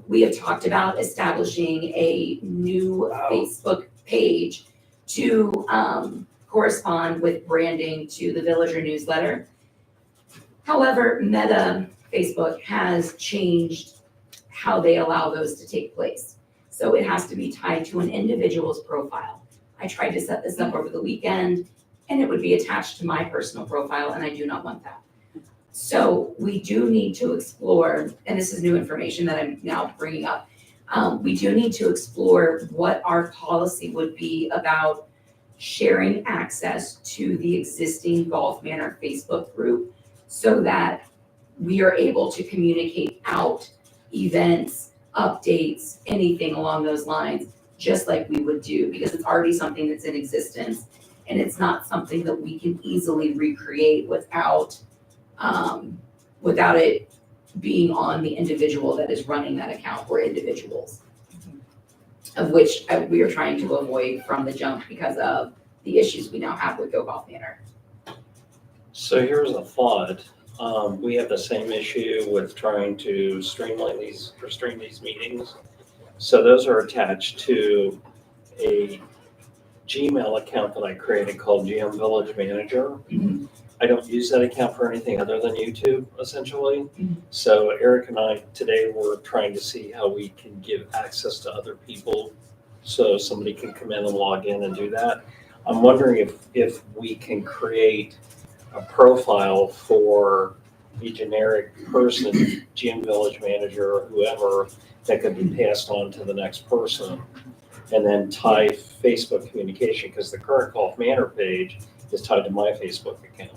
We have talked about establishing a new Facebook page to correspond with branding to the Villager newsletter. However, Meta Facebook has changed how they allow those to take place. So it has to be tied to an individual's profile. I tried to set this up over the weekend and it would be attached to my personal profile and I do not want that. So we do need to explore, and this is new information that I'm now bringing up. We do need to explore what our policy would be about sharing access to the existing Golf Manor Facebook group so that we are able to communicate out events, updates, anything along those lines, just like we would do, because it's already something that's in existence. And it's not something that we can easily recreate without it being on the individual that is running that account or individuals. Of which we are trying to avoid from the jump because of the issues we now have with Go Golf Manor. So here's a thought. We have the same issue with trying to stream these meetings. So those are attached to a Gmail account that I created called GM Village Manager. I don't use that account for anything other than YouTube, essentially. So Eric and I today were trying to see how we can give access to other people so somebody can come in and log in and do that. I'm wondering if we can create a profile for a generic person, GM Village Manager or whoever, that could be passed on to the next person. And then tie Facebook communication, because the current Golf Manor page is tied to my Facebook account.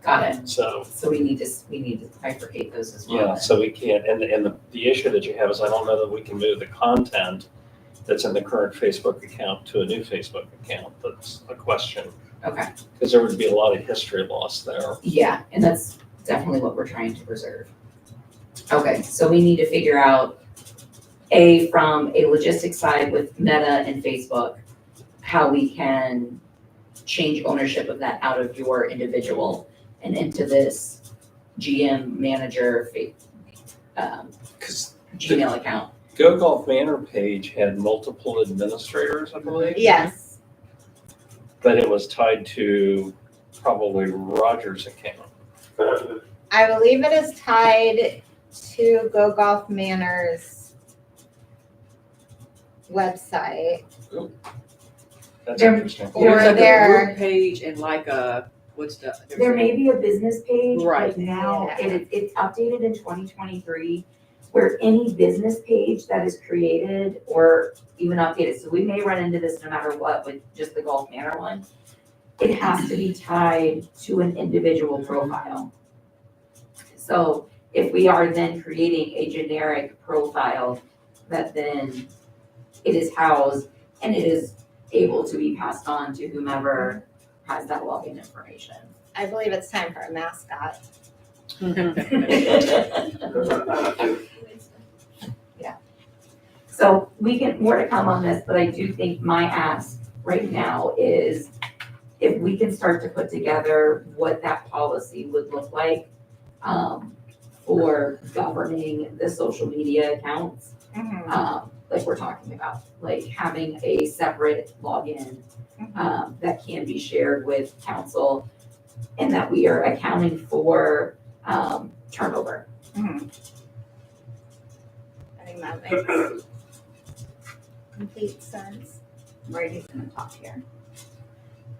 Got it. So, So we need to bifurcate those as well. yeah, so we can't, and the issue that you have is I don't know that we can move the content that's in the current Facebook account to a new Facebook account. That's a question. Okay. Because there would be a lot of history lost there. Yeah, and that's definitely what we're trying to preserve. Okay, so we need to figure out, from a logistics side with Meta and Facebook, how we can change ownership of that out of your individual and into this GM Manager Because Gmail account. Go Golf Manor page had multiple administrators, I believe. Yes. But it was tied to probably Roger's account. I believe it is tied to Go Golf Manor's website. That's There- interesting. Or There's like a their- group page and like a, what's the? There may be a business page, Right. but now Yeah. it's updated in 2023, where any business page that is created or even updated, so we may run into this no matter what with just the Golf Manor one, it has to be tied to an individual profile. So if we are then creating a generic profile that then it is housed and it is able to be passed on to whomever has that login information. I believe it's time for a mascot. So we can, more to come on this, but I do think my ask right now is if we can start to put together what that policy would look like for governing the social media accounts, like we're talking about, like having a separate login that can be shared with council and that we are accounting for turnover. I think that makes complete sense. Brady's gonna talk here.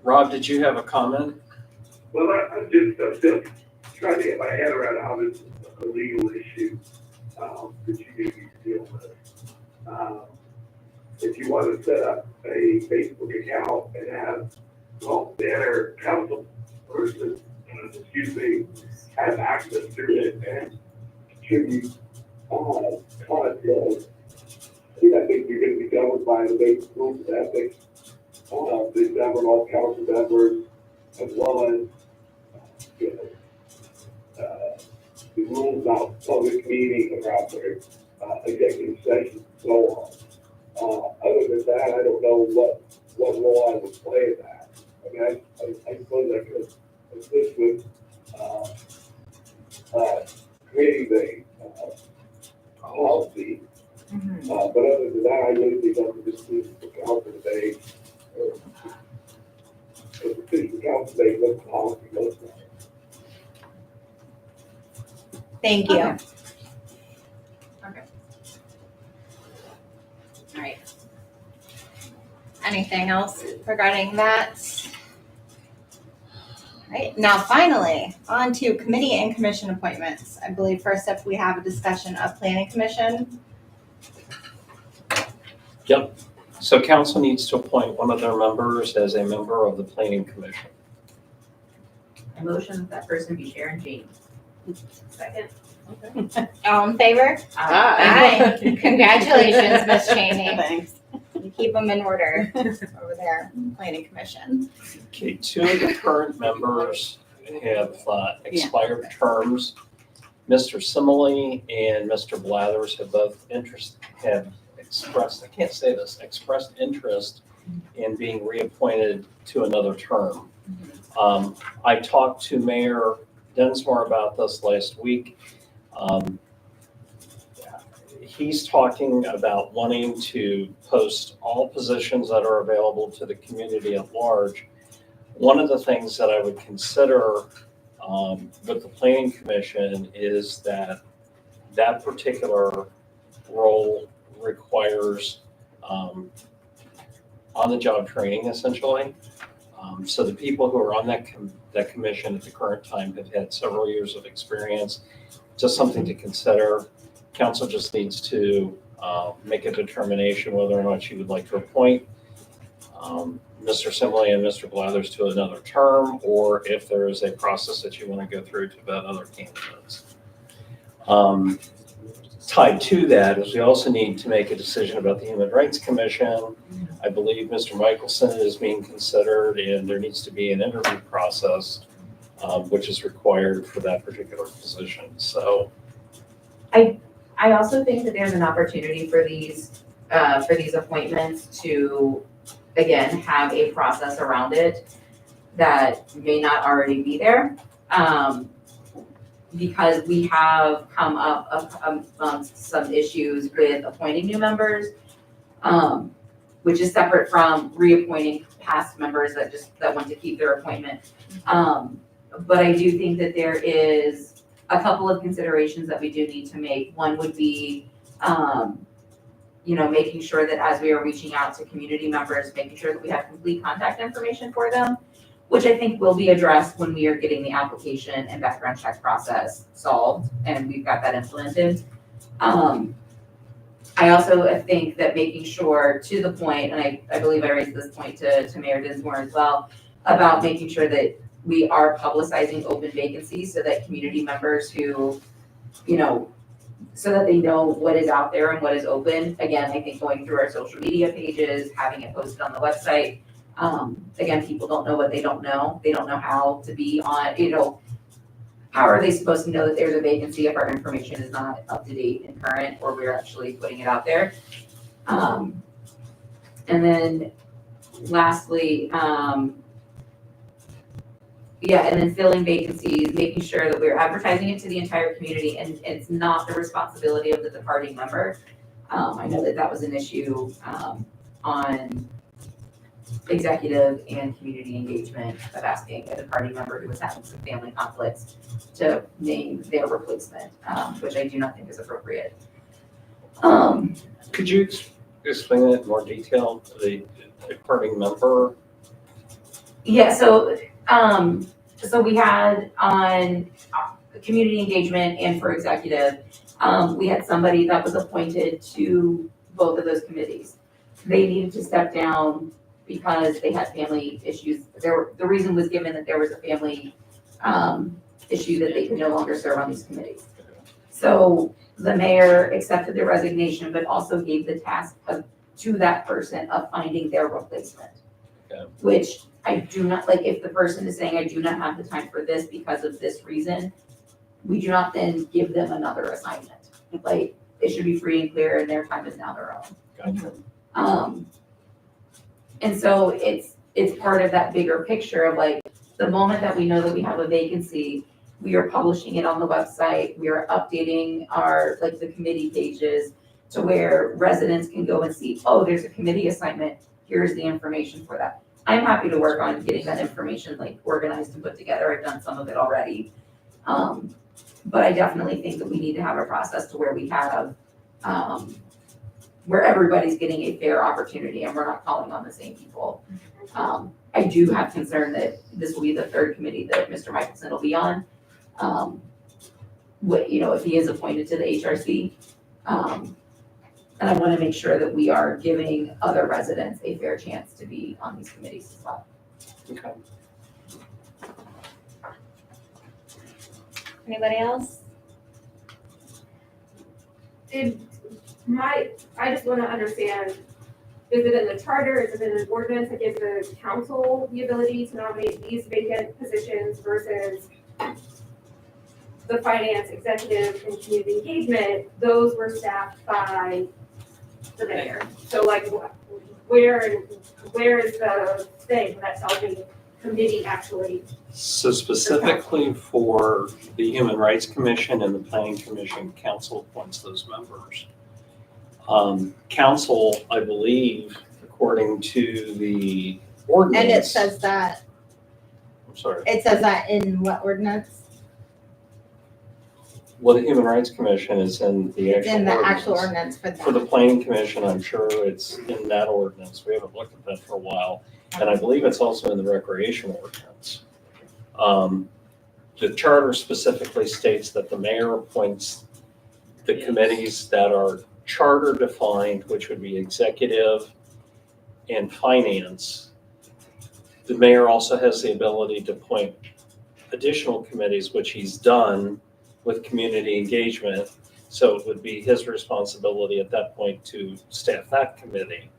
Rob, did you have a comment? Well, I'm just trying to get my head around how this is a legal issue, that you need to deal with. If you want to set up a Facebook account and have, well, their council person, have access to it and contribute, content, I think you're gonna be governed by the basic rules of ethics, the govern all council members, as well as, the rules about public meetings, about their, executive sessions, and so on. Other than that, I don't know what role I would play in that. I mean, I suppose I could assist with, creating the, policy. But other than that, I really think I'm just losing the council today. The council today, what the policy looks like. Thank you. Okay. All right. Anything else regarding that? All right, now finally, on to committee and commission appointments. I believe first up, we have a discussion of planning commission. Yep. So council needs to appoint one of their members as a member of the planning commission. I motion that person be Sharon Jean. Second. All in favor? Aye. Congratulations, Miss Cheney. Thanks. You keep them in order over there, planning commission. Okay, two of the current members have expired terms. Mr. Simile and Mr. Blathers have both expressed interest in being reappointed to another term. I talked to Mayor Densmore about this last week. He's talking about wanting to post all positions that are available to the community at large. One of the things that I would consider with the planning commission is that that particular role requires on-the-job training, essentially. So the people who are on that commission at the current time have had several years of experience. Just something to consider. Council just needs to make a determination whether or not you would like to appoint Mr. Simile and Mr. Blathers to another term, or if there is a process that you want to go through to vet other candidates. Tied to that is we also need to make a decision about the Human Rights Commission. I believe Mr. Michelson is being considered, and there needs to be an interview process, which is required for that particular position. So I also think that there's an opportunity for these appointments to, again, have a process around it that may not already be there. Because we have come up amongst some issues with appointing new members, which is separate from reappointing past members that want to keep their appointment. But I do think that there is a couple of considerations that we do need to make. One would be, making sure that as we are reaching out to community members, making sure that we have complete contact information for them, which I think will be addressed when we are getting the application and background check process solved and we've got that implemented. I also think that making sure, to the point, and I believe I raised this point to Mayor Dinsmore as well, about making sure that we are publicizing open vacancies so that community members who, so that they know what is out there and what is open. Again, I think going through our social media pages, having it posted on the website, Again, people don't know what they don't know. They don't know how to be on, how are they supposed to know that there's a vacancy if our information is not up to date and current, or we're actually putting it out there? And then lastly, and then filling vacancies, making sure that we're advertising it to the entire community, and it's not the responsibility of the departing member. I know that was an issue, on executive and community engagement, of asking a departing member who was having some family conflicts to name their replacement, which I do not think is appropriate. Could you explain that in more detail, the departing member? Yeah, so we had on community engagement and for executive, we had somebody that was appointed to both of those committees. They needed to step down because they had family issues. The reason was given that there was a family issue that they could no longer serve on these committees. So the mayor accepted the resignation, but also gave the task to that person of finding their replacement. Okay. Which I do not, like, if the person is saying, I do not have the time for this because of this reason, we do not then give them another assignment. Like, it should be free and clear, and their time is now their own. Gotcha. And so it's part of that bigger picture of, like, the moment that we know that we have a vacancy, we are publishing it on the website, we are updating our, like, the committee pages to where residents can go and see, oh, there's a committee assignment, here's the information for that. I'm happy to work on getting that information, like, organized and put together. I've done some of it already. But I definitely think that we need to have a process to where we have, where everybody's getting a fair opportunity and we're not calling on the same people. I do have concern that this will be the third committee that Mr. Michelson will be on. If he is appointed to the HRC. And I want to make sure that we are giving other residents a fair chance to be on these committees as well. Okay. Anybody else? I just want to understand, is it in the charter, is it in an ordinance that gives the council the ability to nominate these vacant positions versus the finance, executive, and community engagement? Those were staffed by the mayor. So, like, where is the thing that tells me committee actually? So specifically for the Human Rights Commission and the Planning Commission, council appoints those members. Council, I believe, according to the ordinance. And it says that, I'm sorry. it says that in what ordinance? Well, the Human Rights Commission is in the It's actual in the ordinance. actual ordinance for that. For the Planning Commission, I'm sure it's in that ordinance. We haven't looked at that for a while. And I believe it's also in the recreation ordinance. The charter specifically states that the mayor appoints the committees that are charter defined, which would be executive and finance. The mayor also has the ability to appoint additional committees, which he's done with community engagement. So it would be his responsibility at that point to staff that committee.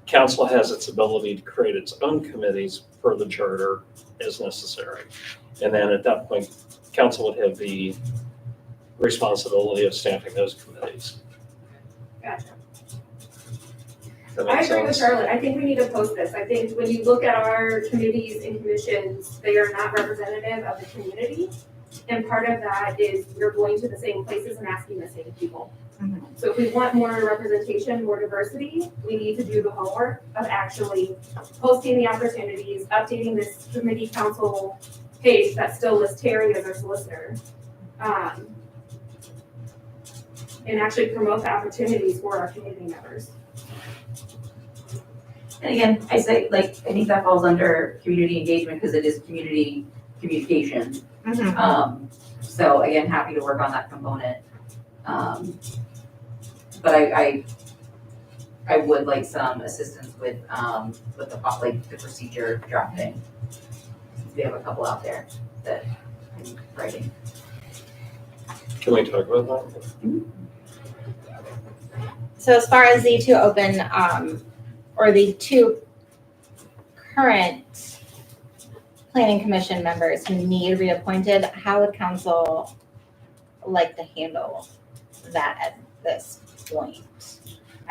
Council has its ability to create its own committees per the charter as necessary. And then at that point, council would have the responsibility of staffing those committees. Gotcha. That I makes agree with sense? Charlotte. I think we need to post this. I think when you look at our committees and commissions, they are not representative of the community. And part of that is you're going to the same places and asking the same people. Mhm. So if we want more representation, more diversity, we need to do the homework of actually posting the opportunities, updating this committee council page that still lists Terry as our solicitor. And actually promote the opportunities for our community members. And again, I say, like, I think that falls under community engagement because it is community communication. Mhm. So again, happy to work on that component. But I would like some assistance with the procedure drafting. We have a couple out there that I'm writing. Can we talk about that? So as far as the two open, or the two current planning commission members who need reappointed, how would council like to handle that at this point?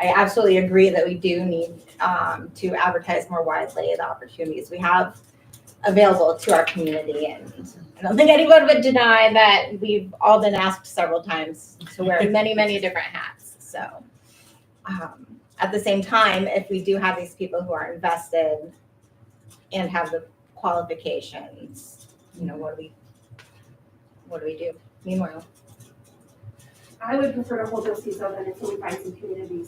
I absolutely agree that we do need to advertise more widely the opportunities we have available to our community. And I don't think anyone would deny that we've all been asked several times to wear many, many different hats. So at the same time, if we do have these people who are invested and have the qualifications, you know, what do we do? Meanwhile, I would prefer to hold those seats open until we find some community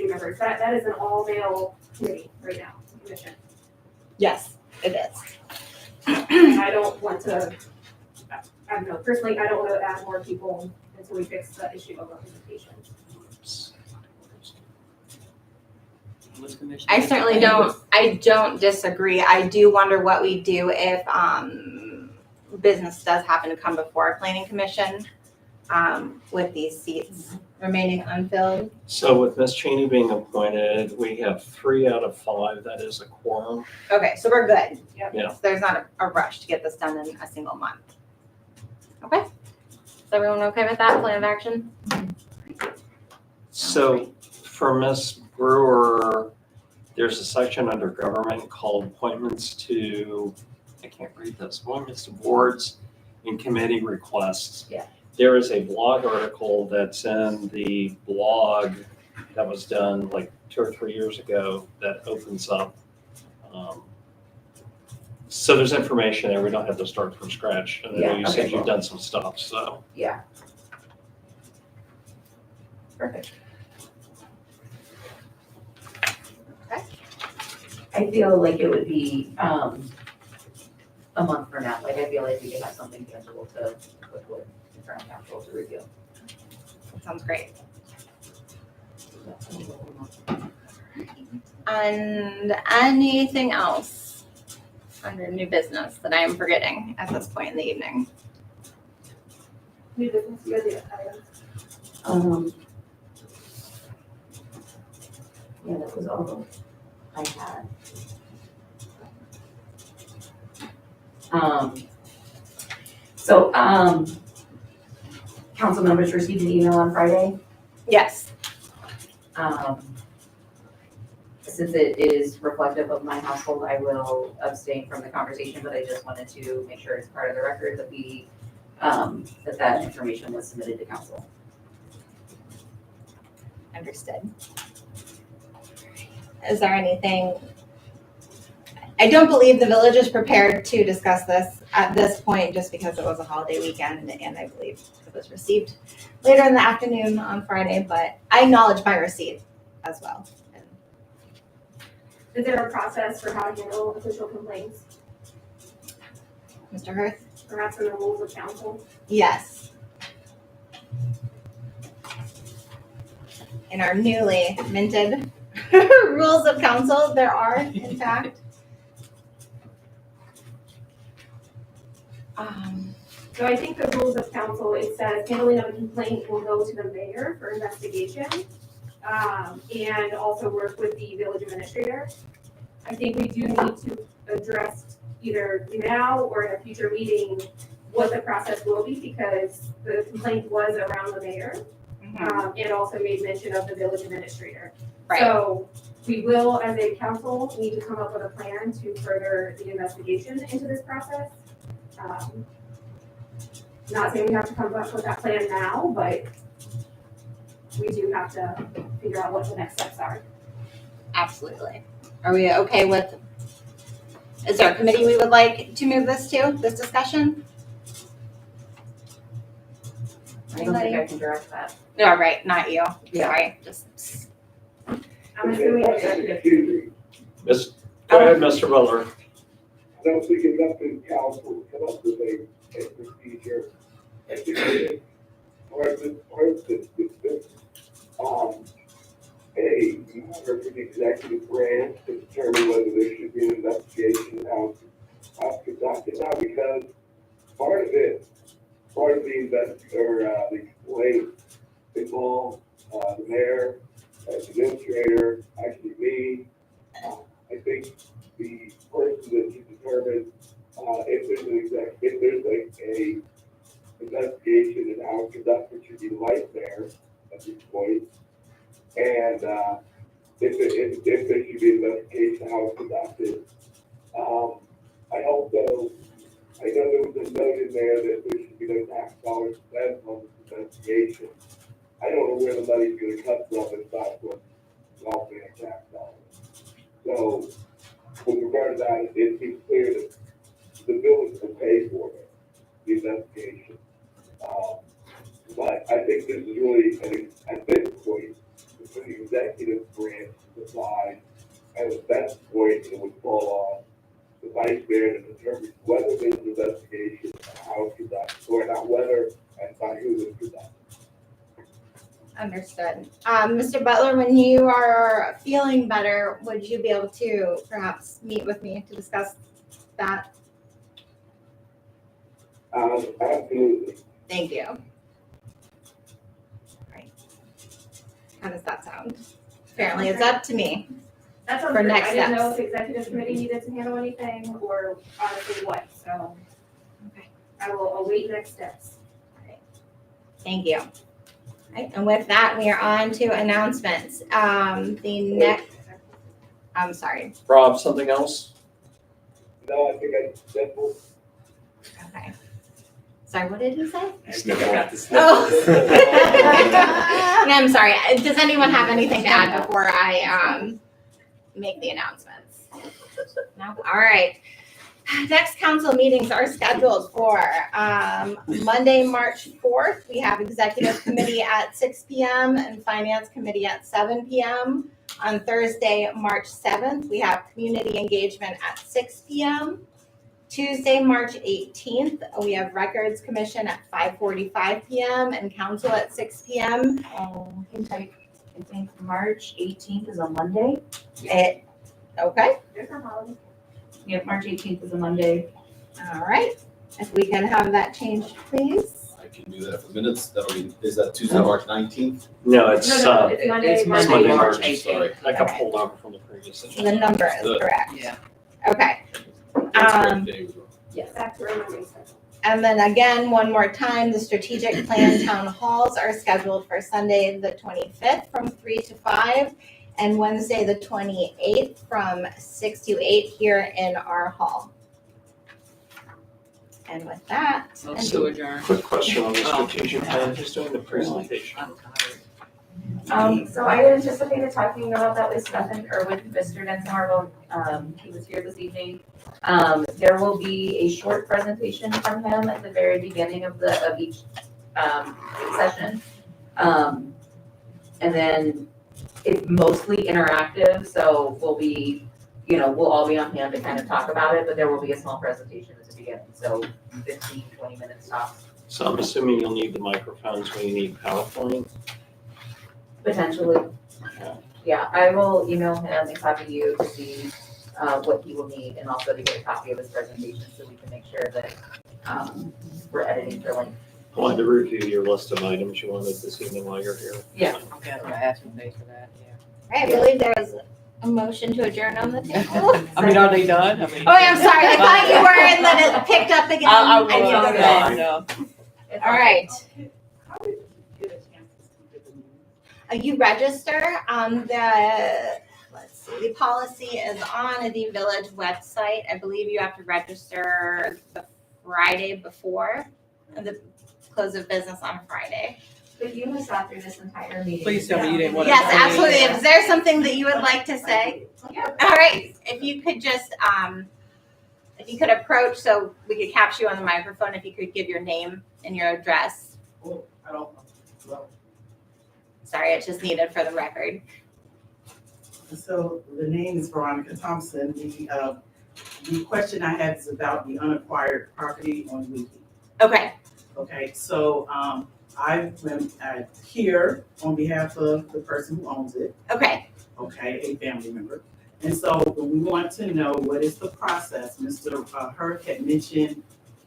members. That is an all-male committee right now, commission. yes, it is. And I don't want to, I don't know, personally, I don't want to add more people until we fix the issue of representation. I certainly don't disagree. I do wonder what we do if business does happen to come before our planning commission with these seats remaining unfilled. So with Ms. Cheney being appointed, we have 3 out of 5. That is a quorum. Okay, so we're good. Yep. Yeah. So there's not a rush to get this done in a single month. Okay. Is everyone okay with that plan of action? So for Ms. Brewer, there's a section under government called appointments to, I can't read this, appointments to boards and committee requests. Yeah. There is a blog article that's in the blog that was done like 2 or 3 years ago that opens up. So there's information there. We don't have to start from scratch. And I know Yeah, you okay, said you've cool. done some stuff, so. Yeah. Perfect. Okay. I feel like it would be, a month from now, like I feel like we could have something tangible to put with in front of council to review. Sounds great. And anything else under new business that I am forgetting at this point in the evening? New business, you guys items. Yeah, that was all I had. Council members received an email on Friday. Yes. Since it is reflective of my household, I will abstain from the conversation, but I just wanted to make sure it's part of the record that we, that information was submitted to council. Understood. Is there anything? I don't believe the village is prepared to discuss this at this point just because it was a holiday weekend and I believe it was received later in the afternoon on Friday, but I acknowledge my receipt as well. Is there a process for how to handle official complaints, Mr. Hirth? perhaps in the rules of council? Yes. In our newly minted rules of council, there are, in fact. So I think the rules of council, it says handling of a complaint will go to the mayor for investigation, and also work with the village administrator. I think we do need to address either now or in a future meeting what the process will be, because the complaint was around the mayor, and also made mention of the village administrator. Right. So we will, as a council, need to come up with a plan to further the investigation into this process. Not saying we have to come up with that plan now, but we do have to figure out what the next steps are. Absolutely. Are we okay with, is there a committee we would like to move this to, this discussion? I don't think I can direct that. No, right, not you. Yeah. Sorry, just. I'm assuming executive. Excuse me, Go ahead, Mr. Butler. I don't think it's up to council to come up with a procedure. I think it is part of this, a matter for the executive branch to determine whether there should be an investigation how conducted now, because part of the the complaint involved, the mayor, the administrator, actually me. I think the person that can determine, if there's a investigation and how it's conducted should be the vice mayor at this point. And, if there should be an investigation, how it's conducted. I also, I know there was a note in there that there should be no tax dollars spent on this investigation. I don't know where the money's gonna come from aside from welfare tax dollars. So, with regard to that, it seems clear that the village will pay for it, the investigation. But I think this is really, at this point, for the executive branch to decide, and at that point, it would fall on the vice mayor to determine whether there's an investigation and how it's conducted, or not whether and by who it's conducted. Understood. Mr. Butler, when you are feeling better, would you be able to perhaps meet with me to discuss that? Absolutely. Thank you. All right. How does that sound? Apparently, it's up to me. That sounds For great. next I didn't know steps. if the executive committee needed to handle anything or honestly what, so. Okay. I will await next steps. Thank you. All right, and with that, we are on to announcements. The next, I'm sorry. Rob, something else? No, I think that's all. Okay. Sorry, what did he say? I got this. Oh. No, I'm sorry. Does anyone have anything to add before I make the announcements? No? All right. Next council meetings are scheduled for Monday, March 4th. We have executive committee at 6 p.m. and finance committee at 7 p.m. On Thursday, March 7th, we have community engagement at 6 p.m. Tuesday, March 18th, we have records commission at 5:45 p.m. and council at 6 p.m. I think March 18th is a Monday. Okay, Different holiday. Yeah, March 18th is a Monday. all right. If we can have that changed, please. I can do that for minutes. That'll be, is that Tuesday, March 19th? No, it's, No, it's Monday, It's March Monday, 18th. March Sorry. I got pulled over from the previous. The number is Good. correct. Yeah. Okay. That's a great day as well. Yes. That's where Monday starts. And then again, one more time, the strategic plan town halls are scheduled for Sunday, the 25th from 3 to 5 and Wednesday, the 28th from 6 to 8 here in our hall. And with that, Motion to adjourn. Quick question on the Oh. strategic plan, who's doing the presentation? I'm tired. So I had anticipated talking about that with Stefan or with Mr. Denson. He was here this evening. There will be a short presentation from him at the very beginning of each session. And then it's mostly interactive, so we'll all be on hand to kind of talk about it, but there will be a small presentation at the beginning, so 15, 20 minutes tops. So I'm assuming you'll need the microphones when you need PowerPoint. Potentially. Okay. Yeah, I will email him and copy you to see what he will need and also to get a copy of his presentation so we can make sure that we're editing for length. I wanted to review your list of items you wanted this evening while you're here. Yeah. Okay, I'm gonna ask you days for that, yeah. all right, I believe there was a motion to adjourn on the table. I mean, are they done? I mean. Oh, yeah, I'm sorry. I thought you were, and then it picked up again. I and you will, were no, good. no. All right. How did you get a chance to speak at the meeting? You register, let's see, the policy is on the village website. I believe you have to register the Friday before the close of business on Friday. But you have sat through this entire meeting. Please tell me you didn't want to. Yes, absolutely. Is there something that you would like to say? Yeah. All right, if you could just, if you could approach so we could capture you on the microphone, if you could give your name and your address. Well, I don't know. Sorry, it's just needed for the record. So the name is Veronica Thompson. The question I had is about the unacquired property on Wheaton. Okay, Okay, so I'm here on behalf of the person who owns it, okay. okay, a family member. And so we want to know what is the process. Mr. Hurd had mentioned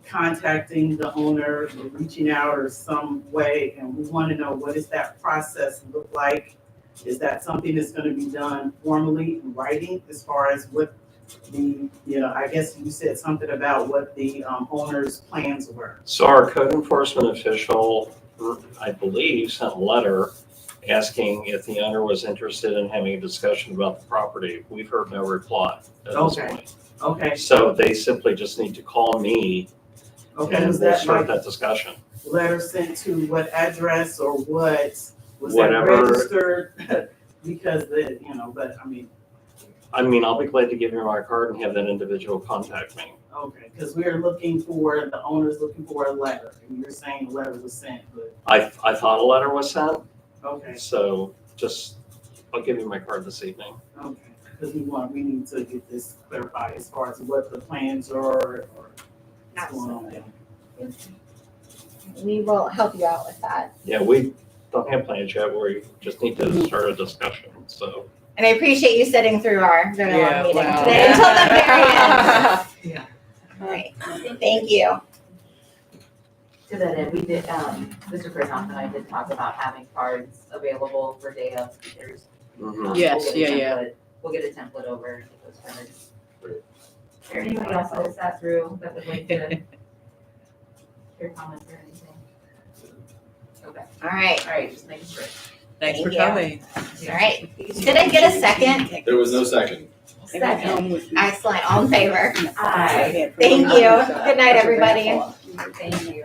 contacting the owner, or reaching out or some way, and we want to know what does that process look like? Is that something that's going to be done formally in writing as far as what I guess you said something about what the owner's plans were. So our code enforcement official, I believe, sent a letter asking if the owner was interested in having a discussion about the property. We've heard no reply at this Okay. point. Okay, So they simply just need to call me okay, and was we'll that start like that discussion. letter sent to what address or what? Was that Whatever. registered? Because but I mean, I'll be glad to give you my card and have that individual contact me. okay, because the owner's looking for a letter, and you're saying the letter was sent, but, I thought a letter was sent, okay, so I'll give you my card this evening. okay. Because we need to get this clarified as far as what the plans are or what's going on there. We will help you out with that. Yeah, we don't have plans yet, we just need to start a discussion, so. And I appreciate you sitting through our very long Yeah, meeting wow. today until the very end. Yeah. All right, thank you. To that end, we did, Mr. Presnant and I did talk about having cards available for day of speakers. Yes, We'll get a yeah. template- We'll get a template over to those cards. Is there anybody else that sat through that would like to hear comments or anything? Okay, All right, all right, just making sure. Thanks for Thank you. coming. all right. Did I get a second? There was no second. Second. Excellent, all in favor? Aye. Thank you. Good night, everybody. Thank you.